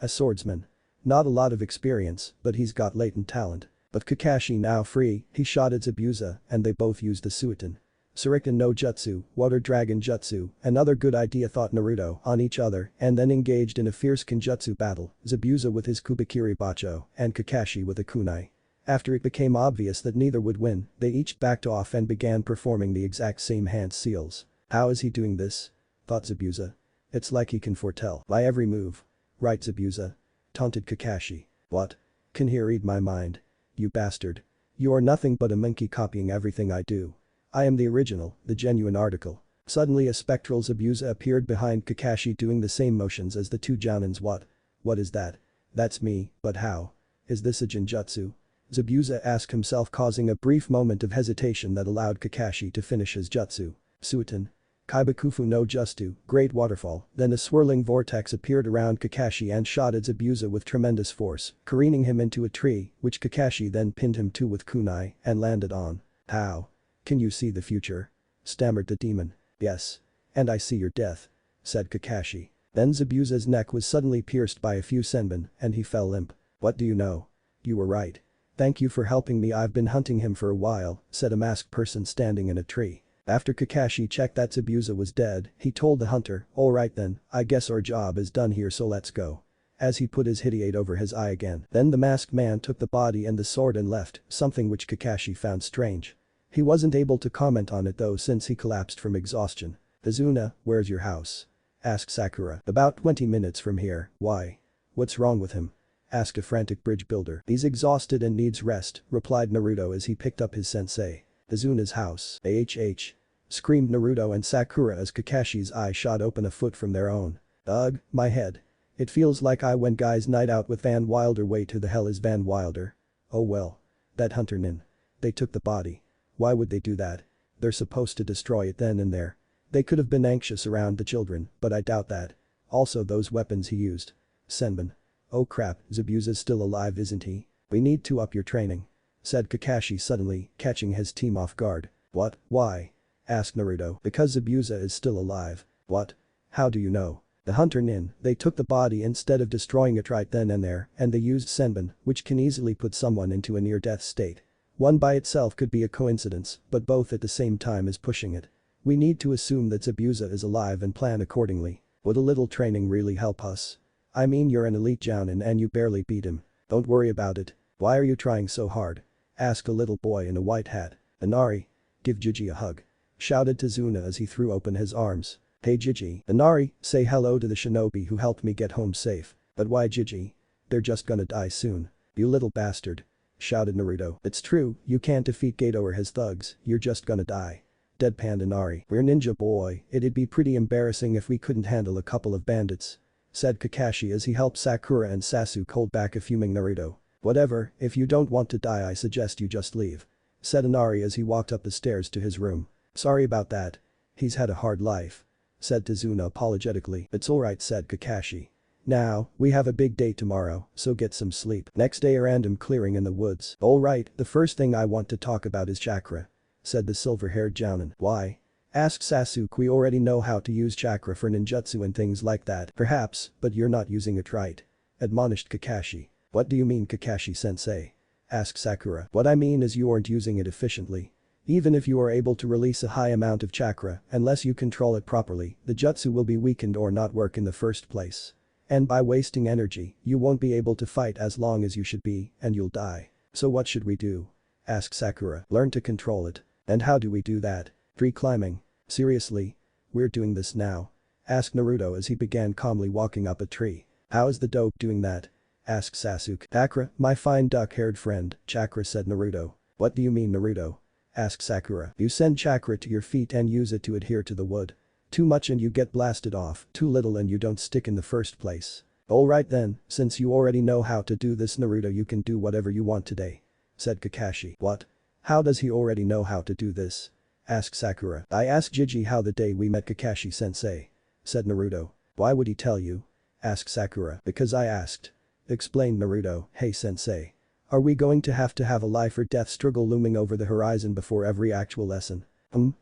A swordsman. Not a lot of experience, but he's got latent talent. But Kakashi now free, he shot at Zabuza, and they both used the Suiton. Shuriken no Jutsu, Water Dragon Jutsu, another good idea, thought Naruto, on each other, and then engaged in a fierce Kenjutsu battle, Zabuza with his Kubikiri Bacho, and Kakashi with a kunai. After it became obvious that neither would win, they each backed off and began performing the exact same hand seals. How is he doing this? Thought Zabuza. It's like he can foretell by every move. Right, Zabuza? Taunted Kakashi. What? Can he read my mind? You bastard. You are nothing but a monkey copying everything I do. I am the original, the genuine article. Suddenly a spectral Zabuza appeared behind Kakashi doing the same motions as the 2 Jounins. What is that? That's me, but how? Is this a genjutsu? Zabuza asked himself, causing a brief moment of hesitation that allowed Kakashi to finish his jutsu. Suiton. Kaibakufu no Justu, Great Waterfall. Then a swirling vortex appeared around Kakashi and shot at Zabuza with tremendous force, careening him into a tree, which Kakashi then pinned him to with kunai and landed on. How? Can you see the future? Stammered the demon. Yes. And I see your death. Said Kakashi. Then Zabuza's neck was suddenly pierced by a few senbon and he fell limp. What do you know? You were right. Thank you for helping me, I've been hunting him for a while, said a masked person standing in a tree. After Kakashi checked that Zabuza was dead, he told the hunter, alright then, I guess our job is done here, so let's go. as he put his hideate over his eye again. Then the masked man took the body and the sword and left, something which Kakashi found strange. He wasn't able to comment on it though since he collapsed from exhaustion. "Izuna, where's your house?" asked Sakura. "About 20 minutes from here, why? What's wrong with him?" asked a frantic bridge builder. "He's exhausted and needs rest," replied Naruto as he picked up his sensei. "Izuna's house, AHH. Screamed Naruto and Sakura as Kakashi's eye shot open a foot from their own. "Ugh, my head. It feels like I went guys night out with Van Wilder. Wait, who the hell is Van Wilder? Oh well. That hunter nin. They took the body. Why would they do that? They're supposed to destroy it then and there. They could have been anxious around the children, but I doubt that. Also those weapons he used. Senbon. Oh crap, Zabuza's still alive isn't he? We need to up your training," said Kakashi suddenly, catching his team off guard. "What? Why?" asked Naruto. "Because Zabuza is still alive." "What? How do you know?" "The hunter nin, they took the body instead of destroying it right then and there, and they used senbon, which can easily put someone into a near-death state. One by itself could be a coincidence, but both at the same time is pushing it. We need to assume that Zabuza is alive and plan accordingly. Would a little training really help us? I mean, you're an elite jounin and you barely beat him. Don't worry about it. Why are you trying so hard?" asked a little boy in a white hat. "Inari. Give Gigi a hug," shouted Tazuna as he threw open his arms. "Hey Gigi, Inari, say hello to the shinobi who helped me get home safe." "But why Gigi? They're just gonna die soon." "You little bastard," shouted Naruto. "It's true, you can't defeat Gato or his thugs, you're just gonna die." Deadpanned Inari. "We're ninja boy, it'd be pretty embarrassing if we couldn't handle a couple of bandits," said Kakashi as he helped Sakura and Sasuke hold back a fuming Naruto. "Whatever, if you don't want to die I suggest you just leave," said Inari as he walked up the stairs to his room. "Sorry about that. He's had a hard life," said Tazuna apologetically. "It's alright," said Kakashi. "Now, we have a big day tomorrow, so get some sleep." Next day, a random clearing in the woods. "Alright, the first thing I want to talk about is chakra," said the silver-haired jounin. "Why?" asked Sasuke. "We already know how to use chakra for ninjutsu and things like that." "Perhaps, but you're not using it right," admonished Kakashi. "What do you mean, Kakashi-sensei?" asked Sakura. "What I mean is you aren't using it efficiently. Even if you are able to release a high amount of chakra, unless you control it properly, the jutsu will be weakened or not work in the first place. And by wasting energy, you won't be able to fight as long as you should be, and you'll die. So what should we do?" asked Sakura. "Learn to control it." "And how do we do that?" "Tree climbing." "Seriously? We're doing this now?" asked Naruto as he began calmly walking up a tree. "How is the dope doing that?" asked Sasuke. "Chakra, my fine duck-haired friend," chakra said Naruto. "What do you mean Naruto?" asked Sakura. "You send chakra to your feet and use it to adhere to the wood. Too much and you get blasted off, too little and you don't stick in the first place." "Alright then, since you already know how to do this Naruto, you can do whatever you want today," said Kakashi. "What? How does he already know how to do this?" asked Sakura. "I asked Gigi how the day we met Kakashi-sensei," said Naruto. "Why would he tell you?" asked Sakura. "Because I asked," explained Naruto. "Hey sensei. Are we going to have a life or death struggle looming over the horizon before every actual lesson?"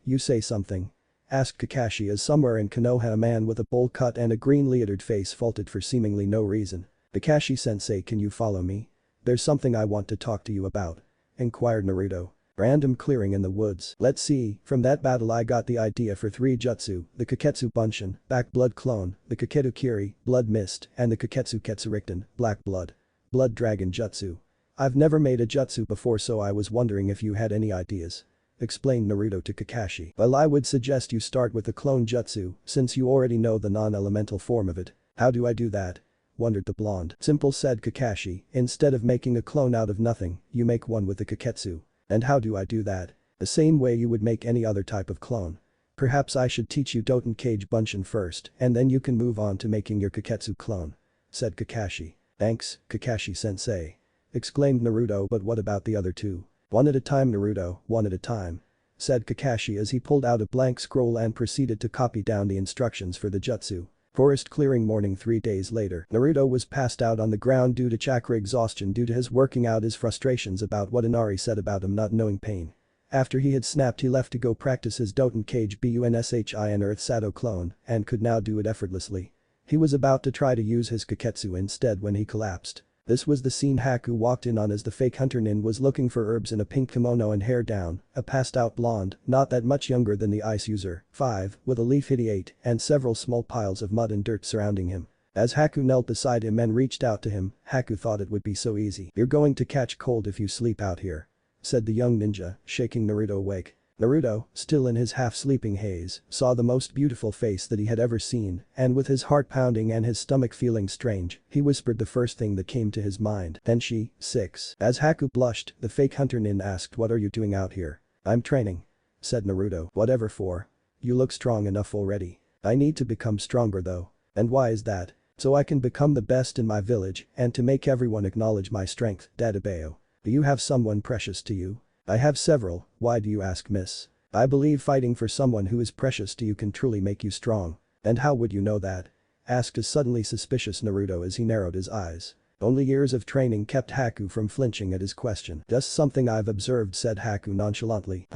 You say something," asked Kakashi as somewhere in Konoha a man with a bowl cut and a green leotarд face faltered for seemingly no reason. "Kakashi-sensei, can you follow me? There's something I want to talk to you about," inquired Naruto. Random clearing in the woods. "Let's see, from that battle I got the idea for 3 jutsu, the Kaketsu Bunshin, Back Blood Clone, the Kaketu Kiri, Blood Mist, and the Kaketsu Ketsurikten, Black Blood. Blood Dragon Jutsu. I've never made a jutsu before so I was wondering if you had any ideas," explained Naruto to Kakashi. "Well, I would suggest you start with the clone jutsu, since you already know the non-elemental form of it." "How do I do that?" wondered the blonde. "Simple," said Kakashi, "instead of making a clone out of nothing, you make one with the Kaketsu." "And how do I do that?" "The same way you would make any other type of clone. Perhaps I should teach you Doten Cage Bunshin first, and then you can move on to making your Kaketsu clone," said Kakashi. "Thanks, Kakashi-sensei," exclaimed Naruto. "But what about the other 2? "One at a time Naruto, one at a time," said Kakashi as he pulled out a blank scroll and proceeded to copy down the instructions for the jutsu. Forest clearing morning 3 days later. Naruto was passed out on the ground due to chakra exhaustion due to his working out his frustrations about what Inari said about him not knowing pain. After he had snapped he left to go practice his Doten Cage Bunshin Earth Sado clone and could now do it effortlessly. He was about to try to use his Kaketsu instead when he collapsed. This was the scene Haku walked in on as the fake hunter nin was looking for herbs in a pink kimono and hair down, a passed out blonde, not that much younger than the ice user, 5, with a leaf hideate and several small piles of mud and dirt surrounding him. As Haku knelt beside him and reached out to him, Haku thought it would be so easy. "You're going to catch cold if you sleep out here," said the young ninja, shaking Naruto awake. Naruto, still in his half-sleeping haze, saw the most beautiful face that he had ever seen, and with his heart pounding and his stomach feeling strange, he whispered the first thing that came to his mind. "Tenshi, 6. As Haku blushed, the fake hunter nin asked, "What are you doing out here?" "I'm training," said Naruto. "Whatever for? You look strong enough already." "I need to become stronger though." "And why is that?" "So I can become the best in my village and to make everyone acknowledge my strength, Dadabeo." "Do you have someone precious to you?" "I have several, why do you ask, miss?" "I believe fighting for someone who is precious to you can truly make you strong." "And how would you know that?" asked a suddenly suspicious Naruto as he narrowed his eyes. Only years of training kept Haku from flinching at his question. "Just something I've observed," said Haku nonchalantly.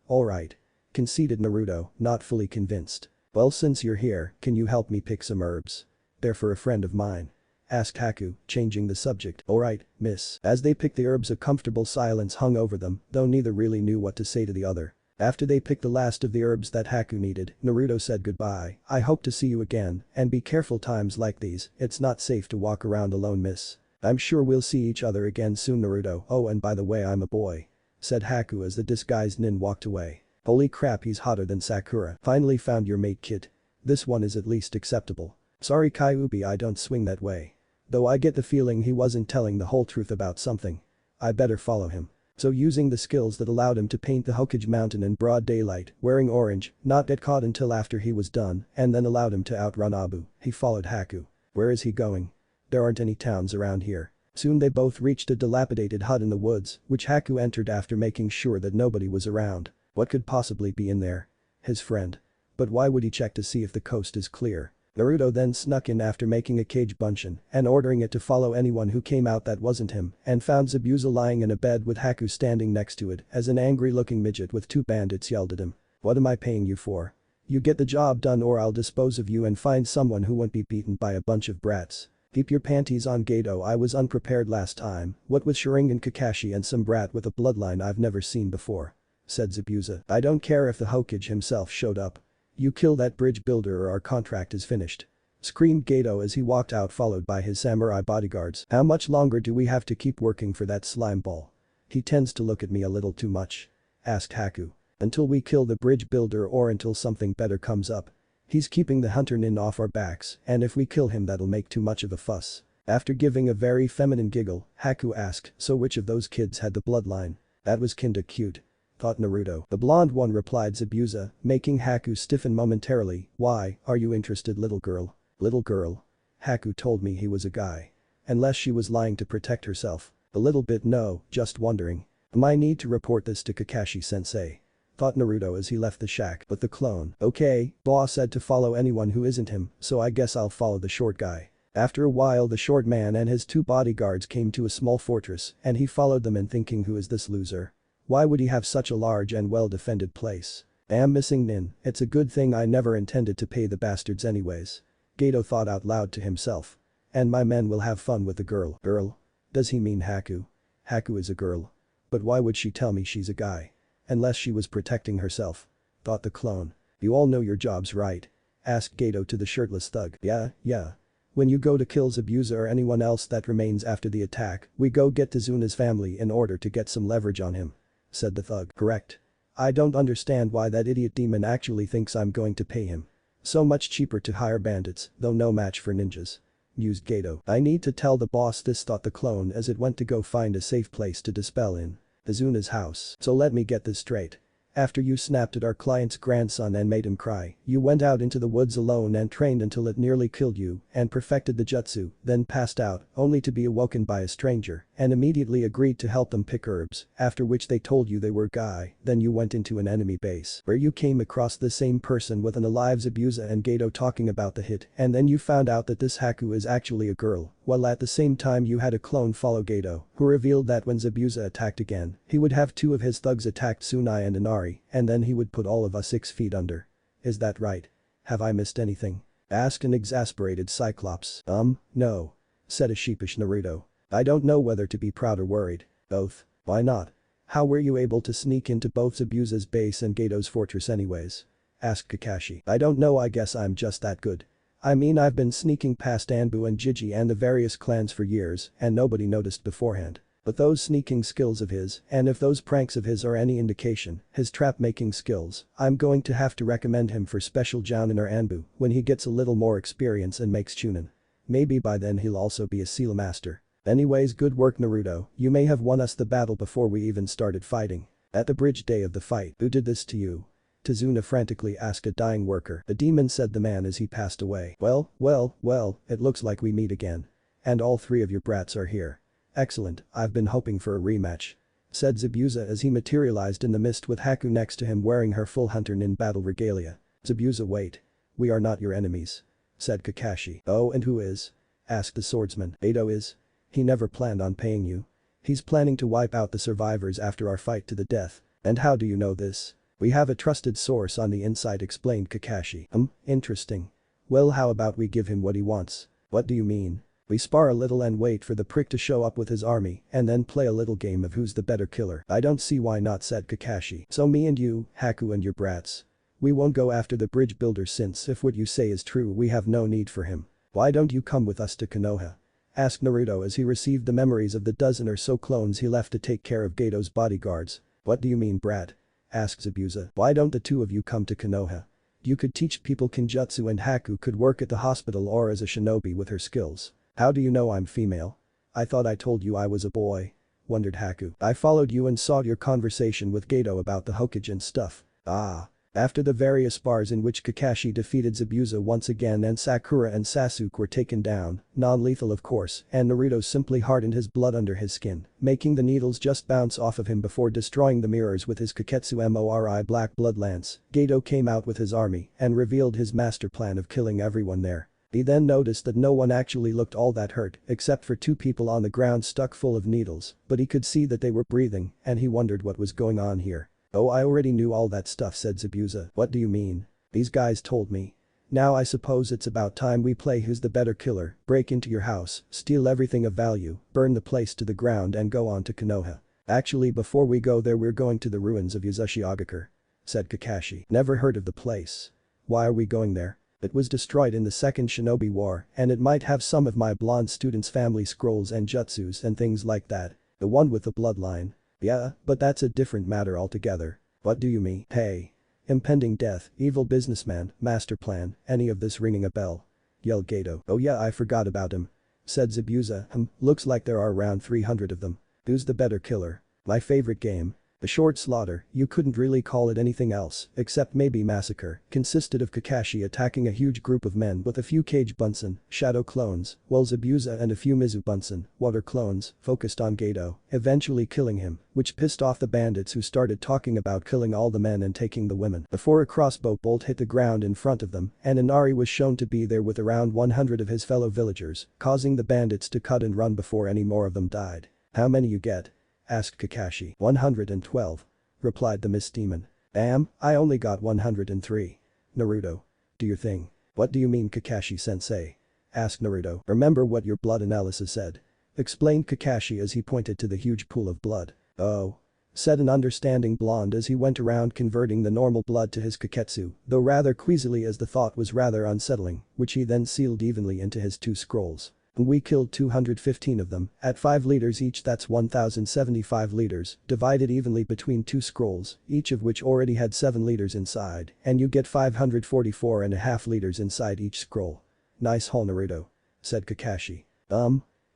Alright," conceded Naruto, not fully convinced. "Well, since you're here, can you help me pick some herbs? They're for a friend of mine," asked Haku, changing the subject. "Alright, miss." As they picked the herbs, a comfortable silence hung over them, though neither really knew what to say to the other. After they picked the last of the herbs that Haku needed, Naruto said goodbye. "I hope to see you again, and be careful times like these, it's not safe to walk around alone, miss." "I'm sure we'll see each other again soon, Naruto. Oh, and by the way, I'm a boy," said Haku as the disguised nin walked away. "Holy crap, he's hotter than Sakura. Finally found your mate, kid. This one is at least acceptable." "Sorry Kyuubi, I don't swing that way. Though I get the feeling he wasn't telling the whole truth about something. I better follow him." So using the skills that allowed him to paint the Hokage mountain in broad daylight, wearing orange, not get caught until after he was done, and then allowed him to outrun Abu, he followed Haku. Where is he going? There aren't any towns around here. Soon they both reached a dilapidated hut in the woods, which Haku entered after making sure that nobody was around. What could possibly be in there? His friend. But why would he check to see if the coast is clear? Naruto then snuck in after making a cage bunshin and ordering it to follow anyone who came out that wasn't him, and found Zabuza lying in a bed with Haku standing next to it as an angry-looking midget with 2 bandits yelled at him. "What am I paying you for? You get the job done or I'll dispose of you and find someone who won't be beaten by a bunch of brats." "Keep your panties on, Gato. I was unprepared last time, what with Sharingan Kakashi and some brat with a bloodline I've never seen before," said Zabuza. "I don't care if the Hokage himself showed up. You kill that bridge builder or our contract is finished," screamed Gato as he walked out followed by his samurai bodyguards. "How much longer do we have to keep working for that slime ball? He tends to look at me a little too much," asked Haku. "Until we kill the bridge builder or until something better comes up. He's keeping the hunter nin off our backs, and if we kill him that'll make too much of a fuss." After giving a very feminine giggle, Haku asked, "So which of those kids had the bloodline?" "That was kinda cute," thought Naruto. "The blonde one," replied Zabuza, making Haku stiffen momentarily. "Why, are you interested, little girl?" "Little girl?" Haku told me he was a guy. Unless she was lying to protect herself. "A little bit, no, just wondering. I need to report this to Kakashi-sensei," thought Naruto as he left the shack. But the clone. "Okay, boss said to follow anyone who isn't him, so I guess I'll follow the short guy." After a while the short man and his 2 bodyguards came to a small fortress and he followed them and thinking, who is this loser? Why would he have such a large and well-defended place? "Am missing nin, it's a good thing I never intended to pay the bastards anyways," Gato thought out loud to himself. "And my men will have fun with the girl." "Girl? Does he mean Haku? Haku is a girl. But why would she tell me she's a guy? Unless she was protecting herself," thought the clone. "You all know your jobs, right?" asked Gato to the shirtless thug. Yeah. When you go to kill Zabuza or anyone else that remains after the attack, we go get Tazuna's family in order to get some leverage on him," said the thug. "Correct. I don't understand why that idiot demon actually thinks I'm going to pay him. So much cheaper to hire bandits, though no match for ninjas," mused Gato. "I need to tell the boss this," thought the clone as it went to go find a safe place to dispel in. Tazuna's house. "So let me get this straight. After you snapped at our client's grandson and made him cry, you went out into the woods alone and trained until it nearly killed you and perfected the jutsu, then passed out, only to be awoken by a stranger and immediately agreed to help them pick herbs, after which they told you they were guy, then you went into an enemy base where you came across the same person with an alive Zabuza and Gato talking about the hit and then you found out that this Haku is actually a girl, while at the same time you had a clone follow Gato, who revealed that when Zabuza attacked again, he would have 2 of his thugs attack Tsunai and Inari, and then he would put all of us 6 feet under. Is that right? Have I missed anything?" asked an exasperated Cyclops. No," said a sheepish Naruto. "I don't know whether to be proud or worried." "Both? Why not? How were you able to sneak into both Zabuza's base and Gato's fortress anyways?" asked Kakashi. "I don't know, I guess I'm just that good. I mean I've been sneaking past Anbu and Jiji and the various clans for years and nobody noticed beforehand. But those sneaking skills of his, and if those pranks of his are any indication, his trap-making skills, I'm going to have to recommend him for special jounin or Anbu when he gets a little more experience and makes chunin. Maybe by then he'll also be a seal master. Anyways, good work Naruto, you may have won us the battle before we even started fighting. At the bridge day of the fight, who did this to you? Tazuna frantically asked a dying worker. The demon said the man as he passed away. Well, it looks like we meet again. And all three of your brats are here. Excellent, I've been hoping for a rematch. Said Zabuza as he materialized in the mist with Haku next to him wearing her full hunter nin battle regalia. Zabuza, wait. We are not your enemies. Said Kakashi. Oh, and who is? Asked the swordsman. Edo is. He never planned on paying you. He's planning to wipe out the survivors after our fight to the death. And how do you know this? We have a trusted source on the inside, explained Kakashi. Interesting. Well, how about we give him what he wants? What do you mean? We spar a little and wait for the prick to show up with his army and then play a little game of who's the better killer. I don't see why not, said Kakashi. So me and you, Haku and your brats. We won't go after the bridge builder since if what you say is true we have no need for him. Why don't you come with us to Konoha? Asked Naruto as he received the memories of the dozen or so clones he left to take care of Gato's bodyguards. What do you mean, brat? Asked Zabuza. Why don't the two of you come to Konoha? You could teach people Kenjutsu and Haku could work at the hospital or as a shinobi with her skills. How do you know I'm female? I thought I told you I was a boy. Wondered Haku. I followed you and saw your conversation with Gato about the Hokage and stuff. Ah. After the various bars in which Kakashi defeated Zabuza once again and Sakura and Sasuke were taken down, non-lethal of course, and Naruto simply hardened his blood under his skin, making the needles just bounce off of him before destroying the mirrors with his Kaketsu Mori Black Blood Lance, Gato came out with his army and revealed his master plan of killing everyone there. He then noticed that no one actually looked all that hurt except for two people on the ground stuck full of needles, but he could see that they were breathing and he wondered what was going on here. Oh, I already knew all that stuff, said Zabuza. What do you mean? These guys told me. Now I suppose it's about time we play who's the better killer, break into your house, steal everything of value, burn the place to the ground and go on to Konoha. Actually, before we go there we're going to the ruins of Yuzushiogakure. Said Kakashi. Never heard of the place. Why are we going there? It was destroyed in the Second Shinobi War and it might have some of my blonde students' family scrolls and jutsus and things like that. The one with the bloodline. Yeah, but that's a different matter altogether. What do you mean? Hey. Impending death, evil businessman, master plan, any of this ringing a bell? Yelled Gato. Oh yeah, I forgot about him. Said Zabuza. Looks like there are around 300 of them. Who's the better killer? My favorite game. The short slaughter, you couldn't really call it anything else, except maybe massacre, consisted of Kakashi attacking a huge group of men with a few Kage Bunsen, shadow clones, while Zabuza and a few Mizu Bunsen, water clones, focused on Gato, eventually killing him, which pissed off the bandits who started talking about killing all the men and taking the women. Before a crossbow bolt hit the ground in front of them, and Inari was shown to be there with around 100 of his fellow villagers, causing the bandits to cut and run before any more of them died. How many you get? Asked Kakashi. 112. Replied the Mist Demon. Damn, I only got 103. Naruto. Do your thing. What do you mean, Kakashi-sensei? Asked Naruto. Remember what your blood analysis said. Explained Kakashi as he pointed to the huge pool of blood. Oh. Said an understanding blonde as he went around converting the normal blood to his Kaketsu, though rather queasily as the thought was rather unsettling, which he then sealed evenly into his two scrolls. We killed 215 of them, at 5 liters each, that's 1075 liters, divided evenly between 2 scrolls, each of which already had 7 liters inside, and you get 544.5 liters inside each scroll. Nice haul, Naruto. Said Kakashi.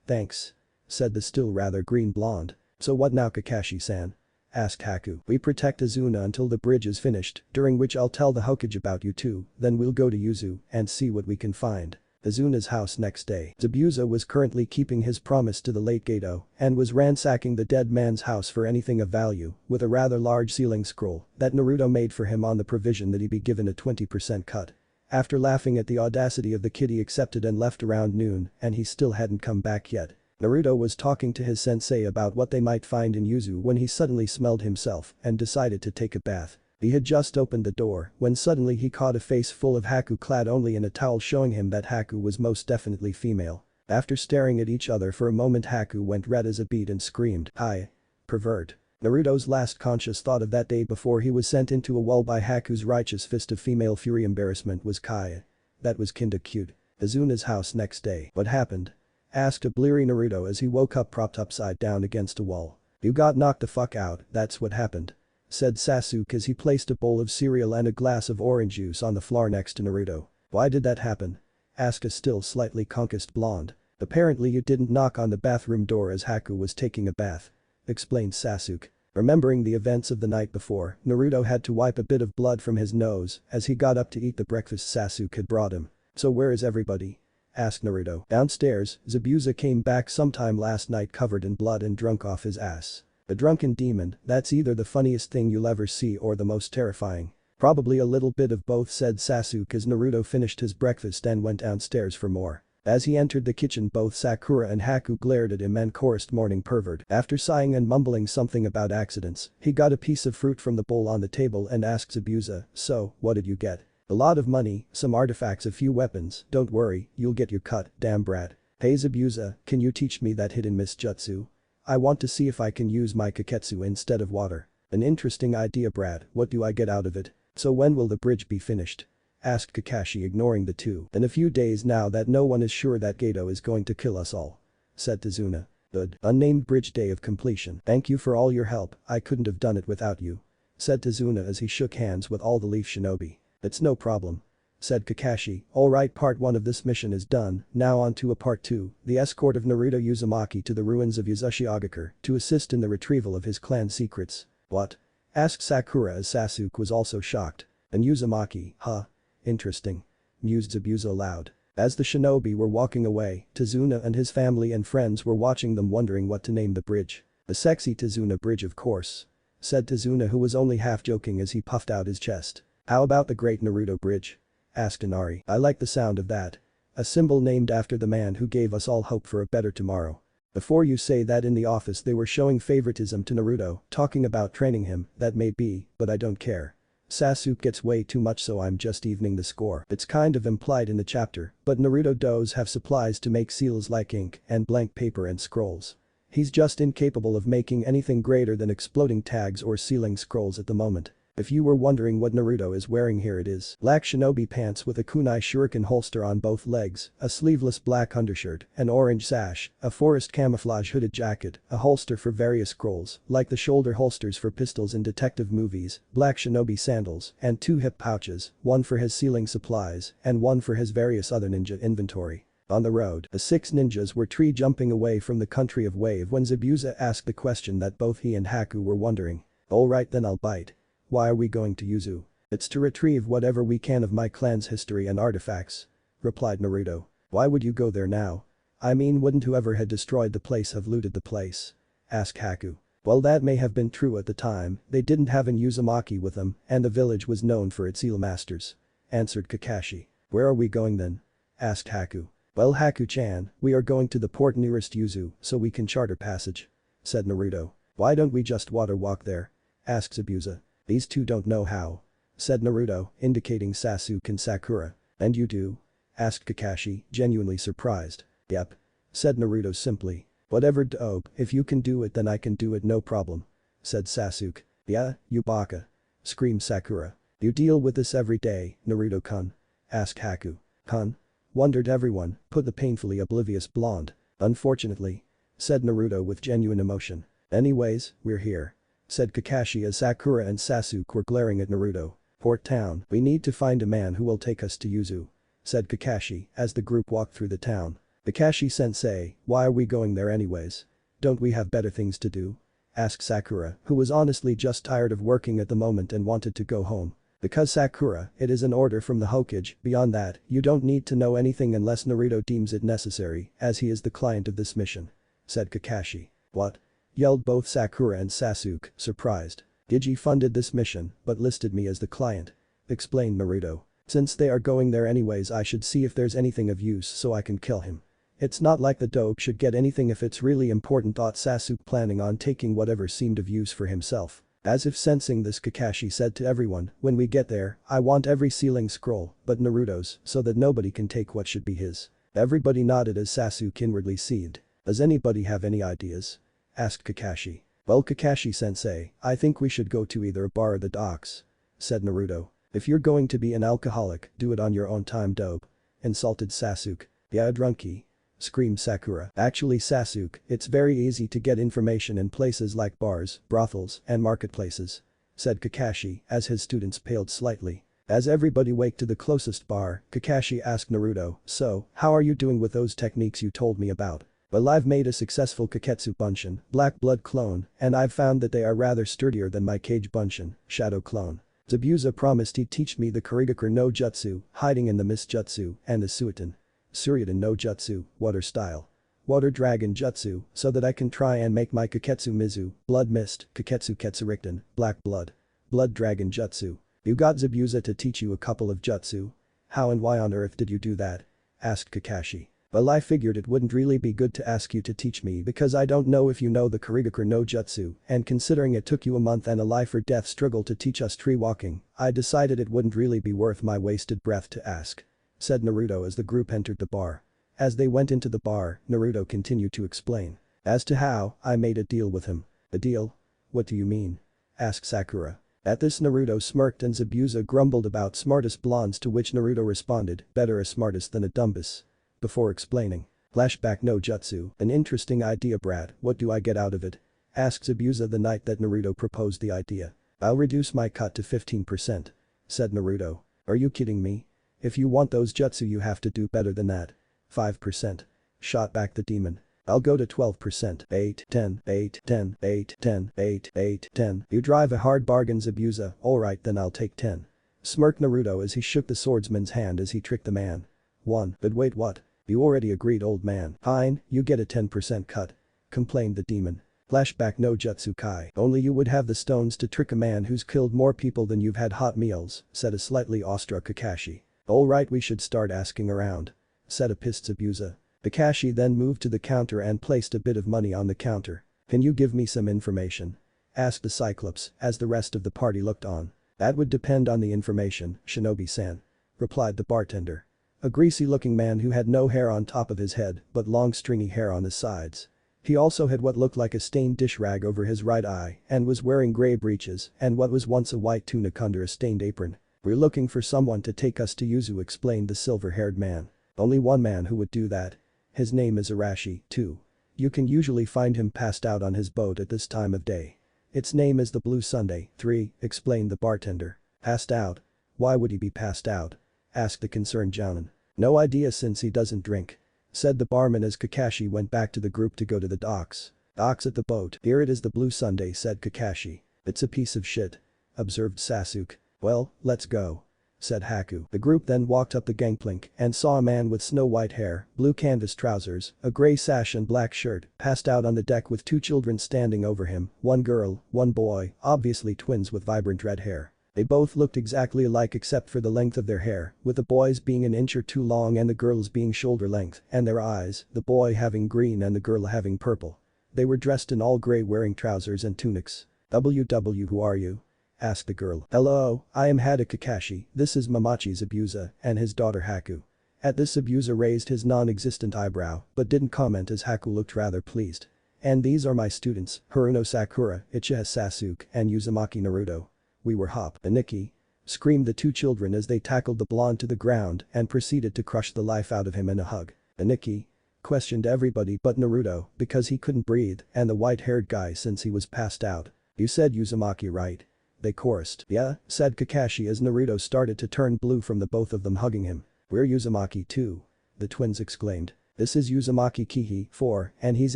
Thanks. Said the still rather green blonde. So what now, Kakashi-san? Asked Haku. We protect Azuna until the bridge is finished, during which I'll tell the Hokage about you too, then we'll go to Yuzu and see what we can find. Azuna's house next day. Zabuza was currently keeping his promise to the late Gato and was ransacking the dead man's house for anything of value with a rather large sealing scroll that Naruto made for him on the provision that he be given a 20% cut. After laughing at the audacity of the kid, he accepted and left around noon and he still hadn't come back yet. Naruto was talking to his sensei about what they might find in Yuzu when he suddenly smelled himself and decided to take a bath. He had just opened the door when suddenly he caught a face full of Haku clad only in a towel, showing him that Haku was most definitely female. After staring at each other for a moment, Haku went red as a beet and screamed, "Hi. Pervert." Naruto's last conscious thought of that day before he was sent into a well by Haku's righteous fist of female fury embarrassment was Kai. That was kinda cute. Azuna's house next day. What happened? Asked a bleary Naruto as he woke up propped upside down against a wall. You got knocked the fuck out, that's what happened. Said Sasuke as he placed a bowl of cereal and a glass of orange juice on the floor next to Naruto. Why did that happen? Asked a still slightly concussed blonde. Apparently you didn't knock on the bathroom door as Haku was taking a bath. Explained Sasuke. Remembering the events of the night before, Naruto had to wipe a bit of blood from his nose as he got up to eat the breakfast Sasuke had brought him. So where is everybody? Asked Naruto. Downstairs, Zabuza came back sometime last night covered in blood and drunk off his ass. A drunken demon, that's either the funniest thing you'll ever see or the most terrifying. Probably a little bit of both, said Sasuke as Naruto finished his breakfast and went downstairs for more. As he entered the kitchen both Sakura and Haku glared at him and chorused morning pervert. After sighing and mumbling something about accidents, he got a piece of fruit from the bowl on the table and asked Zabuza, so, what did you get? A lot of money, some artifacts, a few weapons, don't worry, you'll get your cut, damn brat. Hey Zabuza, can you teach me that hidden misjutsu? I want to see if I can use my kaketsu instead of water. An interesting idea brat, what do I get out of it? So when will the bridge be finished? Asked Kakashi ignoring the two. In a few days now that no one is sure that Gato is going to kill us all. Said Tazuna. Good. Unnamed bridge day of completion. Thank you for all your help, I couldn't have done it without you. Said Tazuna as he shook hands with all the Leaf Shinobi. It's no problem. Said Kakashi. Alright, part 1 of this mission is done, now on to a part 2, the escort of Naruto Uzumaki to the ruins of Uzushiogakure to assist in the retrieval of his clan secrets. What? Asked Sakura as Sasuke was also shocked. And Uzumaki, huh? Interesting. Mused Zabuza aloud. As the shinobi were walking away, Tazuna and his family and friends were watching them wondering what to name the bridge. The sexy Tazuna bridge of course. Said Tazuna who was only half joking as he puffed out his chest. How about the Great Naruto Bridge? Asked Inari. I like the sound of that. A symbol named after the man who gave us all hope for a better tomorrow. Before you say that in the office they were showing favoritism to Naruto, talking about training him, that may be, but I don't care. Sasuke gets way too much so I'm just evening the score. It's kind of implied in the chapter, but Naruto does have supplies to make seals like ink and blank paper and scrolls. He's just incapable of making anything greater than exploding tags or sealing scrolls at the moment. If you were wondering what Naruto is wearing, here it is. Black shinobi pants with a kunai shuriken holster on both legs, a sleeveless black undershirt, an orange sash, a forest camouflage hooded jacket, a holster for various scrolls, like the shoulder holsters for pistols in detective movies, black shinobi sandals, and 2 hip pouches, one for his sealing supplies, and one for his various other ninja inventory. On the road, the 6 ninjas were tree jumping away from the country of Wave when Zabuza asked the question that both he and Haku were wondering. Alright then I'll bite. Why are we going to Yuzu? It's to retrieve whatever we can of my clan's history and artifacts. Replied Naruto. Why would you go there now? I mean wouldn't whoever had destroyed the place have looted the place? Asked Haku. Well that may have been true at the time, they didn't have an Uzumaki with them and the village was known for its eel masters. Answered Kakashi. Where are we going then? Asked Haku. Well Haku-chan, we are going to the port nearest Yuzu so we can charter passage. Said Naruto. Why don't we just water walk there? Asked Zabuza. These two don't know how. Said Naruto, indicating Sasuke and Sakura. And you do? Asked Kakashi, genuinely surprised. Yep. Said Naruto simply. Whatever dope, if you can do it then I can do it no problem. Said Sasuke. Yeah, you baka. Screamed Sakura. You deal with this every day, Naruto-kun? Asked Haku. Kun? Wondered everyone, put the painfully oblivious blonde. Unfortunately. Said Naruto with genuine emotion. Anyways, we're here. Said Kakashi as Sakura and Sasuke were glaring at Naruto. Port town, we need to find a man who will take us to Yuzu. Said Kakashi as the group walked through the town. Kakashi-sensei, why are we going there anyways? Don't we have better things to do? Asked Sakura, who was honestly just tired of working at the moment and wanted to go home. Because Sakura, it is an order from the Hokage, beyond that, you don't need to know anything unless Naruto deems it necessary, as he is the client of this mission. Said Kakashi. What? Yelled both Sakura and Sasuke, surprised. Gigi funded this mission, but listed me as the client. Explained Naruto. Since they are going there anyways I should see if there's anything of use so I can kill him. It's not like the dope should get anything if it's really important, thought Sasuke, planning on taking whatever seemed of use for himself. As if sensing this, Kakashi said to everyone, when we get there, I want every sealing scroll, but Naruto's, so that nobody can take what should be his. Everybody nodded as Sasuke inwardly seethed. Does anybody have any ideas? Asked Kakashi. Well Kakashi-sensei, I think we should go to either a bar or the docks. Said Naruto. If you're going to be an alcoholic, do it on your own time, dope. insulted Sasuke. Yeah, drunkie. Screamed Sakura. Actually Sasuke, it's very easy to get information in places like bars, brothels, and marketplaces. Said Kakashi as his students paled slightly. As everybody waked to the closest bar, Kakashi asked Naruto, so, how are you doing with those techniques you told me about? Well, I've made a successful Kaketsu Bunshin, Black Blood clone, and I've found that they are rather sturdier than my Kage Bunshin, Shadow clone. Zabuza promised he'd teach me the Kurigakur no Jutsu, hiding in the Mist Jutsu, and the Suryudan no Jutsu, Water Style. Water Dragon Jutsu, so that I can try and make my Kaketsu Mizu, Blood Mist, Kaketsu Ketsurikten, Black Blood. Blood Dragon Jutsu. You got Zabuza to teach you a couple of jutsu? How and why on earth did you do that? Asked Kakashi. Well, I figured it wouldn't really be good to ask you to teach me because I don't know if you know the Kurigakur no Jutsu, and considering it took you a month and a life or death struggle to teach us tree walking, I decided it wouldn't really be worth my wasted breath to ask. Said Naruto as the group entered the bar. As they went into the bar, Naruto continued to explain. As to how, I made a deal with him. A deal? What do you mean? Asked Sakura. At this Naruto smirked and Zabuza grumbled about smartest blondes, to which Naruto responded, better a smartest than a dumbus. Before explaining. Flashback no jutsu, an interesting idea brat, what do I get out of it? Asked Zabuza the night that Naruto proposed the idea. I'll reduce my cut to 15%. Said Naruto. Are you kidding me? If you want those jutsu you have to do better than that. 5%. Shot back the demon. I'll go to 12%. 8, 10, 8, 10, 8, 10, 8, 8, 10. You drive a hard bargain Zabuza, alright then I'll take 10. Smirked Naruto as he shook the swordsman's hand as he tricked the man. 1. But wait, what? You already agreed, old man. Fine, you get a 10% cut. Complained the demon. Flashback no jutsu kai. Only you would have the stones to trick a man who's killed more people than you've had hot meals, said a slightly awestruck Kakashi. Alright, we should start asking around. Said a pissed Zabuza. Kakashi then moved to the counter and placed a bit of money on the counter. Can you give me some information? Asked the Cyclops as the rest of the party looked on. That would depend on the information, Shinobi-san. Replied the bartender. A greasy-looking man who had no hair on top of his head but long stringy hair on his sides. He also had what looked like a stained dish rag over his right eye and was wearing grey breeches and what was once a white tunic under a stained apron. We're looking for someone to take us to Yuzu, explained the silver-haired man. Only one man who would do that. His name is Arashi, too. You can usually find him passed out on his boat at this time of day. Its name is the Blue Sunday, 3, explained the bartender. Passed out? Why would he be passed out? Asked the concerned Jounin. No idea since he doesn't drink. Said the barman as Kakashi went back to the group to go to the docks. Docks at the boat. Here it is, the Blue Sunday, said Kakashi. It's a piece of shit. Observed Sasuke. Well, let's go. Said Haku. The group then walked up the gangplank and saw a man with snow-white hair, blue canvas trousers, a grey sash and black shirt, passed out on the deck with 2 children standing over him, 1 girl, 1 boy, obviously twins with vibrant red hair. They both looked exactly alike except for the length of their hair, with the boys being an inch or 2 long and the girls being shoulder length, and their eyes, the boy having green and the girl having purple. They were dressed in all grey wearing trousers and tunics. WW, who are you? Asked the girl. Hello, I am Hada Kakashi, this is Mamachi Zabuza and his daughter Haku. At this Zabuza raised his non-existent eyebrow but didn't comment as Haku looked rather pleased. And these are my students, Haruno Sakura, Uchiha Sasuke, and Uzumaki Naruto. We were Hop and Nikki. Screamed the 2 children as they tackled the blonde to the ground and proceeded to crush the life out of him in a hug. Nikki? Questioned everybody but Naruto because he couldn't breathe and the white-haired guy since he was passed out. You said Uzumaki, right? They chorused. Yeah, said Kakashi as Naruto started to turn blue from the both of them hugging him. We're Uzumaki too. The twins exclaimed. This is Uzumaki Kihi, 4, and he's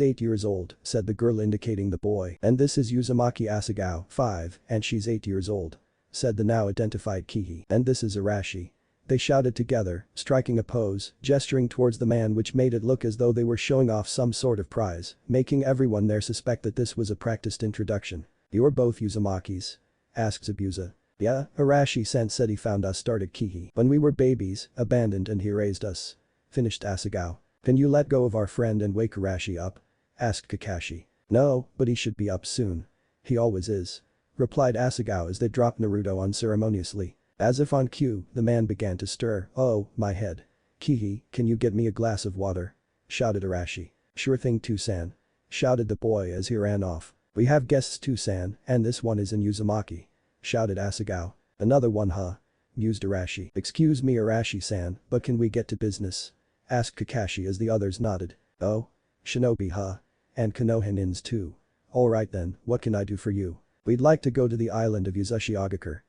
8 years old, said the girl indicating the boy. And this is Uzumaki Asagao, 5, and she's 8 years old. Said the now identified Kihi. And this is Arashi. They shouted together, striking a pose, gesturing towards the man which made it look as though they were showing off some sort of prize, making everyone there suspect that this was a practiced introduction. You're both Uzumakis? Asked Zabuza. Yeah, Arashi-san said he found us, started Kihi. When we were babies, abandoned, and he raised us. Finished Asagao. Can you let go of our friend and wake Arashi up? Asked Kakashi. No, but he should be up soon. He always is. Replied Asagao as they dropped Naruto unceremoniously. As if on cue, the man began to stir. Oh, my head. Kihi, can you get me a glass of water? Shouted Arashi. Sure thing, Too-san. Shouted the boy as he ran off. We have guests Too-san, and this one is in Uzumaki. Shouted Asagao. Another one, huh? mused Arashi. Excuse me Arashi-san, but can we get to business? Asked Kakashi as the others nodded. Oh? Shinobi huh? And Konoha nins too. Alright then, what can I do for you? We'd like to go to the island of Yuzushiogakure.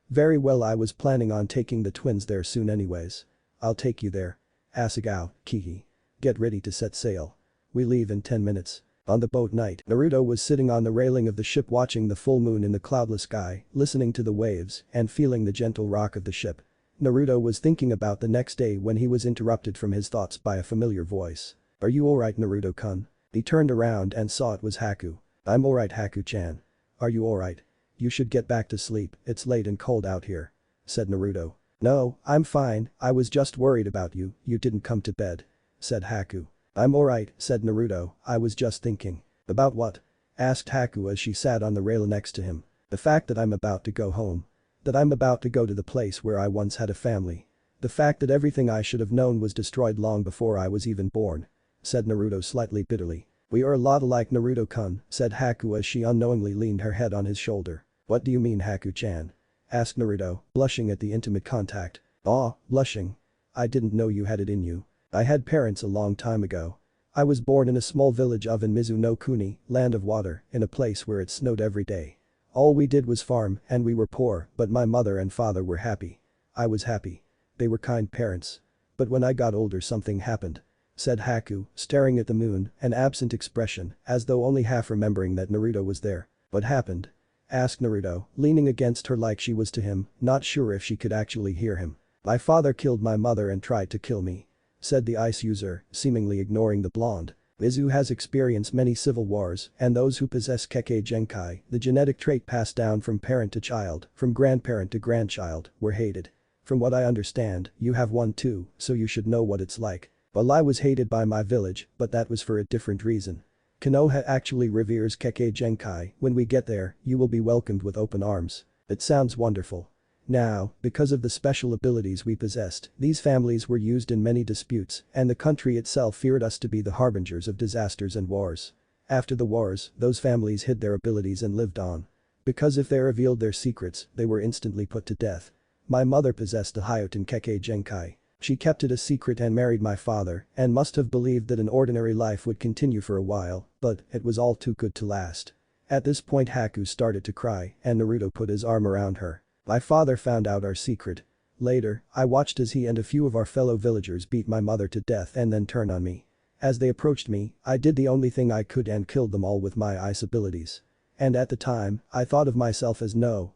Very well I was planning on taking the twins there soon anyways. I'll take you there. Asagao, Kihi. Get ready to set sail. We leave in 10 minutes. On the boat night, Naruto was sitting on the railing of the ship watching the full moon in the cloudless sky, listening to the waves and feeling the gentle rock of the ship. Naruto was thinking about the next day when he was interrupted from his thoughts by a familiar voice. Are you alright Naruto-kun? He turned around and saw it was Haku. I'm alright Haku-chan. Are you alright? You should get back to sleep, it's late and cold out here. Said Naruto. No, I'm fine, I was just worried about you, you didn't come to bed. Said Haku. I'm alright, said Naruto, I was just thinking. About what? Asked Haku as she sat on the rail next to him. The fact that I'm about to go home. That I'm about to go to the place where I once had a family. The fact that everything I should have known was destroyed long before I was even born. Said Naruto slightly bitterly. We are a lot alike Naruto-kun, said Haku as she unknowingly leaned her head on his shoulder. What do you mean Haku-chan? Asked Naruto, blushing at the intimate contact. Aw, blushing. I didn't know you had it in you. I had parents a long time ago. I was born in a small village of in Mizu no Kuni, land of water, in a place where it snowed every day. All we did was farm and we were poor but my mother and father were happy. I was happy. They were kind parents. But when I got older something happened. Said Haku, staring at the moon, an absent expression, as though only half remembering that Naruto was there. What happened? Asked Naruto, leaning against her like she was to him, not sure if she could actually hear him. My father killed my mother and tried to kill me. Said the ice user, seemingly ignoring the blonde. Mizu has experienced many civil wars and those who possess Kekkei Genkai, the genetic trait passed down from parent to child, from grandparent to grandchild, were hated. From what I understand, you have one too, so you should know what it's like. Well I was hated by my village, but that was for a different reason. Konoha actually reveres Kekkei Genkai, when we get there, you will be welcomed with open arms. It sounds wonderful. Now, because of the special abilities we possessed, these families were used in many disputes and the country itself feared us to be the harbingers of disasters and wars. After the wars, those families hid their abilities and lived on. Because if they revealed their secrets, they were instantly put to death. My mother possessed the Hyoten Kekkei Genkai. She kept it a secret and married my father and must have believed that an ordinary life would continue for a while, but it was all too good to last. At this point Haku started to cry and Naruto put his arm around her. My father found out our secret. Later, I watched as he and a few of our fellow villagers beat my mother to death and then turn on me. As they approached me, I did the only thing I could and killed them all with my ice abilities. And at the time, I thought of myself as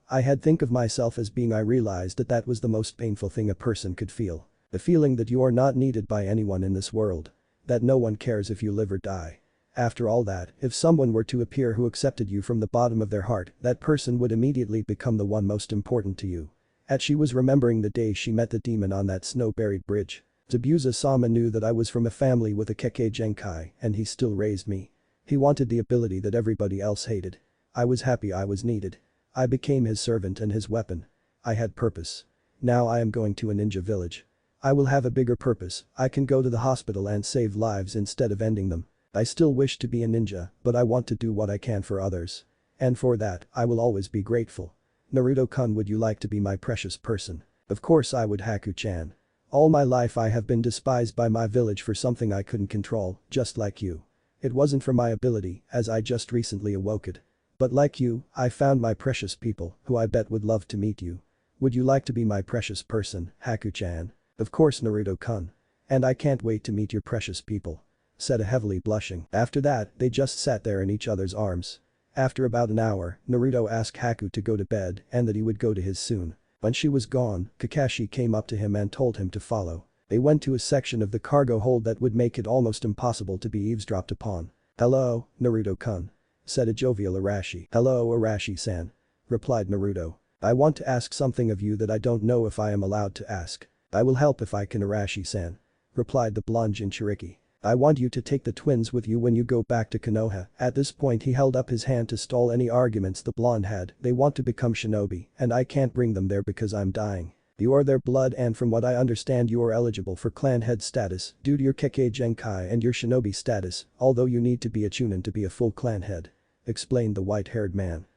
I had think of myself as being I realized that that was the most painful thing a person could feel. The feeling that you are not needed by anyone in this world. That no one cares if you live or die. After all that, if someone were to appear who accepted you from the bottom of their heart, that person would immediately become the one most important to you. As she was remembering the day she met the demon on that snow-buried bridge. Zabuza-sama knew that I was from a family with a Kekkei Genkai and he still raised me. He wanted the ability that everybody else hated. I was happy I was needed. I became his servant and his weapon. I had purpose. Now I am going to a ninja village. I will have a bigger purpose, I can go to the hospital and save lives instead of ending them. I still wish to be a ninja, but I want to do what I can for others. And for that, I will always be grateful. Naruto-kun, would you like to be my precious person? Of course I would, Haku-chan. All my life I have been despised by my village for something I couldn't control, just like you. It wasn't for my ability, as I just recently awoke it. But like you, I found my precious people, who I bet would love to meet you. Would you like to be my precious person, Haku-chan? Of course Naruto-kun. And I can't wait to meet your precious people. Said a heavily blushing. After that, they just sat there in each other's arms. After about an hour, Naruto asked Haku to go to bed and that he would go to his soon. When she was gone, Kakashi came up to him and told him to follow. They went to a section of the cargo hold that would make it almost impossible to be eavesdropped upon. Hello, Naruto-kun. Said a jovial Arashi. Hello Arashi-san. Replied Naruto. I want to ask something of you that I don't know if I am allowed to ask. I will help if I can Arashi-san. Replied the blonde Jinchuriki. I want you to take the twins with you when you go back to Konoha. At this point he held up his hand to stall any arguments the blonde had. They want to become shinobi and I can't bring them there because I'm dying. You are their blood and from what I understand you are eligible for clan head status due to your Kekkei Genkai and your shinobi status, although you need to be a chunin to be a full clan head. Explained the white-haired man.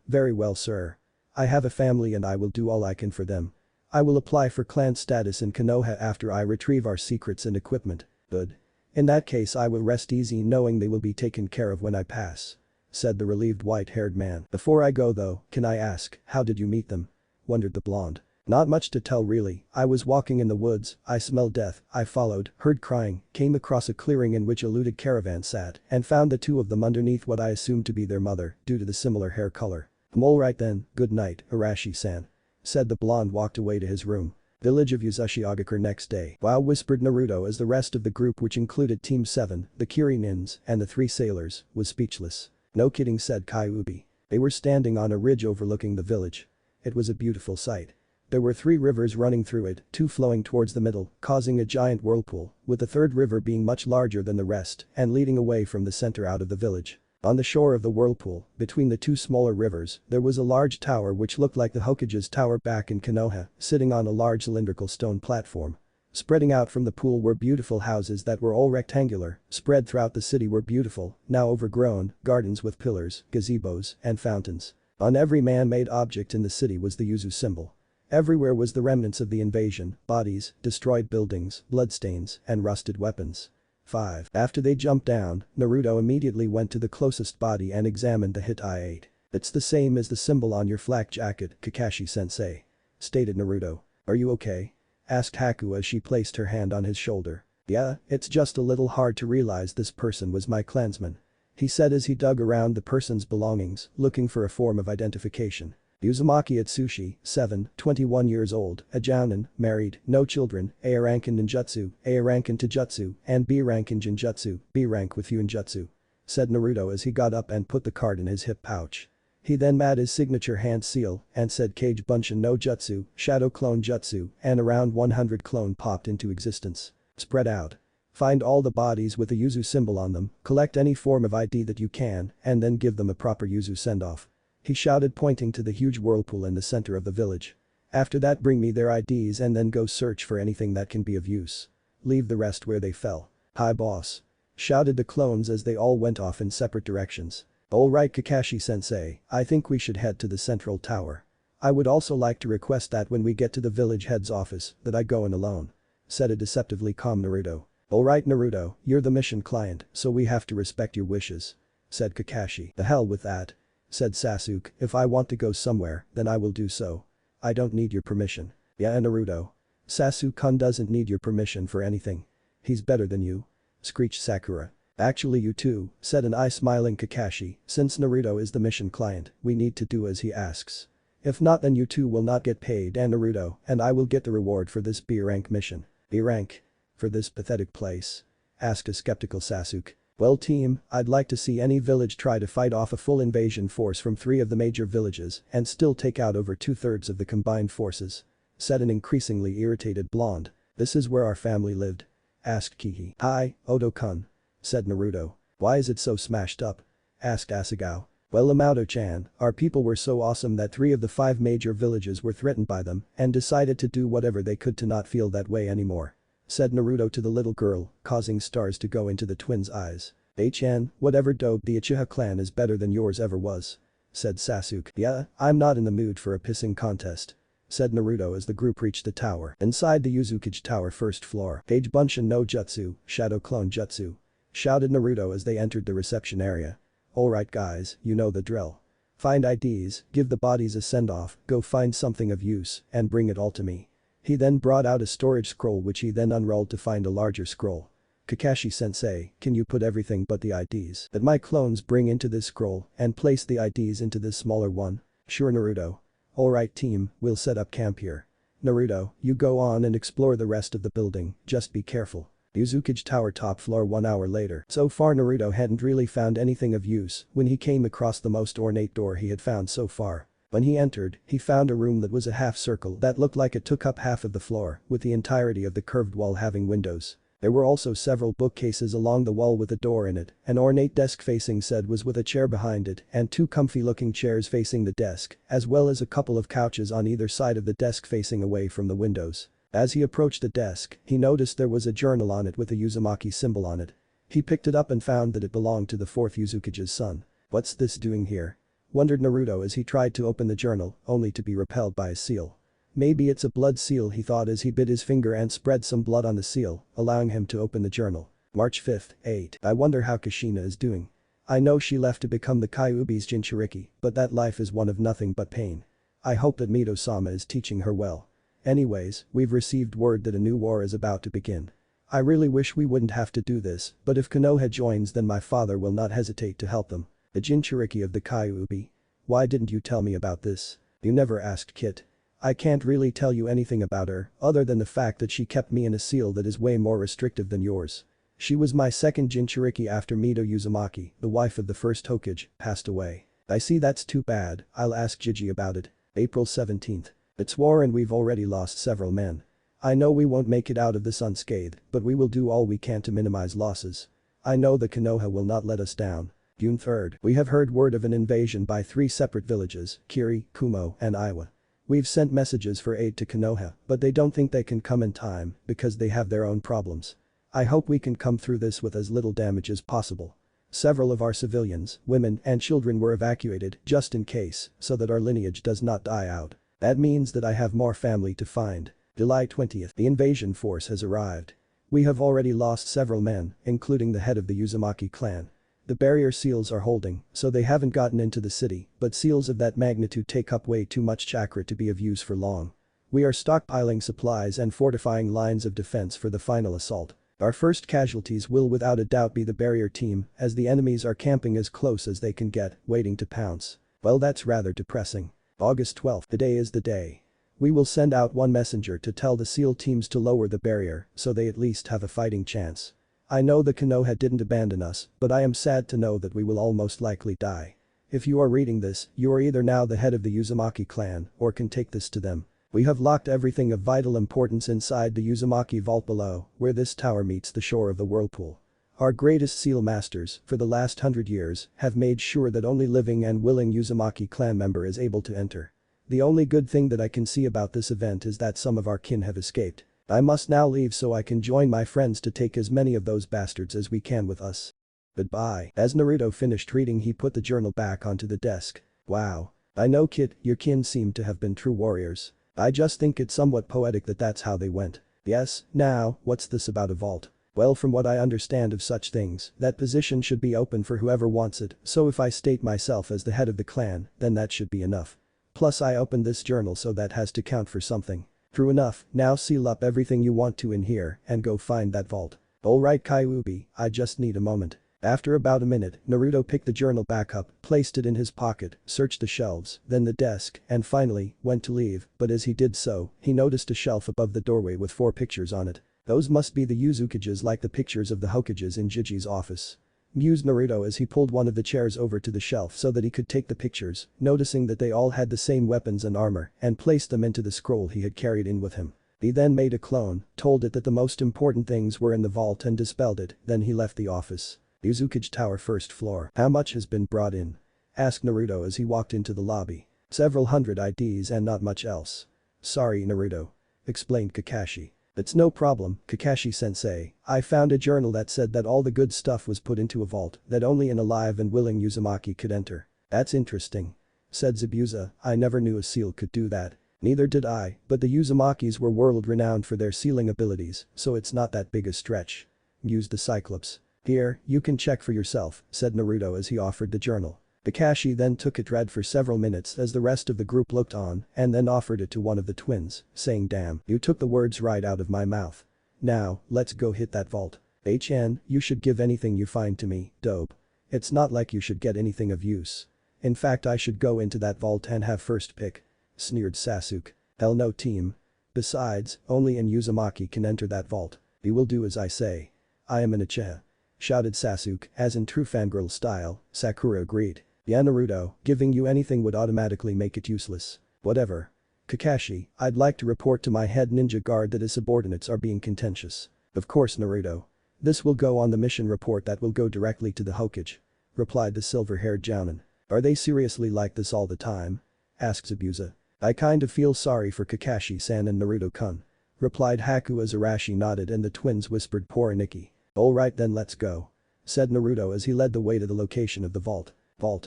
Very well sir. I have a family and I will do all I can for them. I will apply for clan status in Konoha after I retrieve our secrets and equipment. Good. In that case I will rest easy knowing they will be taken care of when I pass," said the relieved white-haired man. "Before I go though, can I ask, how did you meet them?" wondered the blonde. "Not much to tell really, I was walking in the woods, I smelled death, I followed, heard crying, came across a clearing in which a looted caravan sat, and found the two of them underneath what I assumed to be their mother, due to the similar hair color. Alright then, good night, Arashi-san," said the blonde walked away to his room. Village of Yuzashiogakur next day. "Wow," whispered Naruto as the rest of the group, which included Team 7, the Kirinins, and the 3 sailors, was speechless. "No kidding," said Kyuubi. They were standing on a ridge overlooking the village. It was a beautiful sight. There were 3 rivers running through it, 2 flowing towards the middle, causing a giant whirlpool, with the 3rd river being much larger than the rest and leading away from the center out of the village. On the shore of the whirlpool, between the 2 smaller rivers, there was a large tower which looked like the Hokage's tower back in Konoha, sitting on a large cylindrical stone platform. Spreading out from the pool were beautiful houses that were all rectangular, spread throughout the city were beautiful, now overgrown, gardens with pillars, gazebos, and fountains. On every man-made object in the city was the Yuzu symbol. Everywhere was the remnants of the invasion, bodies, destroyed buildings, bloodstains, and rusted weapons. 5. After they jumped down, Naruto immediately went to the closest body and examined the hit I ate. "It's the same as the symbol on your flak jacket, Kakashi-sensei," stated Naruto. "Are you okay?" asked Haku as she placed her hand on his shoulder. "Yeah, it's just a little hard to realize this person was my clansman," he said as he dug around the person's belongings, looking for a form of identification. Uzumaki Atsushi, 7, 21 years old, a jounin, married, no children, A rank in ninjutsu, A rank in taijutsu, and B rank in genjutsu, B rank with Fuinjutsu," said Naruto as he got up and put the card in his hip pouch. He then made his signature hand seal and said Kage Bunshin no Jutsu, Shadow Clone Jutsu, and around 100 clone popped into existence. "Spread out. Find all the bodies with the Yuzu symbol on them, collect any form of ID that you can, and then give them a proper Yuzu send-off," he shouted, pointing to the huge whirlpool in the center of the village. "After that bring me their IDs and then go search for anything that can be of use. Leave the rest where they fell." "Hi boss," shouted the clones as they all went off in separate directions. "Alright Kakashi-sensei, I think we should head to the central tower. I would also like to request that when we get to the village head's office that I go in alone," said a deceptively calm Naruto. "Alright Naruto, you're the mission client, so we have to respect your wishes," said Kakashi. "The hell with that," said Sasuke. "If I want to go somewhere, then I will do so. I don't need your permission." "Yeah Naruto. Sasuke-kun doesn't need your permission for anything. He's better than you," screeched Sakura. "Actually you too," said an eye-smiling Kakashi, "since Naruto is the mission client, we need to do as he asks. If not then you two will not get paid and Naruto and I will get the reward for this B rank mission." "B rank? For this pathetic place?" asked a skeptical Sasuke. "Well team, I'd like to see any village try to fight off a full invasion force from 3 of the major villages and still take out over 2/3 of the combined forces," said an increasingly irritated blonde. "This is where our family lived?" asked Kihi. "Hi, Odo-kun," said Naruto. "Why is it so smashed up?" asked Asagao. "Well Amato-chan, our people were so awesome that 3 of the 5 major villages were threatened by them and decided to do whatever they could to not feel that way anymore," said Naruto to the little girl, causing stars to go into the twins' eyes. "Chan, whatever dope the Uchiha clan is better than yours ever was," said Sasuke. "Yeah, I'm not in the mood for a pissing contest," said Naruto as the group reached the tower. Inside the Yuzukage Tower 1st floor, Kage Bunshin no Jutsu, Shadow Clone Jutsu, shouted Naruto as they entered the reception area. "Alright guys, you know the drill. Find IDs, give the bodies a send-off, go find something of use, and bring it all to me." He then brought out a storage scroll which he then unrolled to find a larger scroll. "Kakashi-sensei, can you put everything but the IDs that my clones bring into this scroll and place the IDs into this smaller one?" "Sure Naruto." "Alright team, we'll set up camp here. Naruto, you go on and explore the rest of the building, just be careful." Yuzukage Tower top floor 1 hour later. So far Naruto hadn't really found anything of use when he came across the most ornate door he had found so far. When he entered, he found a room that was a half circle that looked like it took up half of the floor, with the entirety of the curved wall having windows. There were also several bookcases along the wall with a door in it, an ornate desk facing said was with a chair behind it and 2 comfy-looking chairs facing the desk, as well as a couple of couches on either side of the desk facing away from the windows. As he approached the desk, he noticed there was a journal on it with a Uzumaki symbol on it. He picked it up and found that it belonged to the 4th Uzukage's son. "What's this doing here?" wondered Naruto as he tried to open the journal, only to be repelled by a seal. Maybe it's a blood seal, he thought as he bit his finger and spread some blood on the seal, allowing him to open the journal. March 5th, 8. I wonder how Kushina is doing. I know she left to become the Kyuubi's Jinchuriki, but that life is one of nothing but pain. I hope that Mito-sama is teaching her well. Anyways, we've received word that a new war is about to begin. I really wish we wouldn't have to do this, but if Konoha joins then my father will not hesitate to help them. The Jinchuriki of the Kyuubi. Why didn't you tell me about this? You never asked Kit. I can't really tell you anything about her, other than the fact that she kept me in a seal that is way more restrictive than yours. She was my second Jinchuriki after Mito Uzumaki, the wife of the first Hokage, passed away. I see, that's too bad, I'll ask Gigi about it. April 17th. It's war and we've already lost several men. I know we won't make it out of this unscathed, but we will do all we can to minimize losses. I know the Konoha will not let us down. June 3rd. We have heard word of an invasion by 3 separate villages, Kiri, Kumo, and Iwa. We've sent messages for aid to Konoha, but they don't think they can come in time because they have their own problems. I hope we can come through this with as little damage as possible. Several of our civilians, women, and children were evacuated just in case so that our lineage does not die out. That means that I have more family to find. July 20th. The invasion force has arrived. We have already lost several men, including the head of the Uzumaki clan. The barrier seals are holding, so they haven't gotten into the city, but seals of that magnitude take up way too much chakra to be of use for long. We are stockpiling supplies and fortifying lines of defense for the final assault. Our first casualties will without a doubt be the barrier team, as the enemies are camping as close as they can get, waiting to pounce. Well, that's rather depressing. August 12th. Today is the day. We will send out one messenger to tell the SEAL teams to lower the barrier so they at least have a fighting chance. I know the Konoha didn't abandon us, but I am sad to know that we will all most likely die. If you are reading this, you are either now the head of the Uzumaki clan or can take this to them. We have locked everything of vital importance inside the Uzumaki vault below, where this tower meets the shore of the whirlpool. Our greatest SEAL masters, for the last 100 years, have made sure that only living and willing Uzumaki clan member is able to enter. The only good thing that I can see about this event is that some of our kin have escaped. I must now leave so I can join my friends to take as many of those bastards as we can with us. Goodbye. As Naruto finished reading, he put the journal back onto the desk. Wow. I know, Kid, your kin seem to have been true warriors. I just think it's somewhat poetic that that's how they went. Yes, now, what's this about a vault? Well, from what I understand of such things, that position should be open for whoever wants it, so if I state myself as the head of the clan, then that should be enough. Plus I opened this journal, so that has to count for something. True enough, now seal up everything you want to in here and go find that vault. Alright Kyuubi, I just need a moment. After about a minute, Naruto picked the journal back up, placed it in his pocket, searched the shelves, then the desk, and finally, went to leave, but as he did so, he noticed a shelf above the doorway with 4 pictures on it. Those must be the Uzukages, like the pictures of the Hokages in Jiji's office. Mused Naruto as he pulled one of the chairs over to the shelf so that he could take the pictures, noticing that they all had the same weapons and armor, and placed them into the scroll he had carried in with him. He then made a clone, told it that the most important things were in the vault and dispelled it, then he left the office. Uzukage Tower, 1st floor. How much has been brought in? Asked Naruto as he walked into the lobby. Several hundred IDs and not much else. Sorry, Naruto. Explained Kakashi. It's no problem, Kakashi-sensei. I found a journal that said that all the good stuff was put into a vault that only an alive and willing Uzumaki could enter. That's interesting. Said Zabuza, I never knew a seal could do that. Neither did I, but the Uzumakis were world-renowned for their sealing abilities, so it's not that big a stretch. Mused the Cyclops. Here, you can check for yourself, said Naruto as he offered the journal. Kakashi then took it, read for several minutes as the rest of the group looked on, and then offered it to one of the twins, saying, damn, you took the words right out of my mouth. Now, let's go hit that vault. HN, you should give anything you find to me, dope. It's not like you should get anything of use. In fact, I should go into that vault and have first pick. Sneered Sasuke. Hell no, team. Besides, only an Uzumaki can enter that vault. You will do as I say. I am an Uchiha. Shouted Sasuke, as in true fangirl style. Sakura agreed. Yeah, Naruto, giving you anything would automatically make it useless. Whatever. Kakashi, I'd like to report to my head ninja guard that his subordinates are being contentious. Of course, Naruto. This will go on the mission report that will go directly to the Hokage. Replied the silver-haired Jounin. Are they seriously like this all the time? Asked Zabuza. I kind of feel sorry for Kakashi-san and Naruto-kun. Replied Haku as Arashi nodded and the twins whispered, poor Nikki. Alright then, let's go. Said Naruto as he led the way to the location of the vault.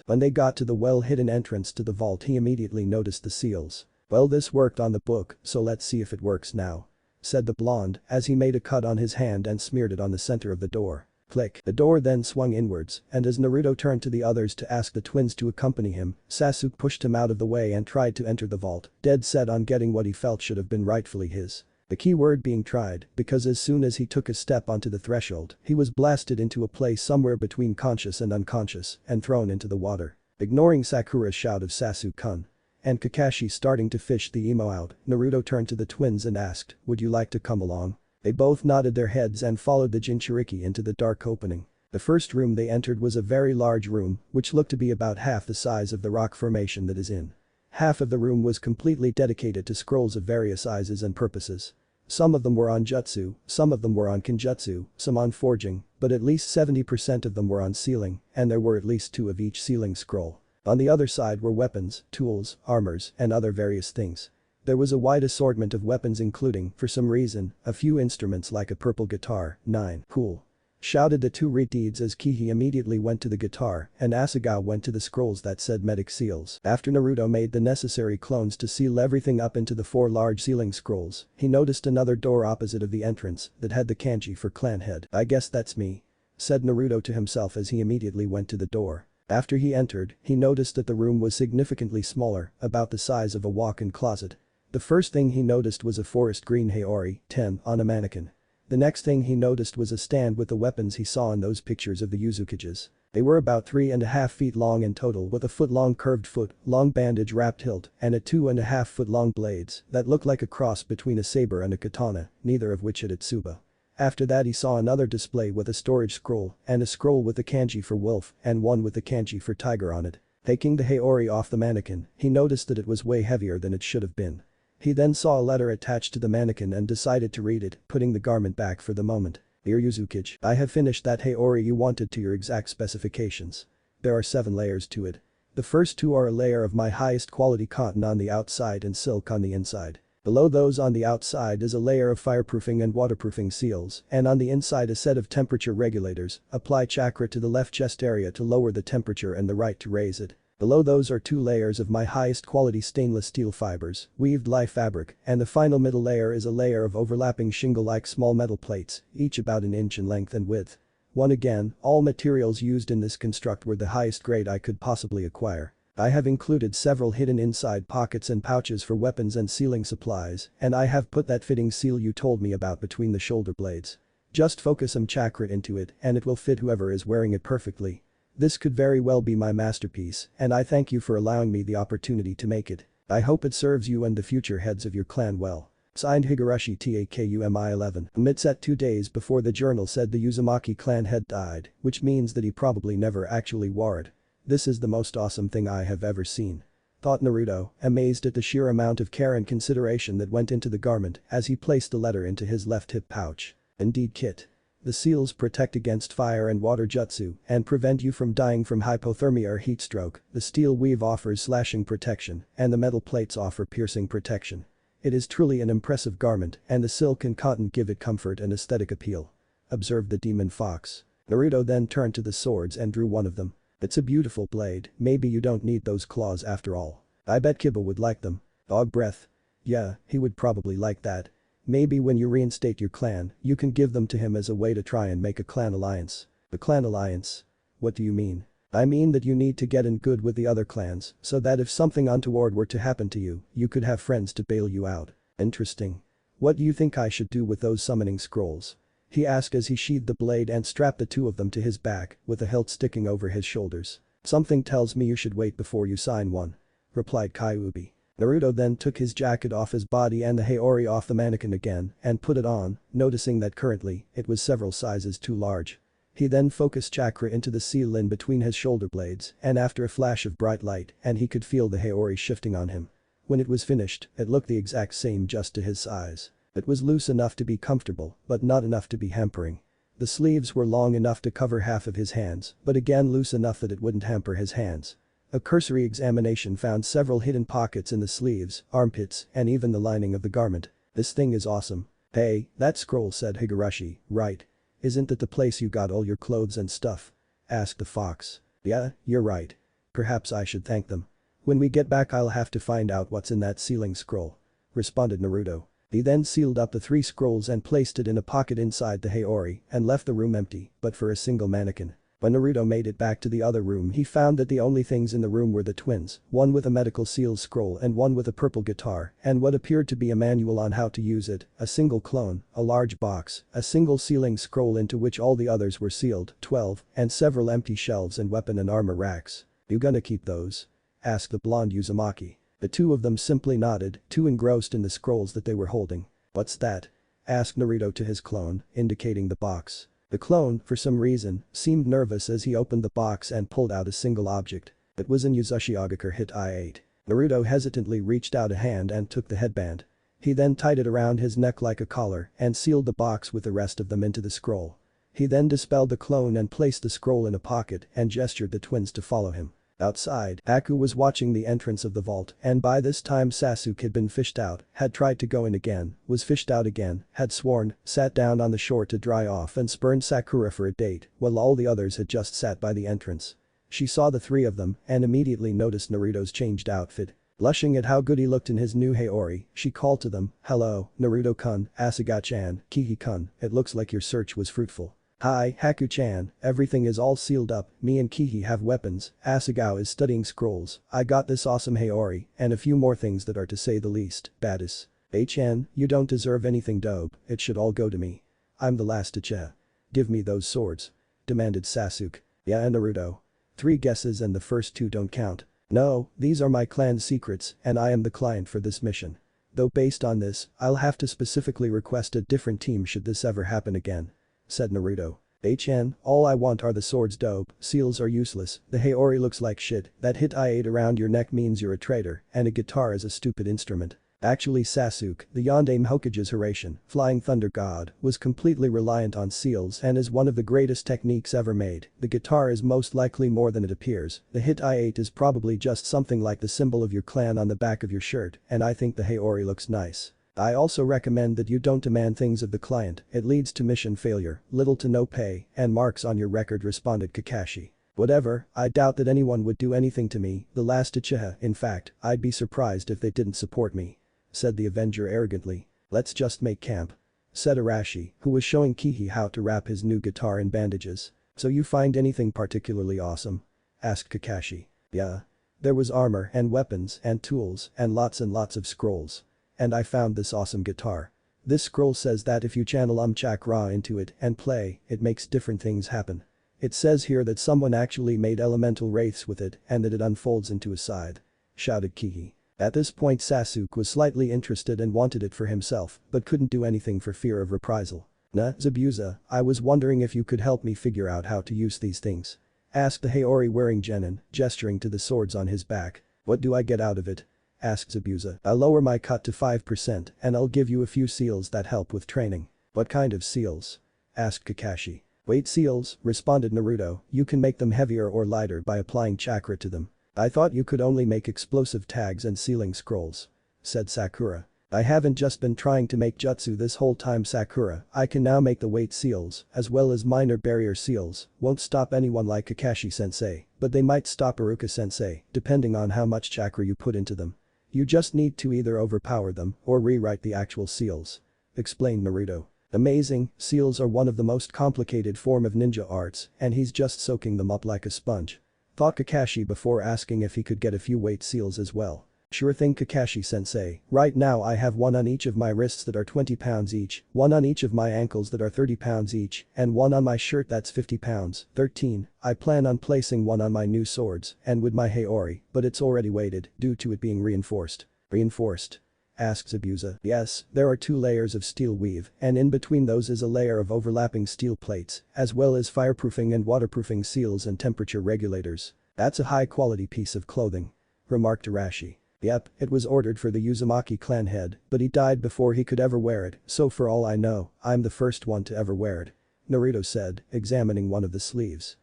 When they got to the well-hidden entrance to the vault, he immediately noticed the seals. Well, this worked on the book, so let's see if it works now. Said the blonde as he made a cut on his hand and smeared it on the center of the door. Click. The door then swung inwards, and as Naruto turned to the others to ask the twins to accompany him, Sasuke pushed him out of the way and tried to enter the vault, dead set on getting what he felt should have been rightfully his. The key word being tried, because as soon as he took a step onto the threshold, he was blasted into a place somewhere between conscious and unconscious and thrown into the water. Ignoring Sakura's shout of Sasuke-kun and Kakashi starting to fish the emo out, Naruto turned to the twins and asked, "Would you like to come along?" They both nodded their heads and followed the Jinchuriki into the dark opening. The first room they entered was a very large room, which looked to be about half the size of the rock formation that is in. Half of the room was completely dedicated to scrolls of various sizes and purposes. Some of them were on jutsu, some of them were on kinjutsu, some on forging, but at least 70% of them were on sealing, and there were at least 2 of each sealing scroll. On the other side were weapons, tools, armors, and other various things. There was a wide assortment of weapons including, for some reason, a few instruments like a purple guitar. 9. Cool. Shouted the 2 Ritids as Kihi immediately went to the guitar and Asagao went to the scrolls that said medic seals. After Naruto made the necessary clones to seal everything up into the 4 large sealing scrolls, he noticed another door opposite of the entrance that had the kanji for clan head. "I guess that's me," said Naruto to himself as he immediately went to the door. After he entered, he noticed that the room was significantly smaller, about the size of a walk-in closet. The first thing he noticed was a forest green Haori 10 on a mannequin. The next thing he noticed was a stand with the weapons he saw in those pictures of the Uzukages. They were about 3.5 feet long in total with a foot-long curved foot, long bandage wrapped hilt, and a 2.5 foot long blades that looked like a cross between a saber and a katana, neither of which had Itsuba. After that he saw another display with a storage scroll and a scroll with the kanji for wolf and one with the kanji for tiger on it. Taking the Haori off the mannequin, he noticed that it was way heavier than it should have been. He then saw a letter attached to the mannequin and decided to read it, putting the garment back for the moment. "Dear Yuzukage, I have finished that Haori you wanted to your exact specifications. There are 7 layers to it. The first 2 are a layer of my highest quality cotton on the outside and silk on the inside. Below those on the outside is a layer of fireproofing and waterproofing seals, and on the inside a set of temperature regulators. Apply chakra to the left chest area to lower the temperature and the right to raise it. Below those are 2 layers of my highest quality stainless steel fibers, weaved life fabric, and the final middle layer is a layer of overlapping shingle-like small metal plates, each about an inch in length and width. One again, all materials used in this construct were the highest grade I could possibly acquire. I have included several hidden inside pockets and pouches for weapons and sealing supplies, and I have put that fitting seal you told me about between the shoulder blades. Just focus some chakra into it and it will fit whoever is wearing it perfectly. This could very well be my masterpiece, and I thank you for allowing me the opportunity to make it. I hope it serves you and the future heads of your clan well. Signed Higurashi Takumi 11. Midset 2 days before the journal said the Uzumaki clan head died, which means that he probably never actually wore it. This is the most awesome thing I have ever seen. Thought Naruto, amazed at the sheer amount of care and consideration that went into the garment as he placed the letter into his left hip pouch. Indeed Kit. The seals protect against fire and water jutsu and prevent you from dying from hypothermia or heat stroke. The steel weave offers slashing protection and the metal plates offer piercing protection. It is truly an impressive garment and the silk and cotton give it comfort and aesthetic appeal. Observed the demon fox. Naruto then turned to the swords and drew one of them. It's a beautiful blade, maybe you don't need those claws after all. I bet Kiba would like them. Dog breath. Yeah, he would probably like that. Maybe when you reinstate your clan, you can give them to him as a way to try and make a clan alliance. The clan alliance? What do you mean? I mean that you need to get in good with the other clans so that if something untoward were to happen to you, you could have friends to bail you out. Interesting. What do you think I should do with those summoning scrolls? He asked as he sheathed the blade and strapped the 2 of them to his back, with the hilt sticking over his shoulders. Something tells me you should wait before you sign one. Replied Kyuubi. Naruto then took his jacket off his body and the Haori off the mannequin again and put it on, noticing that currently, it was several sizes too large. He then focused chakra into the seal in between his shoulder blades and after a flash of bright light and he could feel the Haori shifting on him. When it was finished, it looked the exact same just to his size. It was loose enough to be comfortable, but not enough to be hampering. The sleeves were long enough to cover half of his hands, but again loose enough that it wouldn't hamper his hands. A cursory examination found several hidden pockets in the sleeves, armpits, and even the lining of the garment. This thing is awesome. Hey, that scroll said Higurashi, right? Isn't that the place you got all your clothes and stuff? Asked the fox. Yeah, you're right. Perhaps I should thank them. When we get back I'll have to find out what's in that sealing scroll," responded Naruto. He then sealed up the 3 scrolls and placed it in a pocket inside the Haori and left the room empty but for a single mannequin. When Naruto made it back to the other room he found that the only things in the room were the twins, one with a medical seal scroll and one with a purple guitar, and what appeared to be a manual on how to use it, a single clone, a large box, a single sealing scroll into which all the others were sealed, 12, and several empty shelves and weapon and armor racks. "You gonna keep those?" asked the blonde Uzumaki. The two of them simply nodded, too engrossed in the scrolls that they were holding. "What's that?" asked Naruto to his clone, indicating the box. The clone, for some reason, seemed nervous as he opened the box and pulled out a single object. It was an Uzushiogakure hit I-8. Naruto hesitantly reached out a hand and took the headband. He then tied it around his neck like a collar and sealed the box with the rest of them into the scroll. He then dispelled the clone and placed the scroll in a pocket and gestured the twins to follow him. Outside, Aku was watching the entrance of the vault and by this time Sasuke had been fished out, had tried to go in again, was fished out again, had sworn, sat down on the shore to dry off and spurned Sakura for a date, while all the others had just sat by the entrance. She saw the 3 of them and immediately noticed Naruto's changed outfit. Blushing at how good he looked in his new Haori, she called to them, "Hello, Naruto-kun, Asuga-chan, Kihi-kun, it looks like your search was fruitful." "Hi, Haku-chan, everything is all sealed up, me and Kihi have weapons, Asagao is studying scrolls, I got this awesome Haori, and a few more things that are to say the least, badass. Chan, you don't deserve anything dope, it should all go to me. I'm the last Uchiha. Give me those swords," demanded Sasuke. "Yeah, and Naruto. 3 guesses and the first 2 don't count. No, these are my clan's secrets and I am the client for this mission. Though based on this, I'll have to specifically request a different team should this ever happen again," said Naruto. "Chan, all I want are the swords dope, seals are useless, the Haori looks like shit, that hit I-8 around your neck means you're a traitor, and a guitar is a stupid instrument." Actually Sasuke, the Yondaime Hokage's Horatian, flying thunder god, was completely reliant on seals and is one of the greatest techniques ever made. The guitar is most likely more than it appears, the hit I-8 is probably just something like the symbol of your clan on the back of your shirt, and I think the Haori looks nice. I also recommend that you don't demand things of the client, it leads to mission failure, little to no pay, and marks on your record, responded Kakashi. "Whatever, I doubt that anyone would do anything to me, the last Uchiha, in fact, I'd be surprised if they didn't support me," said the Avenger arrogantly. "Let's just make camp," said Arashi, who was showing Kihi how to wrap his new guitar in bandages. "So you find anything particularly awesome?" asked Kakashi. "Yeah. There was armor and weapons and tools and lots of scrolls. And I found this awesome guitar. This scroll says that if you channel chakra into it and play, it makes different things happen. It says here that someone actually made elemental wraiths with it and that it unfolds into a scythe," shouted Kihi. At this point Sasuke was slightly interested and wanted it for himself, but couldn't do anything for fear of reprisal. "Nah, Zabuza, I was wondering if you could help me figure out how to use these things," asked the Haori wearing genin, gesturing to the swords on his back. "What do I get out of it?" asked Zabuza. "I'll lower my cut to 5% and I'll give you a few seals that help with training." "What kind of seals?" asked Kakashi. "Weight seals," responded Naruto, "you can make them heavier or lighter by applying chakra to them." "I thought you could only make explosive tags and sealing scrolls," said Sakura. "I haven't just been trying to make jutsu this whole time, Sakura, I can now make the weight seals, as well as minor barrier seals, won't stop anyone like Kakashi-sensei, but they might stop Iruka-sensei, depending on how much chakra you put into them. You just need to either overpower them or rewrite the actual seals," explained Naruto. "Amazing, seals are one of the most complicated form of ninja arts and he's just soaking them up like a sponge," thought Kakashi before asking if he could get a few weight seals as well. "Sure thing, Kakashi-sensei, right now I have one on each of my wrists that are 20 pounds each, one on each of my ankles that are 30 pounds each, and one on my shirt that's 50 pounds, 13, I plan on placing one on my new swords and with my Haori, but it's already weighted due to it being reinforced." "Reinforced?" asked Zabuza. "Yes, there are 2 layers of steel weave and in between those is a layer of overlapping steel plates, as well as fireproofing and waterproofing seals and temperature regulators. That's a high-quality piece of clothing," remarked Arashi. "Yep, it was ordered for the Uzumaki clan head, but he died before he could ever wear it, so for all I know, I'm the first one to ever wear it," Naruto said, examining one of the sleeves.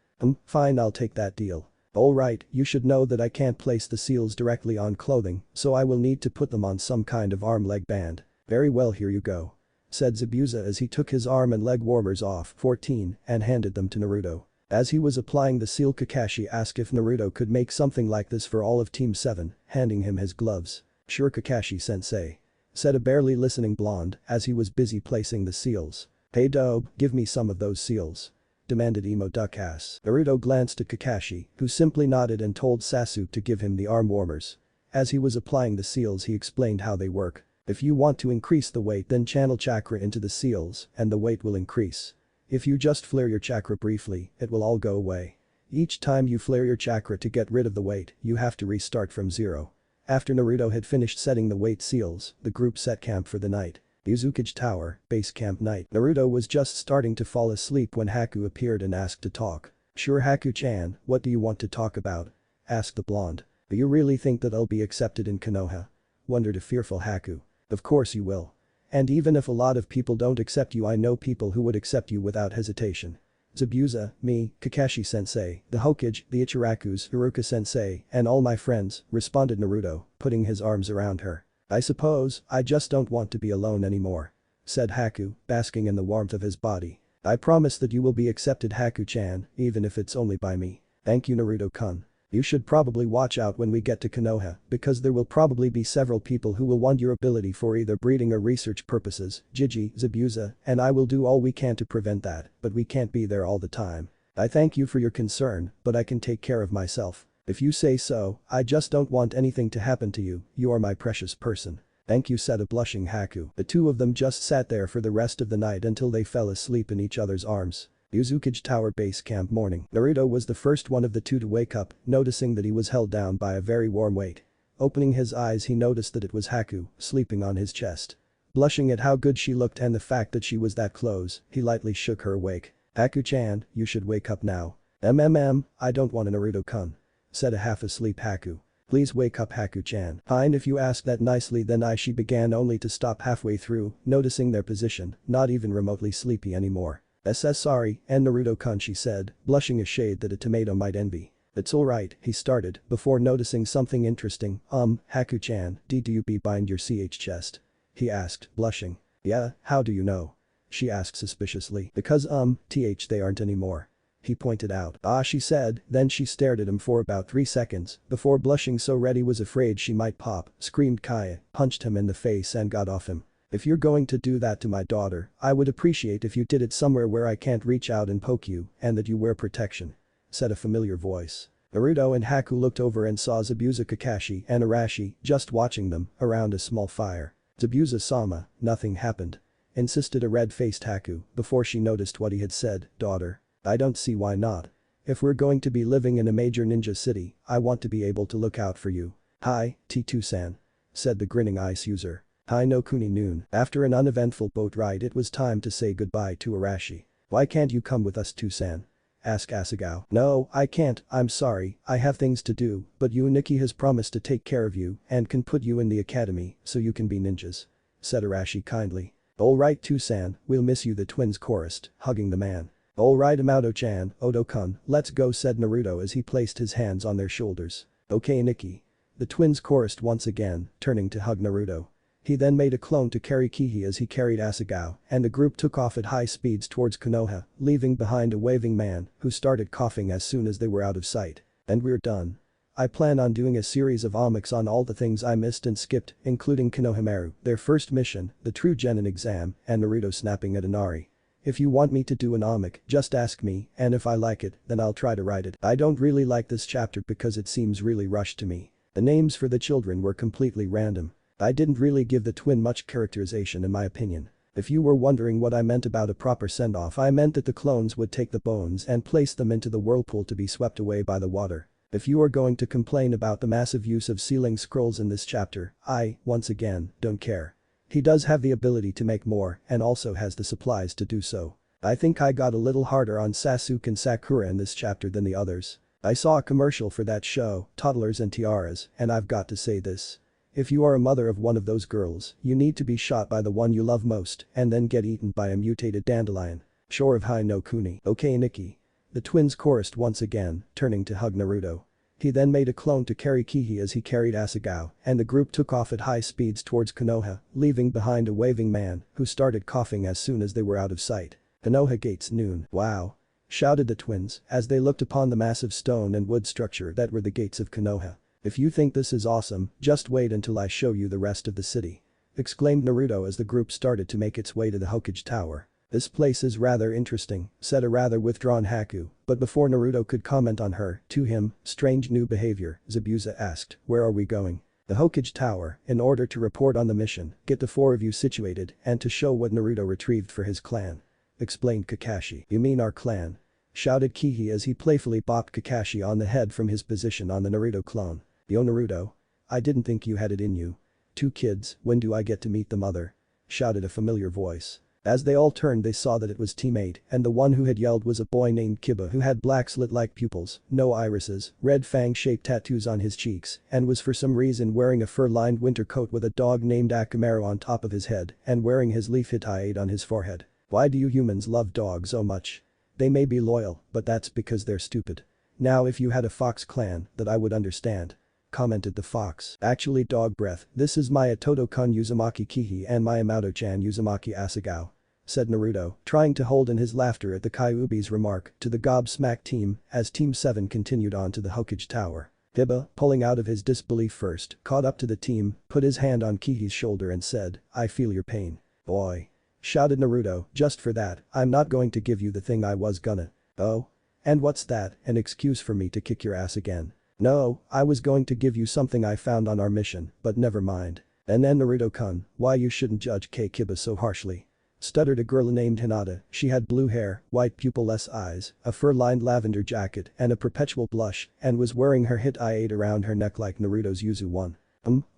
Fine, I'll take that deal. Alright, you should know that I can't place the seals directly on clothing, so I will need to put them on some kind of arm-leg band." "Very well, here you go," said Zabuza as he took his arm and leg warmers off 14 and handed them to Naruto. As he was applying the seal, Kakashi asked if Naruto could make something like this for all of Team 7, handing him his gloves. "Sure Kakashi-sensei," said a barely listening blonde as he was busy placing the seals. "Hey Dobe, give me some of those seals," demanded Emo Duckass. Naruto glanced at Kakashi, who simply nodded and told Sasuke to give him the arm warmers. As he was applying the seals, he explained how they work. If you want to increase the weight, then channel chakra into the seals and the weight will increase. If you just flare your chakra briefly, it will all go away. Each time you flare your chakra to get rid of the weight, you have to restart from zero. After Naruto had finished setting the weight seals, the group set camp for the night. Uzukage Tower, base camp night. Naruto was just starting to fall asleep when Haku appeared and asked to talk. "Sure Haku-chan, what do you want to talk about?" asked the blonde. "Do you really think that I'll be accepted in Konoha?" wondered a fearful Haku. "Of course you will. And even if a lot of people don't accept you, I know people who would accept you without hesitation. Zabuza, me, Kakashi-sensei, the Hokage, the Ichirakus, Iruka-sensei, and all my friends," responded Naruto, putting his arms around her. "I suppose, I just don't want to be alone anymore," said Haku, basking in the warmth of his body. "I promise that you will be accepted Haku-chan, even if it's only by me." "Thank you Naruto-kun. You should probably watch out when we get to Konoha, because there will probably be several people who will want your ability for either breeding or research purposes, Jiji, Zabuza, and I will do all we can to prevent that, but we can't be there all the time. I thank you for your concern, but I can take care of myself. If you say so, I just don't want anything to happen to you, you are my precious person." "Thank you," said a blushing Haku. The two of them just sat there for the rest of the night until they fell asleep in each other's arms. Uzukage Tower base camp morning. Naruto was the first one of the two to wake up, noticing that he was held down by a very warm weight. Opening his eyes, he noticed that it was Haku, sleeping on his chest. Blushing at how good she looked and the fact that she was that close, he lightly shook her awake. "Haku-chan, you should wake up now." I don't want a Naruto-kun," said a half-asleep Haku. "Please wake up Haku-chan." "Fine if you ask that nicely then she began only to stop halfway through, noticing their position, not even remotely sleepy anymore. Sorry, and Naruto-kun," she said, blushing a shade that a tomato might envy. "It's alright," he started, before noticing something interesting. Haku-chan, do you be bind your chest?" he asked, blushing. "Yeah, how do you know?" she asked suspiciously. "Because they aren't anymore," he pointed out. "Ah," she said, then she stared at him for about 3 seconds, before blushing so red he was afraid she might pop, screamed Kaya, punched him in the face and got off him. "If you're going to do that to my daughter, I would appreciate if you did it somewhere where I can't reach out and poke you, and that you wear protection," said a familiar voice. Naruto and Haku looked over and saw Zabuza, Kakashi, and Arashi just watching them around a small fire. "Zabuza-sama, nothing happened," insisted a red-faced Haku before she noticed what he had said. "Daughter. I don't see why not. If we're going to be living in a major ninja city, I want to be able to look out for you." "Hi, T2-san," said the grinning ice user. "Hi no Kuni noon." After an uneventful boat ride, it was time to say goodbye to Arashi. "Why can't you come with us Two-san?" asked Asagao. "No, I can't, I'm sorry, I have things to do, but Nikki has promised to take care of you and can put you in the academy so you can be ninjas," said Arashi kindly. "Alright Two-san, we'll miss you," the twins chorused, hugging the man. "Alright Amato-chan, Odo-kun, let's go," said Naruto as he placed his hands on their shoulders. "Okay Nikki." The twins chorused once again, turning to hug Naruto. He then made a clone to carry Kihi as he carried Asagao, and the group took off at high speeds towards Konoha, leaving behind a waving man who started coughing as soon as they were out of sight. "And we're done. I plan on doing a series of omics on all the things I missed and skipped, including Konohamaru, their first mission, the true Genin exam, and Naruto snapping at Inari. If you want me to do an omic, just ask me, and if I like it, then I'll try to write it. I don't really like this chapter because it seems really rushed to me. The names for the children were completely random. I didn't really give the twin much characterization in my opinion. If you were wondering what I meant about a proper send-off, I meant that the clones would take the bones and place them into the whirlpool to be swept away by the water. If you are going to complain about the massive use of sealing scrolls in this chapter, I, once again, don't care. He does have the ability to make more and also has the supplies to do so. I think I got a little harder on Sasuke and Sakura in this chapter than the others. I saw a commercial for that show, Toddlers and Tiaras, and I've got to say this. If you are a mother of one of those girls, you need to be shot by the one you love most and then get eaten by a mutated dandelion. Shore of Hai no Kuni." "Okay Nikki." The twins chorused once again, turning to hug Naruto. He then made a clone to carry Kihi as he carried Asagao, and the group took off at high speeds towards Konoha, leaving behind a waving man who started coughing as soon as they were out of sight. Konoha gates noon. "Wow. shouted the twins as they looked upon the massive stone and wood structure that were the gates of Konoha. "If you think this is awesome, just wait until I show you the rest of the city," exclaimed Naruto as the group started to make its way to the Hokage Tower. "This place is rather interesting," said a rather withdrawn Haku, but before Naruto could comment on her, to him, strange new behavior, Zabuza asked, "Where are we going?" "The Hokage Tower, in order to report on the mission, get the four of you situated, and to show what Naruto retrieved for his clan," explained Kakashi. "You mean our clan?" shouted Kihi as he playfully bopped Kakashi on the head from his position on the Naruto clone. "Yo Naruto. I didn't think you had it in you." "Two kids, when do I get to meet the mother?" shouted a familiar voice. As they all turned they saw that it was teammate, and the one who had yelled was a boy named Kiba who had black slit-like pupils, no irises, red fang-shaped tattoos on his cheeks, and was for some reason wearing a fur-lined winter coat with a dog named Akamaru on top of his head and wearing his leaf Hittite on his forehead. "Why do you humans love dogs so much? They may be loyal, but that's because they're stupid. Now if you had a fox clan, that I would understand," commented the fox. "Actually dog breath, this is my Atoto-kun Uzumaki Kihi and my Amato-chan Uzumaki Asagao," said Naruto, trying to hold in his laughter at the Kyuubi's remark to the gobsmacked team as Team 7 continued on to the Hokage Tower. Hiba, pulling out of his disbelief first, caught up to the team, put his hand on Kihi's shoulder and said, "I feel your pain. Boy," shouted Naruto, "just for that, I'm not going to give you the thing I was gonna." "Oh? And what's that, an excuse for me to kick your ass again?" "No, I was going to give you something I found on our mission, but never mind." "And then Naruto-kun, why you shouldn't judge Kiba so harshly," stuttered a girl named Hinata. She had blue hair, white pupil-less eyes, a fur-lined lavender jacket and a perpetual blush and was wearing her Hittite around her neck like Naruto's Yuzu one.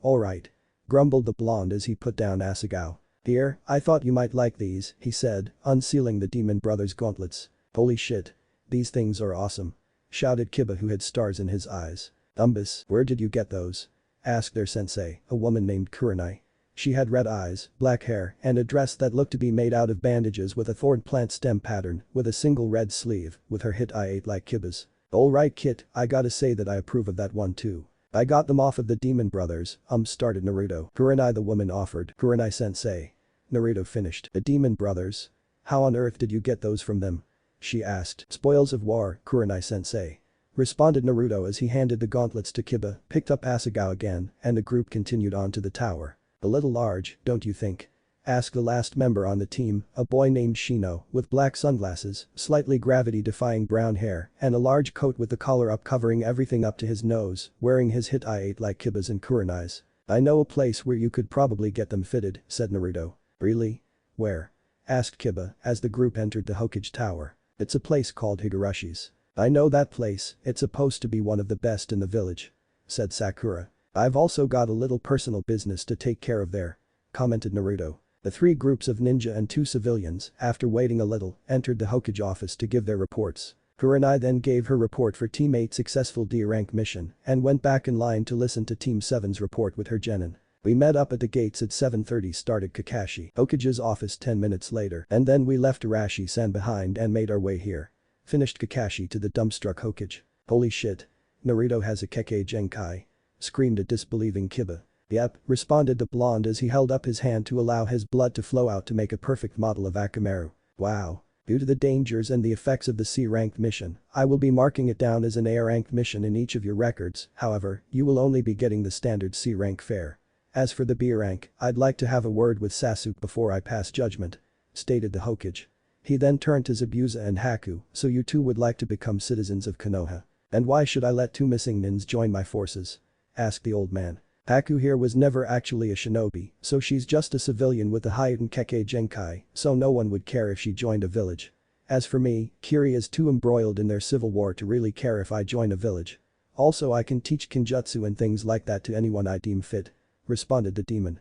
Alright," grumbled the blonde as he put down Asagao. "Here, I thought you might like these," he said, unsealing the Demon Brothers gauntlets. "Holy shit. These things are awesome," shouted Kiba who had stars in his eyes. "Umbus, where did you get those?" asked their sensei, a woman named Kurenai. She had red eyes, black hair, and a dress that looked to be made out of bandages with a thorn plant stem pattern with a single red sleeve with her Hittite like Kiba's. "Alright kid, I gotta say that I approve of that one too. I got them off of the Demon Brothers," started Naruto. "Kurenai the woman offered." "Kurenai sensei." Naruto finished. "The Demon Brothers? How on earth did you get those from them?" she asked. "Spoils of war, Kurenai sensei," responded Naruto as he handed the gauntlets to Kiba, picked up Asagao again, and the group continued on to the tower. "A little large, don't you think?" asked the last member on the team, a boy named Shino, with black sunglasses, slightly gravity-defying brown hair, and a large coat with the collar up covering everything up to his nose, wearing his Hittite like Kiba's and Kurenai's. "I know a place where you could probably get them fitted," said Naruto. "Really? Where?" asked Kiba as the group entered the Hokage Tower. "It's a place called Higarashi's." "I know that place, it's supposed to be one of the best in the village," said Sakura. "I've also got a little personal business to take care of there," commented Naruto. The three groups of ninja and two civilians, after waiting a little, entered the Hokage office to give their reports. Kurenai then gave her report for Team 8's successful D-rank mission and went back in line to listen to Team 7's report with her genin. "We met up at the gates at 7:30, started Kakashi. "Hokage's office 10 minutes later, and then we left Arashi-san behind and made our way here," finished Kakashi to the dumbstruck Hokage. "Holy shit. Naruto has a Kekkei Genkai," screamed a disbelieving Kiba. "Yep," responded the blonde as he held up his hand to allow his blood to flow out to make a perfect model of Akamaru. "Wow. Due to the dangers and the effects of the C-ranked mission, I will be marking it down as an A-ranked mission in each of your records, however, you will only be getting the standard C-rank fare. As for the B rank, I'd like to have a word with Sasuke before I pass judgment," stated the Hokage. He then turned to Zabuza and Haku, "So you two would like to become citizens of Konoha? And why should I let two missing nins join my forces?" asked the old man. "Haku here was never actually a shinobi, so she's just a civilian with the Hyuten Kekkei Genkai, so no one would care if she joined a village. As for me, Kiri is too embroiled in their civil war to really care if I join a village. Also I can teach Kenjutsu and things like that to anyone I deem fit," responded the demon.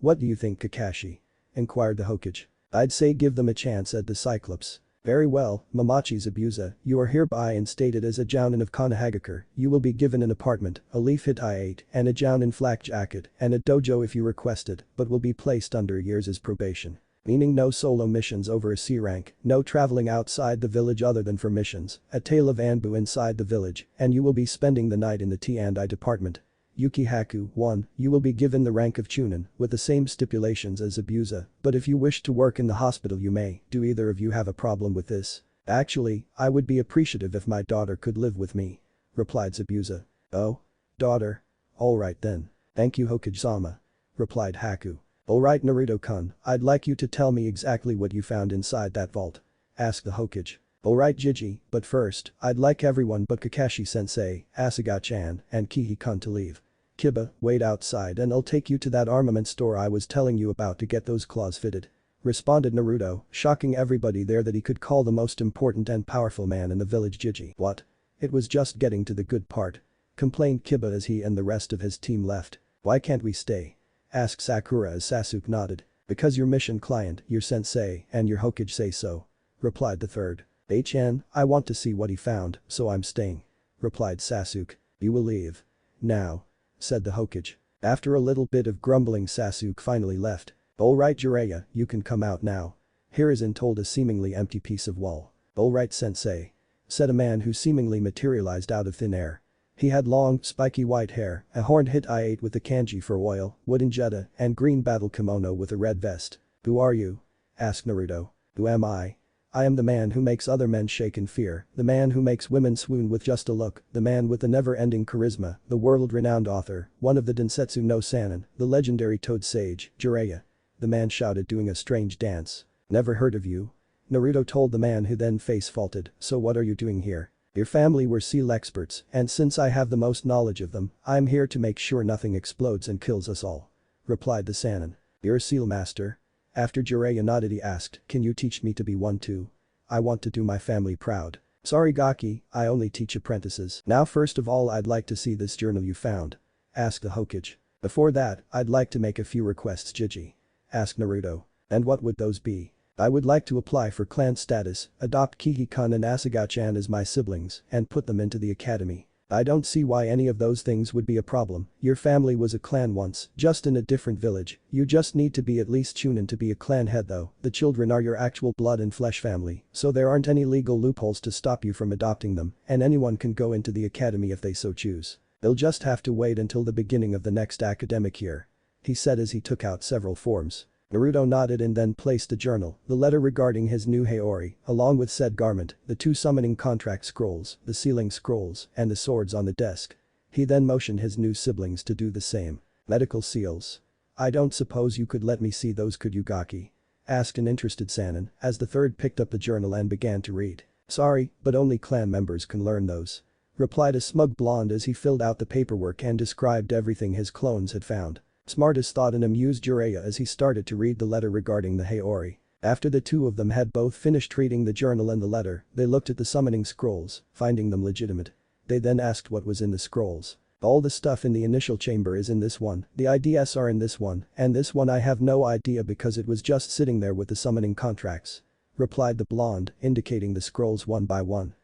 What do you think, Kakashi?" inquired the Hokage. "I'd say give them a chance," said the Cyclops. "Very well, Mamachi Zabuza, you are hereby instated as a Jounin of Konohagakure. You will be given an apartment, a leaf Hittite, and a Jounin flak jacket, and a dojo if you request it, but will be placed under a year's probation. Meaning no solo missions over a C rank, no traveling outside the village other than for missions, a tale of Anbu inside the village, and you will be spending the night in the T&I department. Yuki Haku 1, you will be given the rank of chunin, with the same stipulations as Zabuza, but if you wish to work in the hospital you may. Do either of you have a problem with this?" Actually, I would be appreciative if my daughter could live with me. Replied Zabuza. Oh? Daughter? Alright then. Thank you Hokage-sama. Replied Haku. Alright Naruto-kun, I'd like you to tell me exactly what you found inside that vault. Asked the Hokage. Alright Jiji, but first, I'd like everyone but Kakashi-sensei, Asuka-chan, and Kihi-kun to leave. Kiba, wait outside and I'll take you to that armament store I was telling you about to get those claws fitted. Responded Naruto, shocking everybody there that he could call the most important and powerful man in the village Jiji. What? It was just getting to the good part. Complained Kiba as he and the rest of his team left. Why can't we stay? Asked Sakura as Sasuke nodded. Because your mission client, your sensei, and your Hokage say so. Replied the third. I want to see what he found, so I'm staying. Replied Sasuke. You will leave. Now. Said the Hokage. After a little bit of grumbling Sasuke finally left. Alright Jiraiya, you can come out now. Hiruzen told a seemingly empty piece of wall. Alright sensei. Said a man who seemingly materialized out of thin air. He had long, spiky white hair, a horned hit-eye with the kanji for oil, wooden jetta, and green battle kimono with a red vest. Who are you? Asked Naruto. Who am I? I am the man who makes other men shake in fear, the man who makes women swoon with just a look, the man with the never-ending charisma, the world-renowned author, one of the Densetsu no Sannin, the legendary Toad Sage, Jiraiya. The man shouted doing a strange dance. Never heard of you? Naruto told the man who then face-faulted, so what are you doing here? Your family were seal experts, and since I have the most knowledge of them, I'm here to make sure nothing explodes and kills us all. Replied the Sannin. You're a seal master? After Jiraiya nodded he asked, can you teach me to be one too? I want to do my family proud. Sorry Gaki, I only teach apprentices. Now first of all I'd like to see this journal you found. Asked the Hokage. Before that, I'd like to make a few requests Jiji. Asked Naruto. And what would those be? I would like to apply for clan status, adopt Kihi-kun and Asuka-chan as my siblings, and put them into the academy. I don't see why any of those things would be a problem, your family was a clan once, just in a different village, you just need to be at least chunin to be a clan head though, the children are your actual blood and flesh family, so there aren't any legal loopholes to stop you from adopting them, and anyone can go into the academy if they so choose. They'll just have to wait until the beginning of the next academic year. He said as he took out several forms. Naruto nodded and then placed the journal, the letter regarding his new Haori, along with said garment, the 2 summoning contract scrolls, the sealing scrolls, and the swords on the desk. He then motioned his new siblings to do the same. Medical seals. I don't suppose you could let me see those could you Gaki? Asked an interested Sannin, as the third picked up the journal and began to read. Sorry, but only clan members can learn those. Replied a smug blonde as he filled out the paperwork and described everything his clones had found. Smartest thought and amused Jiraiya as he started to read the letter regarding the Haori. After the two of them had both finished reading the journal and the letter, they looked at the summoning scrolls, finding them legitimate. They then asked what was in the scrolls. All the stuff in the initial chamber is in this one, the IDs are in this one, and this one I have no idea because it was just sitting there with the summoning contracts. Replied the blonde, indicating the scrolls one by one.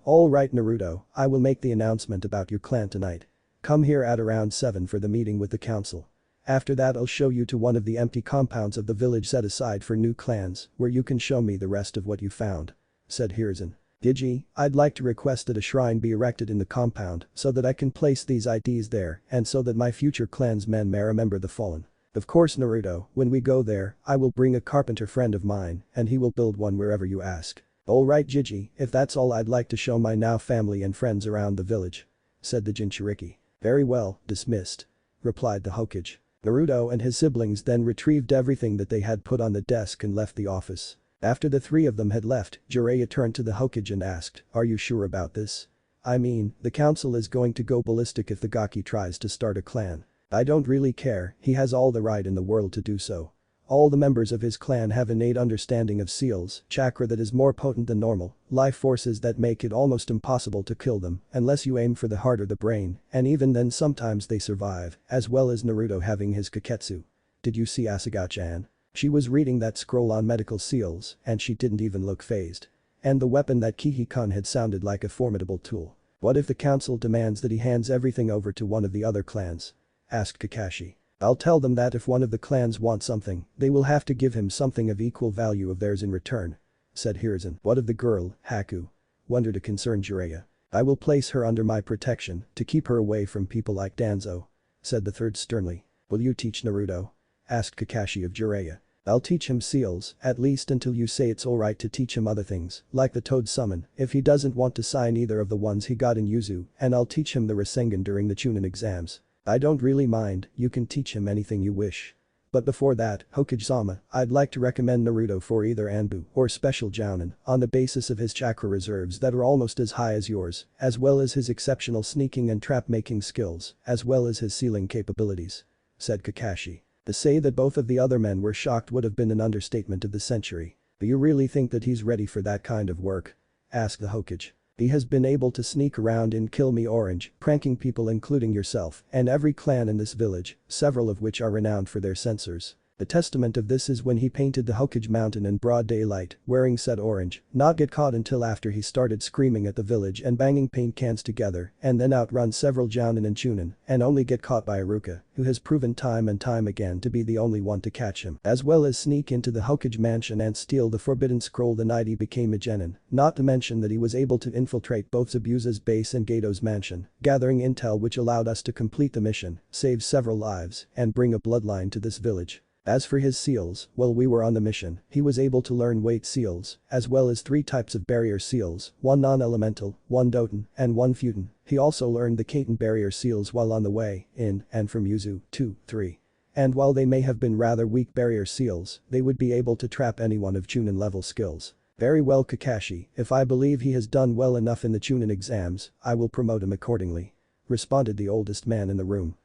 Alright Naruto, I will make the announcement about your clan tonight. Come here at around 7 for the meeting with the council. After that I'll show you to one of the empty compounds of the village set aside for new clans, where you can show me the rest of what you found. Said Hiruzen. Digi, I'd like to request that a shrine be erected in the compound so that I can place these IDs there and so that my future clansmen may remember the fallen. Of course Naruto, when we go there, I will bring a carpenter friend of mine and he will build one wherever you ask. Alright Jiji, if that's all I'd like to show my now family and friends around the village. Said the Jinchuriki. Very well, dismissed. Replied the Hokage. Naruto and his siblings then retrieved everything that they had put on the desk and left the office. After the three of them had left, Jiraiya turned to the Hokage and asked, are you sure about this? I mean, the council is going to go ballistic if the Gaki tries to start a clan. I don't really care, he has all the right in the world to do so. All the members of his clan have innate understanding of seals, chakra that is more potent than normal, life forces that make it almost impossible to kill them unless you aim for the heart or the brain, and even then sometimes they survive, as well as Naruto having his Kaketsu. Did you see Asuka-chan? She was reading that scroll on medical seals and she didn't even look fazed. And the weapon that Kihi-kun had sounded like a formidable tool. What if the council demands that he hands everything over to one of the other clans? Asked Kakashi. I'll tell them that if one of the clans wants something, they will have to give him something of equal value of theirs in return. Said Hiruzen. What of the girl, Haku? Wondered a concerned Jiraiya. I will place her under my protection to keep her away from people like Danzo. Said the third sternly. Will you teach Naruto? Asked Kakashi of Jiraiya. I'll teach him seals, at least until you say it's alright to teach him other things, like the toad summon, if he doesn't want to sign either of the ones he got in Yuzu, and I'll teach him the Rasengan during the chunin exams. I don't really mind, you can teach him anything you wish. But before that, Hokage-sama, I'd like to recommend Naruto for either Anbu or Special Jounin on the basis of his chakra reserves that are almost as high as yours, as well as his exceptional sneaking and trap-making skills, as well as his sealing capabilities," said Kakashi. To say that both of the other men were shocked would have been an understatement of the century. "Do you really think that he's ready for that kind of work?" asked the Hokage. "He has been able to sneak around in Kill Me Orange, pranking people including yourself and every clan in this village, several of which are renowned for their censors. The testament of this is when he painted the Hokage Mountain in broad daylight, wearing said orange, not get caught until after he started screaming at the village and banging paint cans together, and then outrun several Jounin and Chunin, and only get caught by Iruka, who has proven time and time again to be the only one to catch him, as well as sneak into the Hokage mansion and steal the forbidden scroll the night he became a genin, not to mention that he was able to infiltrate both Zabuza's base and Gato's mansion, gathering intel which allowed us to complete the mission, save several lives, and bring a bloodline to this village. As for his seals, while we were on the mission, he was able to learn weight seals, as well as 3 types of barrier seals, 1 non-elemental, 1 Doton, and 1 Futon. He also learned the Kaiten barrier seals while on the way, in, and from Yuzu, 2, 3. And while they may have been rather weak barrier seals, they would be able to trap anyone of Chunin level skills. Very well Kakashi, if I believe he has done well enough in the Chunin exams, I will promote him accordingly," responded the oldest man in the room.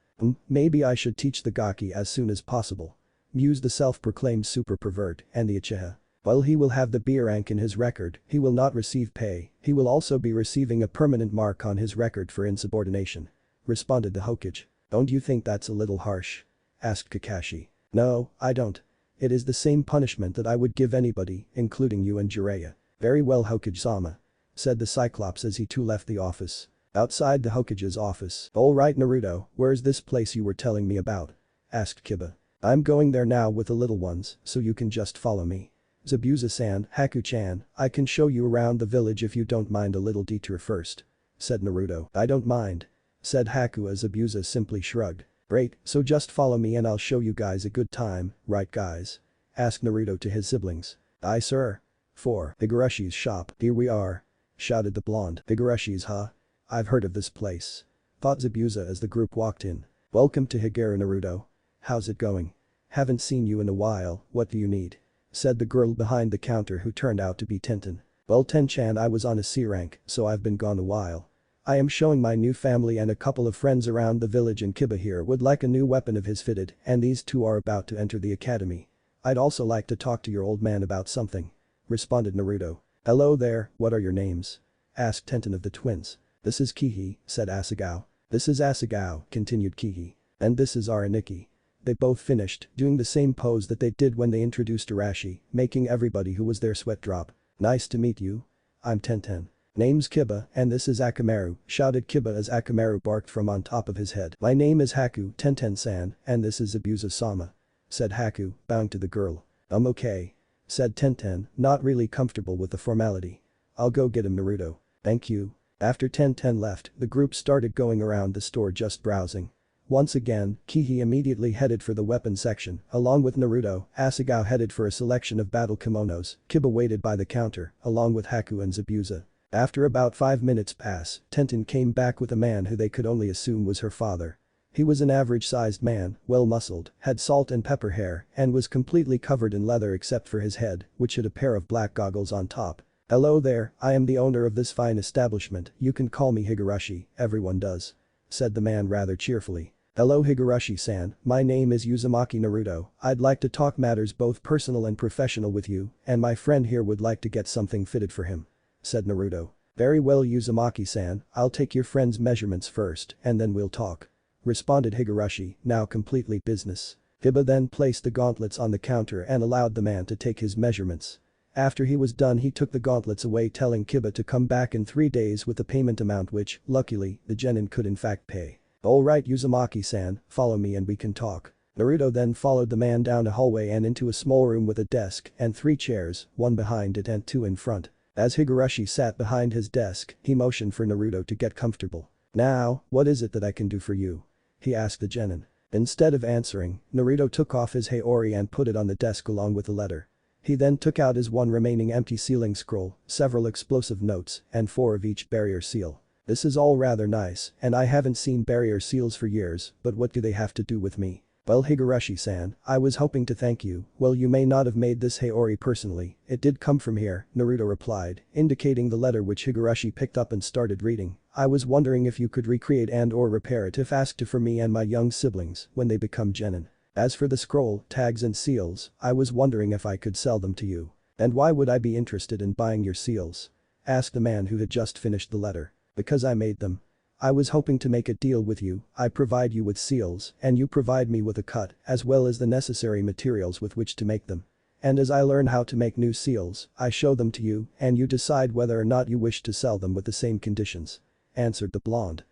Maybe I should teach the Gaki as soon as possible," mused the self-proclaimed super pervert and the Uchiha. "While he will have the B rank in his record, he will not receive pay, he will also be receiving a permanent mark on his record for insubordination," responded the Hokage. "Don't you think that's a little harsh?" asked Kakashi. "No, I don't. It is the same punishment that I would give anybody, including you and Jiraiya." "Very well Hokage-sama," said the Cyclops as he too left the office. Outside the Hokage's office, "Alright Naruto, where's this place you were telling me about?" asked Kiba. "I'm going there now with the little ones, so you can just follow me." "Zabuza-san, Haku-chan, I can show you around the village if you don't mind a little detour first," said Naruto. "I don't mind," said Haku as Zabuza simply shrugged. "Great, so just follow me and I'll show you guys a good time, right guys?" asked Naruto to his siblings. "Aye sir." 4. Higurashi's shop. "Here we are," shouted the blonde. "Higurashi's huh? I've heard of this place," thought Zabuza as the group walked in. "Welcome to Higura Naruto. How's it going? Haven't seen you in a while, what do you need?" said the girl behind the counter who turned out to be Tenten. "Well Ten-chan, I was on a C rank, so I've been gone a while. I am showing my new family and a couple of friends around the village and Kiba here would like a new weapon of his fitted and these two are about to enter the academy. I'd also like to talk to your old man about something," responded Naruto. "Hello there, what are your names?" asked Tenten of the twins. "This is Kihi," said Asagao. "This is Asagao," continued Kihi. "And this is Araniki." They both finished, doing the same pose that they did when they introduced Arashi, making everybody who was there sweat drop. "Nice to meet you. I'm Tenten. Name's Kiba and this is Akamaru," shouted Kiba as Akamaru barked from on top of his head. "My name is Haku, Tenten-san, and this is Zabuza-sama," said Haku, bowing to the girl. Okay," said Tenten, not really comfortable with the formality. "I'll go get him Naruto." "Thank you." After Tenten left, the group started going around the store just browsing. Once again, Kihi immediately headed for the weapons section, along with Naruto. Asagao headed for a selection of battle kimonos, Kiba waited by the counter, along with Haku and Zabuza. After about 5 minutes pass, Tenten came back with a man who they could only assume was her father. He was an average-sized man, well-muscled, had salt and pepper hair, and was completely covered in leather except for his head, which had a pair of black goggles on top. "Hello there, I am the owner of this fine establishment, you can call me Higurashi, everyone does," said the man rather cheerfully. "Hello Higurashi-san, my name is Uzumaki Naruto, I'd like to talk matters both personal and professional with you, and my friend here would like to get something fitted for him," said Naruto. "Very well Uzumaki-san, I'll take your friend's measurements first and then we'll talk," responded Higurashi, now completely business. Kiba then placed the gauntlets on the counter and allowed the man to take his measurements. After he was done he took the gauntlets away telling Kiba to come back in 3 days with the payment amount which, luckily, the genin could in fact pay. "Alright Uzumaki-san, follow me and we can talk." Naruto then followed the man down a hallway and into a small room with a desk and 3 chairs, 1 behind it and 2 in front. As Higurashi sat behind his desk, he motioned for Naruto to get comfortable. "Now, what is it that I can do for you?" he asked the genin. Instead of answering, Naruto took off his Haori and put it on the desk along with the letter. He then took out his one remaining empty sealing scroll, several explosive notes, and 4 of each barrier seal. This is all rather nice, and I haven't seen barrier seals for years, but what do they have to do with me? Well, Higurashi-san, I was hoping to thank you. Well, you may not have made this Haori personally, it did come from here, Naruto replied, indicating the letter which Higurashi picked up and started reading. I was wondering if you could recreate and/or repair it if asked to for me and my young siblings when they become genin. As for the scroll, tags and seals, I was wondering if I could sell them to you. And why would I be interested in buying your seals? Asked the man who had just finished the letter. Because I made them. I was hoping to make a deal with you. I provide you with seals and you provide me with a cut as well as the necessary materials with which to make them. And as I learn how to make new seals, I show them to you and you decide whether or not you wish to sell them with the same conditions. Answered the blonde.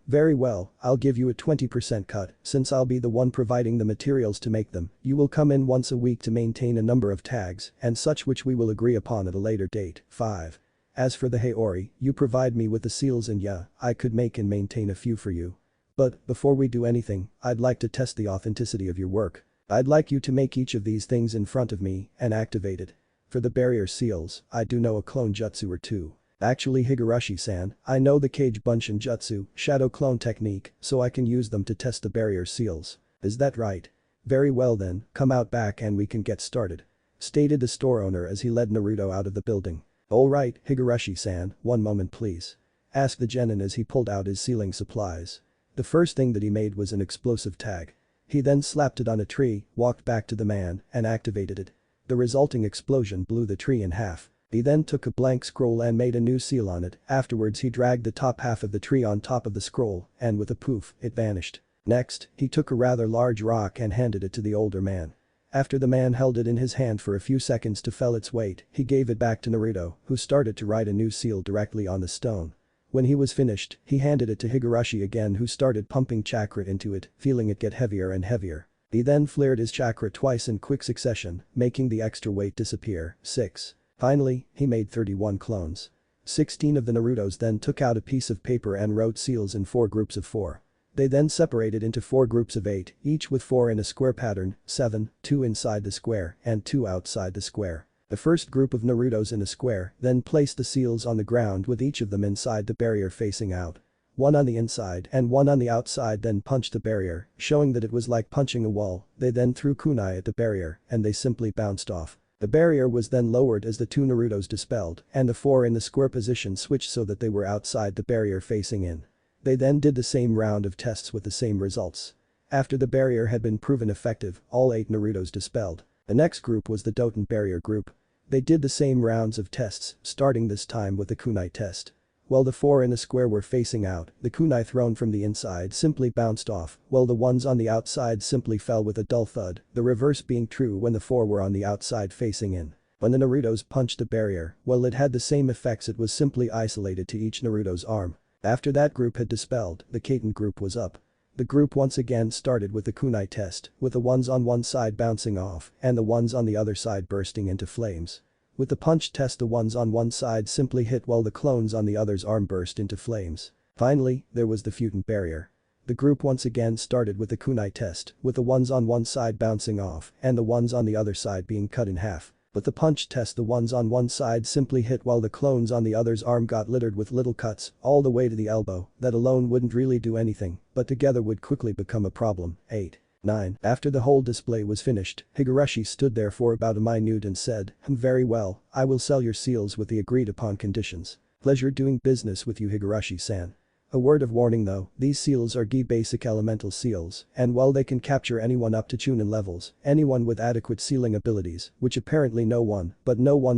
Very well, I'll give you a 20% cut since I'll be the one providing the materials to make them. You will come in once a week to maintain a number of tags and such which we will agree upon at a later date. 5. As for the Haori, you provide me with the seals and yeah, I could make and maintain a few for you. But, before we do anything, I'd like to test the authenticity of your work. I'd like you to make each of these things in front of me and activate it. For the barrier seals, I do know a clone jutsu or two. Actually Higurashi-san, I know the Kage Bunshin jutsu, shadow clone technique, so I can use them to test the barrier seals. Is that right? Very well then, come out back and we can get started. Stated the store owner as he led Naruto out of the building. Alright, Higurashi-san, one moment please. Asked the genin as he pulled out his sealing supplies. The first thing that he made was an explosive tag. He then slapped it on a tree, walked back to the man, and activated it. The resulting explosion blew the tree in half. He then took a blank scroll and made a new seal on it. Afterwards he dragged the top half of the tree on top of the scroll, and with a poof, it vanished. Next, he took a rather large rock and handed it to the older man. After the man held it in his hand for a few seconds to feel its weight, he gave it back to Naruto, who started to write a new seal directly on the stone. When he was finished, he handed it to Higurashi again who started pumping chakra into it, feeling it get heavier and heavier. He then flared his chakra twice in quick succession, making the extra weight disappear. 6. Finally, he made 31 clones. 16 of the Narutos then took out a piece of paper and wrote seals in 4 groups of 4. They then separated into 4 groups of 8, each with 4 in a square pattern, 7, 2 inside the square, and 2 outside the square. The first group of Narutos in a square then placed the seals on the ground with each of them inside the barrier facing out. 1 on the inside and 1 on the outside then punched the barrier, showing that it was like punching a wall. They then threw kunai at the barrier and they simply bounced off. The barrier was then lowered as the 2 Narutos dispelled and the 4 in the square position switched so that they were outside the barrier facing in. They then did the same round of tests with the same results. After the barrier had been proven effective, all 8 Narutos dispelled. The next group was the Doton barrier group. They did the same rounds of tests, starting this time with the kunai test. While the 4 in the square were facing out, the kunai thrown from the inside simply bounced off, while the ones on the outside simply fell with a dull thud, the reverse being true when the 4 were on the outside facing in. When the Narutos punched the barrier, while it had the same effects, it was simply isolated to each Naruto's arm. After that group had dispelled, the Kaiten group was up. The group once again started with the kunai test, with the ones on one side bouncing off and the ones on the other side bursting into flames. With the punch test, the ones on one side simply hit while the clones on the other's arm burst into flames. Finally, there was the Futon barrier. The group once again started with the kunai test, with the ones on one side bouncing off and the ones on the other side being cut in half. With the punch test, the ones on one side simply hit while the clones on the other's arm got littered with little cuts all the way to the elbow that alone wouldn't really do anything, but together would quickly become a problem. 8. 9. After the whole display was finished, Higurashi stood there for about a minute and said, Very well, I will sell your seals with the agreed upon conditions. Pleasure doing business with you, Higurashi-san. A word of warning though, these seals are Gi basic elemental seals, and while they can capture anyone up to chunin levels, anyone with adequate sealing abilities, which apparently no one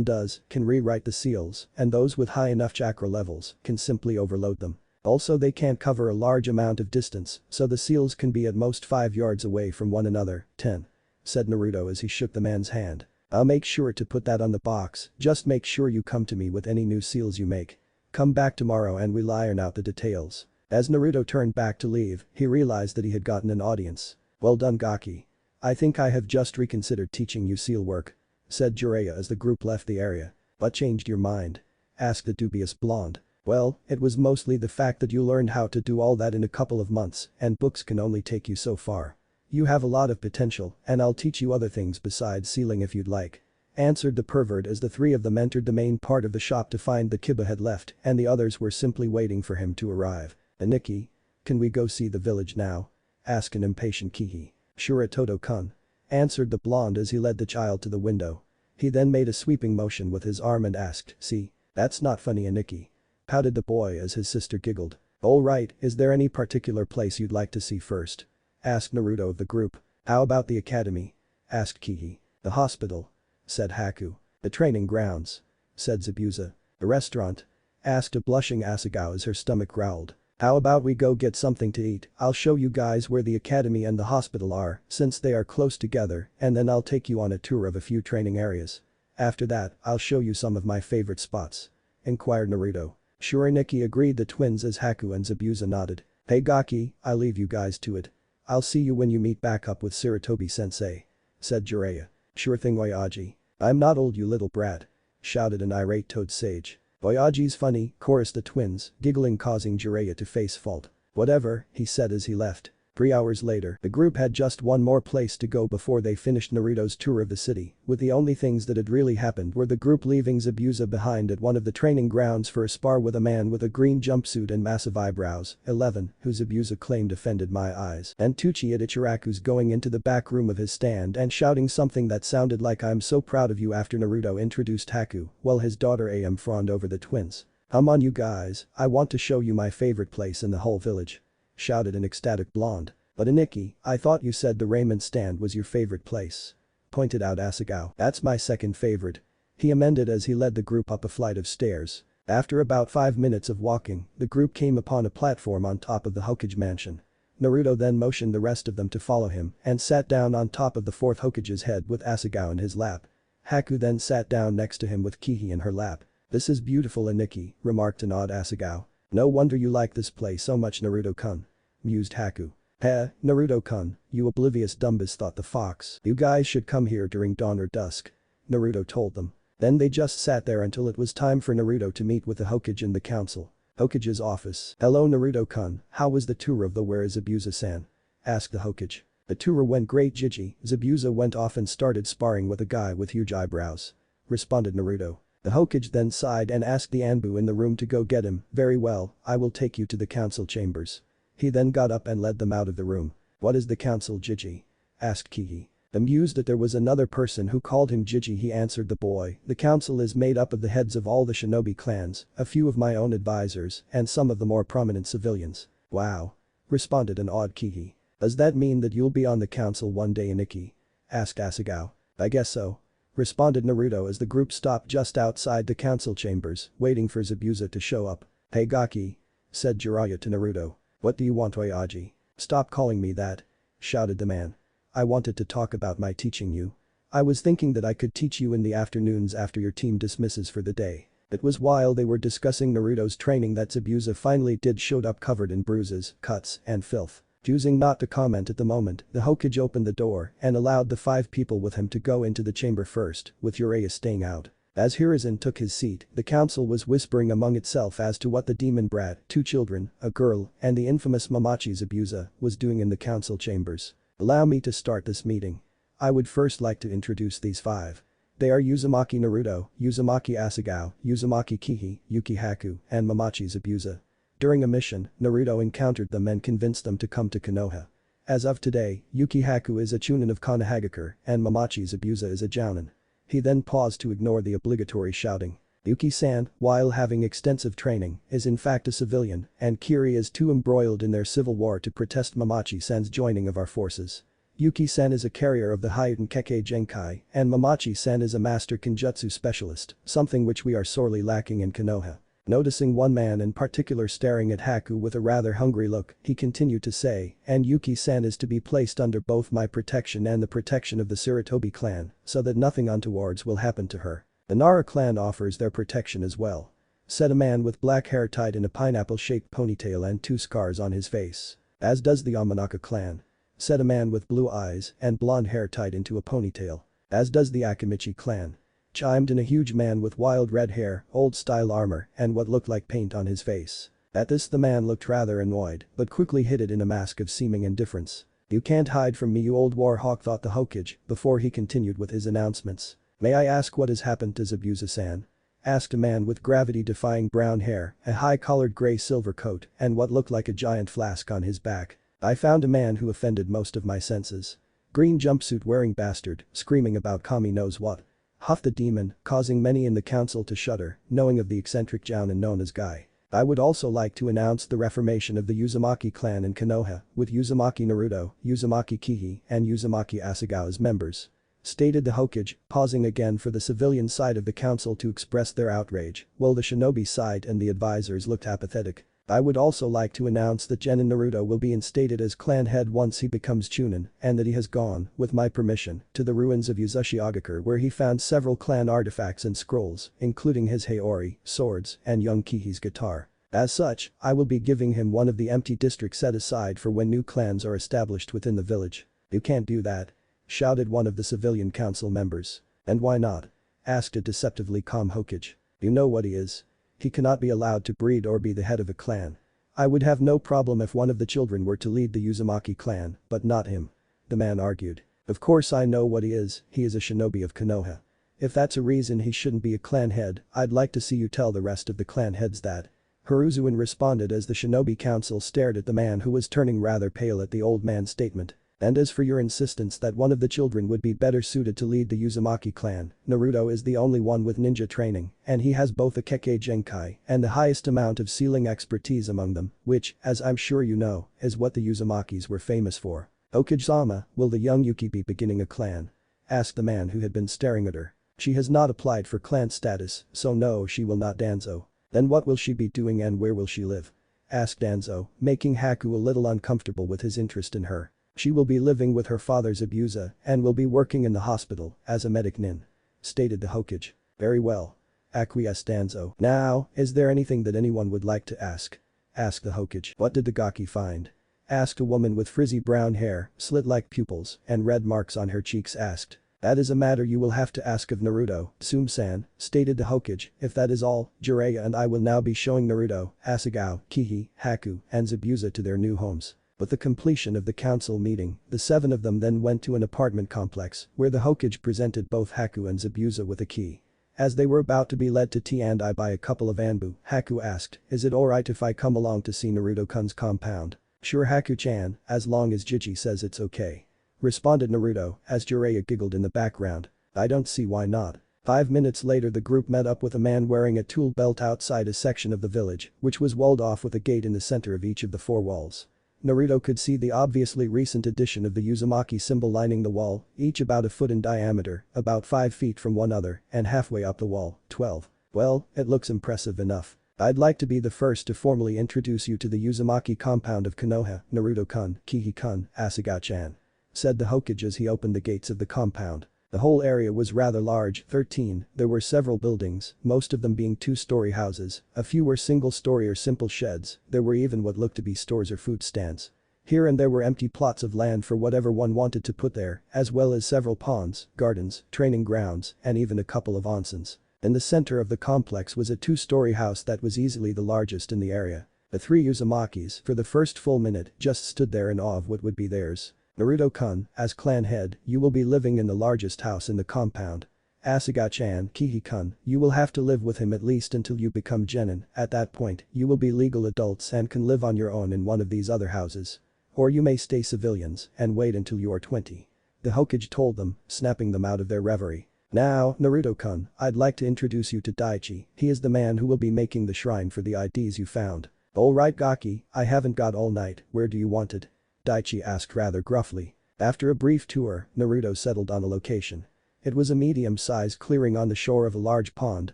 does, can rewrite the seals, and those with high enough chakra levels can simply overload them. Also they can't cover a large amount of distance, so the seals can be at most 5 yards away from one another. 10. Said Naruto as he shook the man's hand. I'll make sure to put that on the box, just make sure you come to me with any new seals you make. Come back tomorrow and we'll iron out the details. As Naruto turned back to leave, he realized that he had gotten an audience. Well done, Gaki. I think I have just reconsidered teaching you seal work. Said Jiraiya as the group left the area. What changed your mind? Asked the dubious blonde. Well, it was mostly the fact that you learned how to do all that in a couple of months and books can only take you so far. You have a lot of potential, and I'll teach you other things besides sealing if you'd like," answered the pervert as the three of them entered the main part of the shop to find the Kiba had left and the others were simply waiting for him to arrive. "Aniki, can we go see the village now?" asked an impatient Kihi. "Sure Toto-kun," answered the blonde as he led the child to the window. He then made a sweeping motion with his arm and asked, "See? That's not funny Aniki," pouted the boy as his sister giggled. "Alright, is there any particular place you'd like to see first?" asked Naruto of the group. "How about the academy?" asked Kihi. "The hospital," said Haku. "The training grounds," said Zabuza. "The restaurant?" asked a blushing Asagao as her stomach growled. "How about we go get something to eat? I'll show you guys where the academy and the hospital are since they are close together and then I'll take you on a tour of a few training areas. After that, I'll show you some of my favorite spots," inquired Naruto. "Sure Aniki," agreed the twins as Haku and Zabuza nodded. "Hey Gaki, I leave you guys to it. I'll see you when you meet back up with Sarutobi-sensei," said Jiraiya. "Sure thing Oyaji. I'm not old you little brat," shouted an irate Toad Sage. "Oyaji's funny," chorused the twins, giggling causing Jiraiya to face fault. "Whatever," he said as he left. 3 hours later, the group had just one more place to go before they finished Naruto's tour of the city, with the only things that had really happened were the group leaving Zabuza behind at one of the training grounds for a spar with a man with a green jumpsuit and massive eyebrows, 11, who Zabuza claimed offended my eyes, and Tucci at Ichiraku's going into the back room of his stand and shouting something that sounded like "I'm so proud of you" after Naruto introduced Haku, while his daughter Am fawned over the twins. "Come on you guys, I want to show you my favorite place in the whole village," shouted an ecstatic blonde. "But Aniki, I thought you said the raiment stand was your favorite place," pointed out Asagao. "That's my second favorite," he amended as he led the group up a flight of stairs. After about 5 minutes of walking, the group came upon a platform on top of the Hokage mansion. Naruto then motioned the rest of them to follow him and sat down on top of the fourth Hokage's head with Asagao in his lap. Haku then sat down next to him with Kihi in her lap. "This is beautiful Aniki," remarked an odd Asagao. "No wonder you like this place so much Naruto-kun," mused Haku. "Heh, Naruto-kun, you oblivious dumbus," thought the fox. "You guys should come here during dawn or dusk," Naruto told them. Then they just sat there until it was time for Naruto to meet with the Hokage in the council. Hokage's office. "Hello Naruto-kun, how was the tour of the where is Zabuza-san?" asked the Hokage. "The tour went great Jiji." Zabuza went off and started sparring with a guy with huge eyebrows, responded Naruto. The Hokage then sighed and asked the Anbu in the room to go get him. "Very well, I will take you to the council chambers." He then got up and led them out of the room. "What is the council Jiji?" asked Kihi. Amused that there was another person who called him Jiji, he answered the boy. "The council is made up of the heads of all the shinobi clans, a few of my own advisors, and some of the more prominent civilians." "Wow," responded an awed Kihi. "Does that mean that you'll be on the council one day Aniki?" asked Asagao. "I guess so," responded Naruto as the group stopped just outside the council chambers, waiting for Zabuza to show up. "Hey Gaki," said Jiraiya to Naruto. "What do you want Oyaji?" "Stop calling me that," shouted the man. "I wanted to talk about my teaching you. I was thinking that I could teach you in the afternoons after your team dismisses for the day." It was while they were discussing Naruto's training that Zabuza finally showed up covered in bruises, cuts, and filth. Choosing not to comment at the moment, the Hokage opened the door and allowed the 5 people with him to go into the chamber first, with Uriah staying out. As Hiruzen took his seat, the council was whispering among itself as to what the demon brat, 2 children, a girl, and the infamous Mamachi Zabuza was doing in the council chambers. "Allow me to start this meeting. I would first like to introduce these 5. They are Uzumaki Naruto, Uzumaki Asagao, Uzumaki Kihi, Yuki Haku, and Mamachi Zabuza." During a mission, Naruto encountered them and convinced them to come to Konoha. As of today, Yuki Haku is a chunin of Konohagakure and Mamachi Zabuza is a jounin. He then paused to ignore the obligatory shouting. Yuki-san, while having extensive training, is in fact a civilian, and Kiri is too embroiled in their civil war to protest Mamachi-san's joining of our forces. Yuki-san is a carrier of the Hyuten Kekkei Genkai, and Mamachi-san is a master Kenjutsu specialist, something which we are sorely lacking in Konoha. Noticing one man in particular staring at Haku with a rather hungry look, he continued to say, "And Yuki-san is to be placed under both my protection and the protection of the Sarutobi clan, so that nothing untowards will happen to her. The Nara clan offers their protection as well," said a man with black hair tied in a pineapple-shaped ponytail and 2 scars on his face. "As does the Yamanaka clan," said a man with blue eyes and blonde hair tied into a ponytail. "As does the Akimichi clan," chimed in a huge man with wild red hair, old-style armor, and what looked like paint on his face. At this the man looked rather annoyed, but quickly hid it in a mask of seeming indifference. "You can't hide from me, you old warhawk," thought the Hokage before he continued with his announcements. "May I ask what has happened to Zabuza-san?" asked a man with gravity-defying brown hair, a high-collared gray-silver coat, and what looked like a giant flask on his back. "I found a man who offended most of my senses. Green jumpsuit-wearing bastard, screaming about Kami knows what," huffed the demon, causing many in the council to shudder, knowing of the eccentric jounin known as Guy. "I would also like to announce the reformation of the Uzumaki clan in Konoha, with Uzumaki Naruto, Uzumaki Kihi, and Uzumaki Asagao as members," stated the Hokage, pausing again for the civilian side of the council to express their outrage, while the shinobi side and the advisors looked apathetic. "I would also like to announce that Genin Naruto will be instated as clan head once he becomes chunin, and that he has gone, with my permission, to the ruins of Uzushiogakure where he found several clan artifacts and scrolls, including his Haori, swords, and young Kihi's guitar. As such, I will be giving him one of the empty districts set aside for when new clans are established within the village." "You can't do that," shouted one of the civilian council members. "And why not?" asked a deceptively calm Hokage. "You know what he is. He cannot be allowed to breed or be the head of a clan. I would have no problem if one of the children were to lead the Uzumaki clan, but not him," the man argued. "Of course I know what he is a shinobi of Konoha. If that's a reason he shouldn't be a clan head, I'd like to see you tell the rest of the clan heads that." Hiruzuin responded as the shinobi council stared at the man who was turning rather pale at the old man's statement. "And as for your insistence that one of the children would be better suited to lead the Uzumaki clan, Naruto is the only one with ninja training, and he has both a Kekkei Genkai and the highest amount of sealing expertise among them, which, as I'm sure you know, is what the Uzumakis were famous for." "Okage-sama, will the young Yuki be beginning a clan?" asked the man who had been staring at her. "She has not applied for clan status, so no, she will not." "Danzo. Then what will she be doing and where will she live?" asked Danzo, making Haku a little uncomfortable with his interest in her. "She will be living with her father's Zabuza and will be working in the hospital as a medic nin," stated the Hokage. "Very well," acquiesced Danzo. "Now, is there anything that anyone would like to ask?" asked the Hokage. "What did the Gaki find?" asked a woman with frizzy brown hair, slit-like pupils, and red marks on her cheeks asked. "That is a matter you will have to ask of Naruto, Tsum-san," stated the Hokage. "If that is all, Jiraiya and I will now be showing Naruto, Asagao, Kihi, Haku, and Zabuza to their new homes." With the completion of the council meeting, the 7 of them then went to an apartment complex where the Hokage presented both Haku and Zabuza with a key. As they were about to be led to T&I by a couple of Anbu, Haku asked, "Is it alright if I come along to see Naruto-kun's compound?" "Sure Haku-chan, as long as Jiji says it's okay," responded Naruto as Jiraiya giggled in the background. "I don't see why not." 5 minutes later the group met up with a man wearing a tool belt outside a section of the village, which was walled off with a gate in the center of each of the 4 walls. Naruto could see the obviously recent addition of the Uzumaki symbol lining the wall, each about a foot in diameter, about 5 feet from one another, and halfway up the wall. 12. "Well, it looks impressive enough. I'd like to be the first to formally introduce you to the Uzumaki compound of Konoha, Naruto-kun, Kihi-kun, Asagao-chan," said the Hokage as he opened the gates of the compound. The whole area was rather large, 13, there were several buildings, most of them being 2-story houses, a few were single-story or simple sheds, there were even what looked to be stores or food stands. Here and there were empty plots of land for whatever one wanted to put there, as well as several ponds, gardens, training grounds, and even a couple of onsens. In the center of the complex was a 2-story house that was easily the largest in the area. The 3 Uzumakis, for the first full minute, just stood there in awe of what would be theirs. "Naruto-kun, as clan head, you will be living in the largest house in the compound. Asagao-chan, Kihi-kun, you will have to live with him at least until you become genin. At that point, you will be legal adults and can live on your own in one of these other houses. Or you may stay civilians and wait until you are 20. The Hokage told them, snapping them out of their reverie. "Now, Naruto-kun, I'd like to introduce you to Daichi, he is the man who will be making the shrine for the IDs you found." "Alright Gaki, I haven't got all night, where do you want it?" Daichi asked rather gruffly. After a brief tour, Naruto settled on a location. It was a medium-sized clearing on the shore of a large pond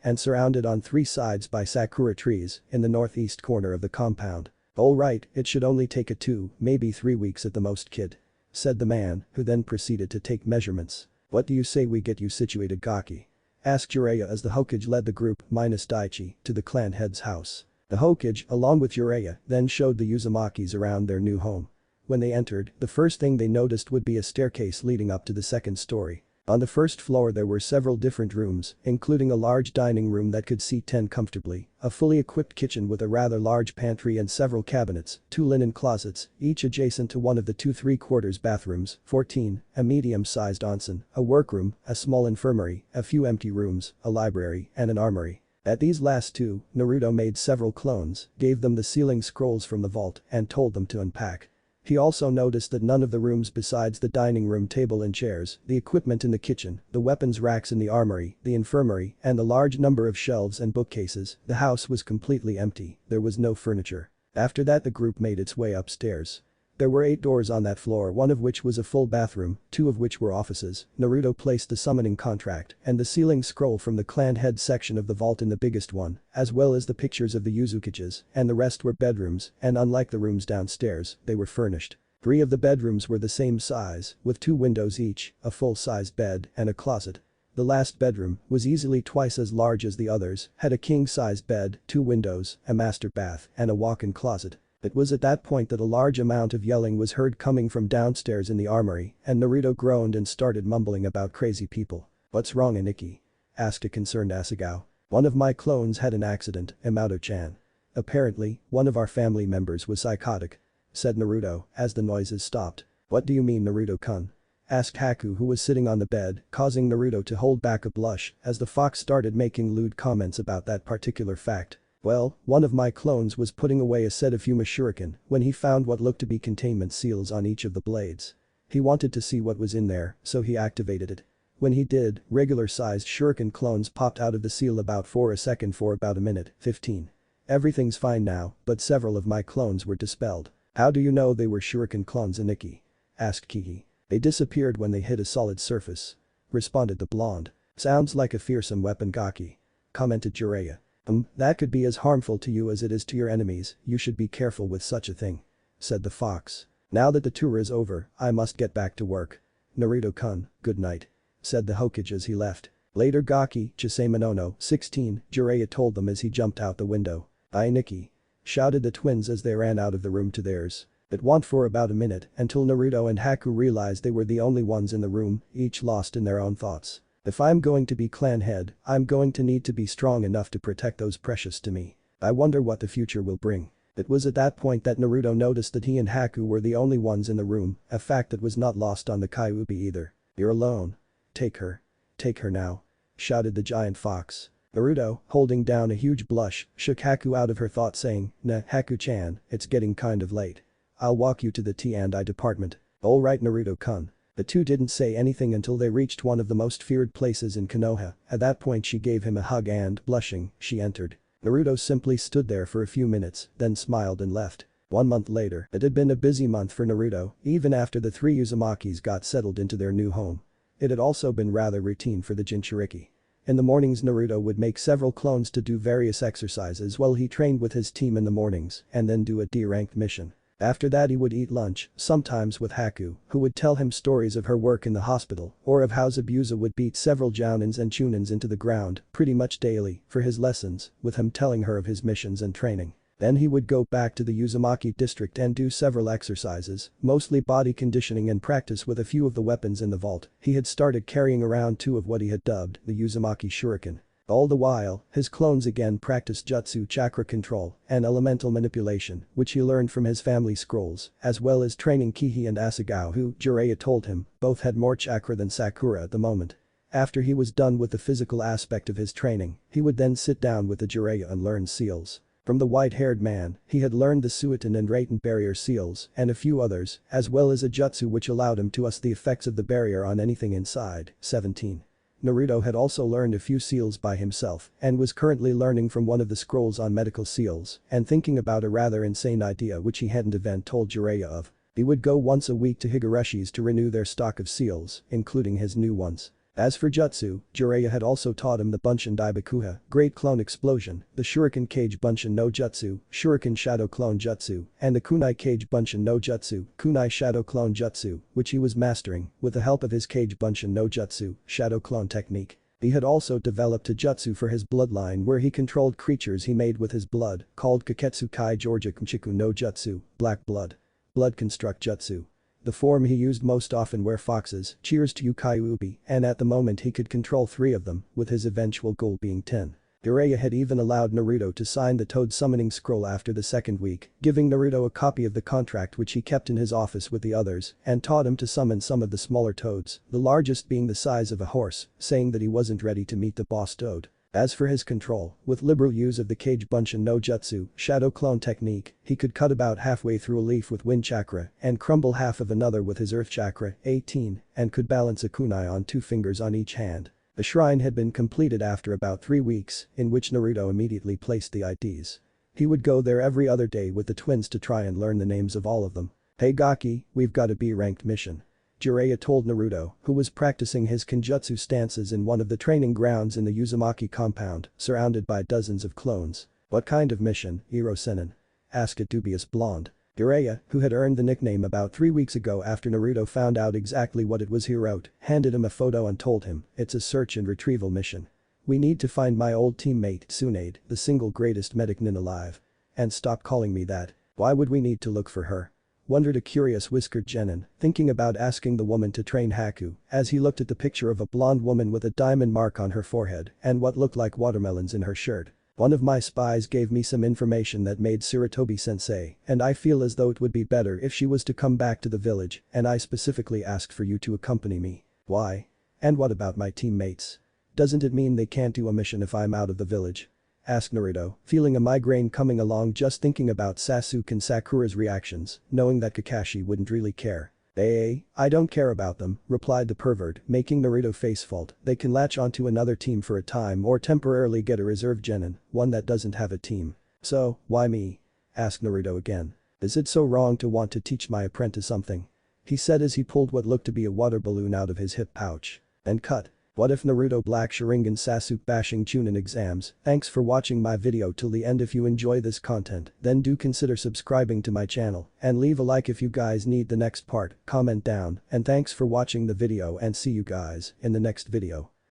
and surrounded on 3 sides by sakura trees in the northeast corner of the compound. "Alright, it should only take a 2, maybe 3 weeks at the most kid," said the man, who then proceeded to take measurements. "What do you say we get you situated Gaki?" asked Jiraiya as the Hokage led the group, minus Daichi, to the clan head's house. The Hokage, along with Jiraiya, then showed the Uzumakis around their new home. When they entered, the first thing they noticed would be a staircase leading up to the 2nd story. On the first floor there were several different rooms, including a large dining room that could seat 10 comfortably, a fully equipped kitchen with a rather large pantry and several cabinets, 2 linen closets, each adjacent to one of the 2 3/4 bathrooms, 14, a medium-sized onsen, a workroom, a small infirmary, a few empty rooms, a library, and an armory. At these last 2, Naruto made several clones, gave them the sealing scrolls from the vault, and told them to unpack. He also noticed that none of the rooms besides the dining room table and chairs, the equipment in the kitchen, the weapons racks in the armory, the infirmary, and the large number of shelves and bookcases, the house was completely empty, there was no furniture. After that the group made its way upstairs. There were 8 doors on that floor, one of which was a full bathroom, 2 of which were offices. Naruto placed the summoning contract and the sealing scroll from the clan head section of the vault in the biggest one, as well as the pictures of the Uzukages, and the rest were bedrooms, and unlike the rooms downstairs, they were furnished. 3 of the bedrooms were the same size, with 2 windows each, a full-sized bed, and a closet. The last bedroom was easily twice as large as the others, had a king-sized bed, 2 windows, a master bath, and a walk-in closet. It was at that point that a large amount of yelling was heard coming from downstairs in the armory, and Naruto groaned and started mumbling about crazy people. "What's wrong, Aniki?" asked a concerned Asagao. "One of my clones had an accident, Imato-chan. Apparently, one of our family members was psychotic," said Naruto, as the noises stopped. "What do you mean, Naruto-kun?" asked Haku, who was sitting on the bed, causing Naruto to hold back a blush as the fox started making lewd comments about that particular fact. "Well, one of my clones was putting away a set of Fuma shuriken when he found what looked to be containment seals on each of the blades. He wanted to see what was in there, so he activated it. When he did, regular-sized shuriken clones popped out of the seal about for a second for about a minute, 15. Everything's fine now, but several of my clones were dispelled." "How do you know they were shuriken clones, Aniki?" asked Kiki. "They disappeared when they hit a solid surface," responded the blonde. "Sounds like a fearsome weapon, Gaki," commented Jiraiya. That could be as harmful to you as it is to your enemies, you should be careful with such a thing," said the fox. "Now that the tour is over, I must get back to work. Naruto-kun, good night," said the Hokage as he left. Later Gaki, Chisaemanono, 16, Jiraiya told them as he jumped out the window. "Bye Nikki," shouted the twins as they ran out of the room to theirs. It went for about a minute until Naruto and Haku realized they were the only ones in the room, each lost in their own thoughts. "If I'm going to be clan head, I'm going to need to be strong enough to protect those precious to me. I wonder what the future will bring." It was at that point that Naruto noticed that he and Haku were the only ones in the room, a fact that was not lost on the Kyuubi either. "You're alone. Take her. Take her now," shouted the giant fox. Naruto, holding down a huge blush, shook Haku out of her thought saying, "Nah, Haku-chan, it's getting kind of late. I'll walk you to the T&I department." "Alright Naruto-kun." The two didn't say anything until they reached one of the most feared places in Konoha. At that point she gave him a hug and, blushing, she entered. Naruto simply stood there for a few minutes, then smiled and left. 1 month later, it had been a busy month for Naruto, even after the 3 Uzumakis got settled into their new home. It had also been rather routine for the Jinchuriki. In the mornings Naruto would make several clones to do various exercises while he trained with his team in the mornings, and then do a D-ranked mission. After that he would eat lunch, sometimes with Haku, who would tell him stories of her work in the hospital, or of how Zabuza would beat several jounins and chunins into the ground, pretty much daily, for his lessons, with him telling her of his missions and training. Then he would go back to the Uzumaki district and do several exercises, mostly body conditioning and practice with a few of the weapons in the vault. He had started carrying around 2 of what he had dubbed the Uzumaki shuriken. All the while, his clones again practiced jutsu, chakra control, and elemental manipulation, which he learned from his family scrolls, as well as training Kihi and Asagao who, Jiraiya told him, both had more chakra than Sakura at the moment. After he was done with the physical aspect of his training, he would then sit down with the Jiraiya and learn seals. From the white-haired man, he had learned the Suiton and Raiten barrier seals and a few others, as well as a jutsu which allowed him to us the effects of the barrier on anything inside. 17. Naruto had also learned a few seals by himself and was currently learning from one of the scrolls on medical seals and thinking about a rather insane idea which he hadn't even told Jiraiya of. He would go once a week to Higarashi's to renew their stock of seals, including his new ones. As for jutsu, Jiraiya had also taught him the Bunshin Daibakuha, Great Clone Explosion, the Shuriken Cage Bunshin no Jutsu, Shuriken Shadow Clone Jutsu, and the Kunai Cage Bunshin no Jutsu, Kunai Shadow Clone Jutsu, which he was mastering with the help of his Cage Bunshin no Jutsu, Shadow Clone technique. He had also developed a jutsu for his bloodline where he controlled creatures he made with his blood, called Kaketsu Kai Georgia Kumchiku no Jutsu, Black Blood. Blood Construct Jutsu. The form he used most often were foxes, cheers to Yukai Ubi, and at the moment he could control 3 of them, with his eventual goal being 10. Jiraiya had even allowed Naruto to sign the toad summoning scroll after the second week, giving Naruto a copy of the contract which he kept in his office with the others, and taught him to summon some of the smaller toads, the largest being the size of a horse, saying that he wasn't ready to meet the boss toad. As for his control, with liberal use of the Kage Bunshin no Jutsu, shadow clone technique, he could cut about halfway through a leaf with wind chakra and crumble half of another with his earth chakra, 18, and could balance a kunai on 2 fingers on each hand. The shrine had been completed after about 3 weeks, in which Naruto immediately placed the IDs. He would go there every other day with the twins to try and learn the names of all of them. "Hey Gaki, we've got a B-ranked mission," Jiraiya told Naruto, who was practicing his kenjutsu stances in one of the training grounds in the Uzumaki compound, surrounded by dozens of clones. "What kind of mission, Iro-senin?" asked a dubious blonde. Jiraiya, who had earned the nickname about 3 weeks ago after Naruto found out exactly what it was he wrote, handed him a photo and told him, "It's a search and retrieval mission. We need to find my old teammate, Tsunade, the single greatest medic nin alive." "And stop calling me that. Why would we need to look for her?" wondered a curious whiskered genin, thinking about asking the woman to train Haku, as he looked at the picture of a blonde woman with a diamond mark on her forehead and what looked like watermelons in her shirt. "One of my spies gave me some information that made Sarutobi-sensei, and I feel as though it would be better if she was to come back to the village, and I specifically asked for you to accompany me." "Why? And what about my teammates? Doesn't it mean they can't do a mission if I'm out of the village?" asked Naruto, feeling a migraine coming along just thinking about Sasuke and Sakura's reactions, knowing that Kakashi wouldn't really care. I don't care about them," replied the pervert, making Naruto face fault. "They can latch onto another team for a time or temporarily get a reserve genin, one that doesn't have a team." "So, why me?" asked Naruto again. "Is it so wrong to want to teach my apprentice something?" he said as he pulled what looked to be a water balloon out of his hip pouch. And cut. What if Naruto Black Sharingan Sasuke bashing chunin exams? Thanks for watching my video till the end. If you enjoy this content, then do consider subscribing to my channel and leave a like if you guys need the next part, comment down, and thanks for watching the video and see you guys in the next video.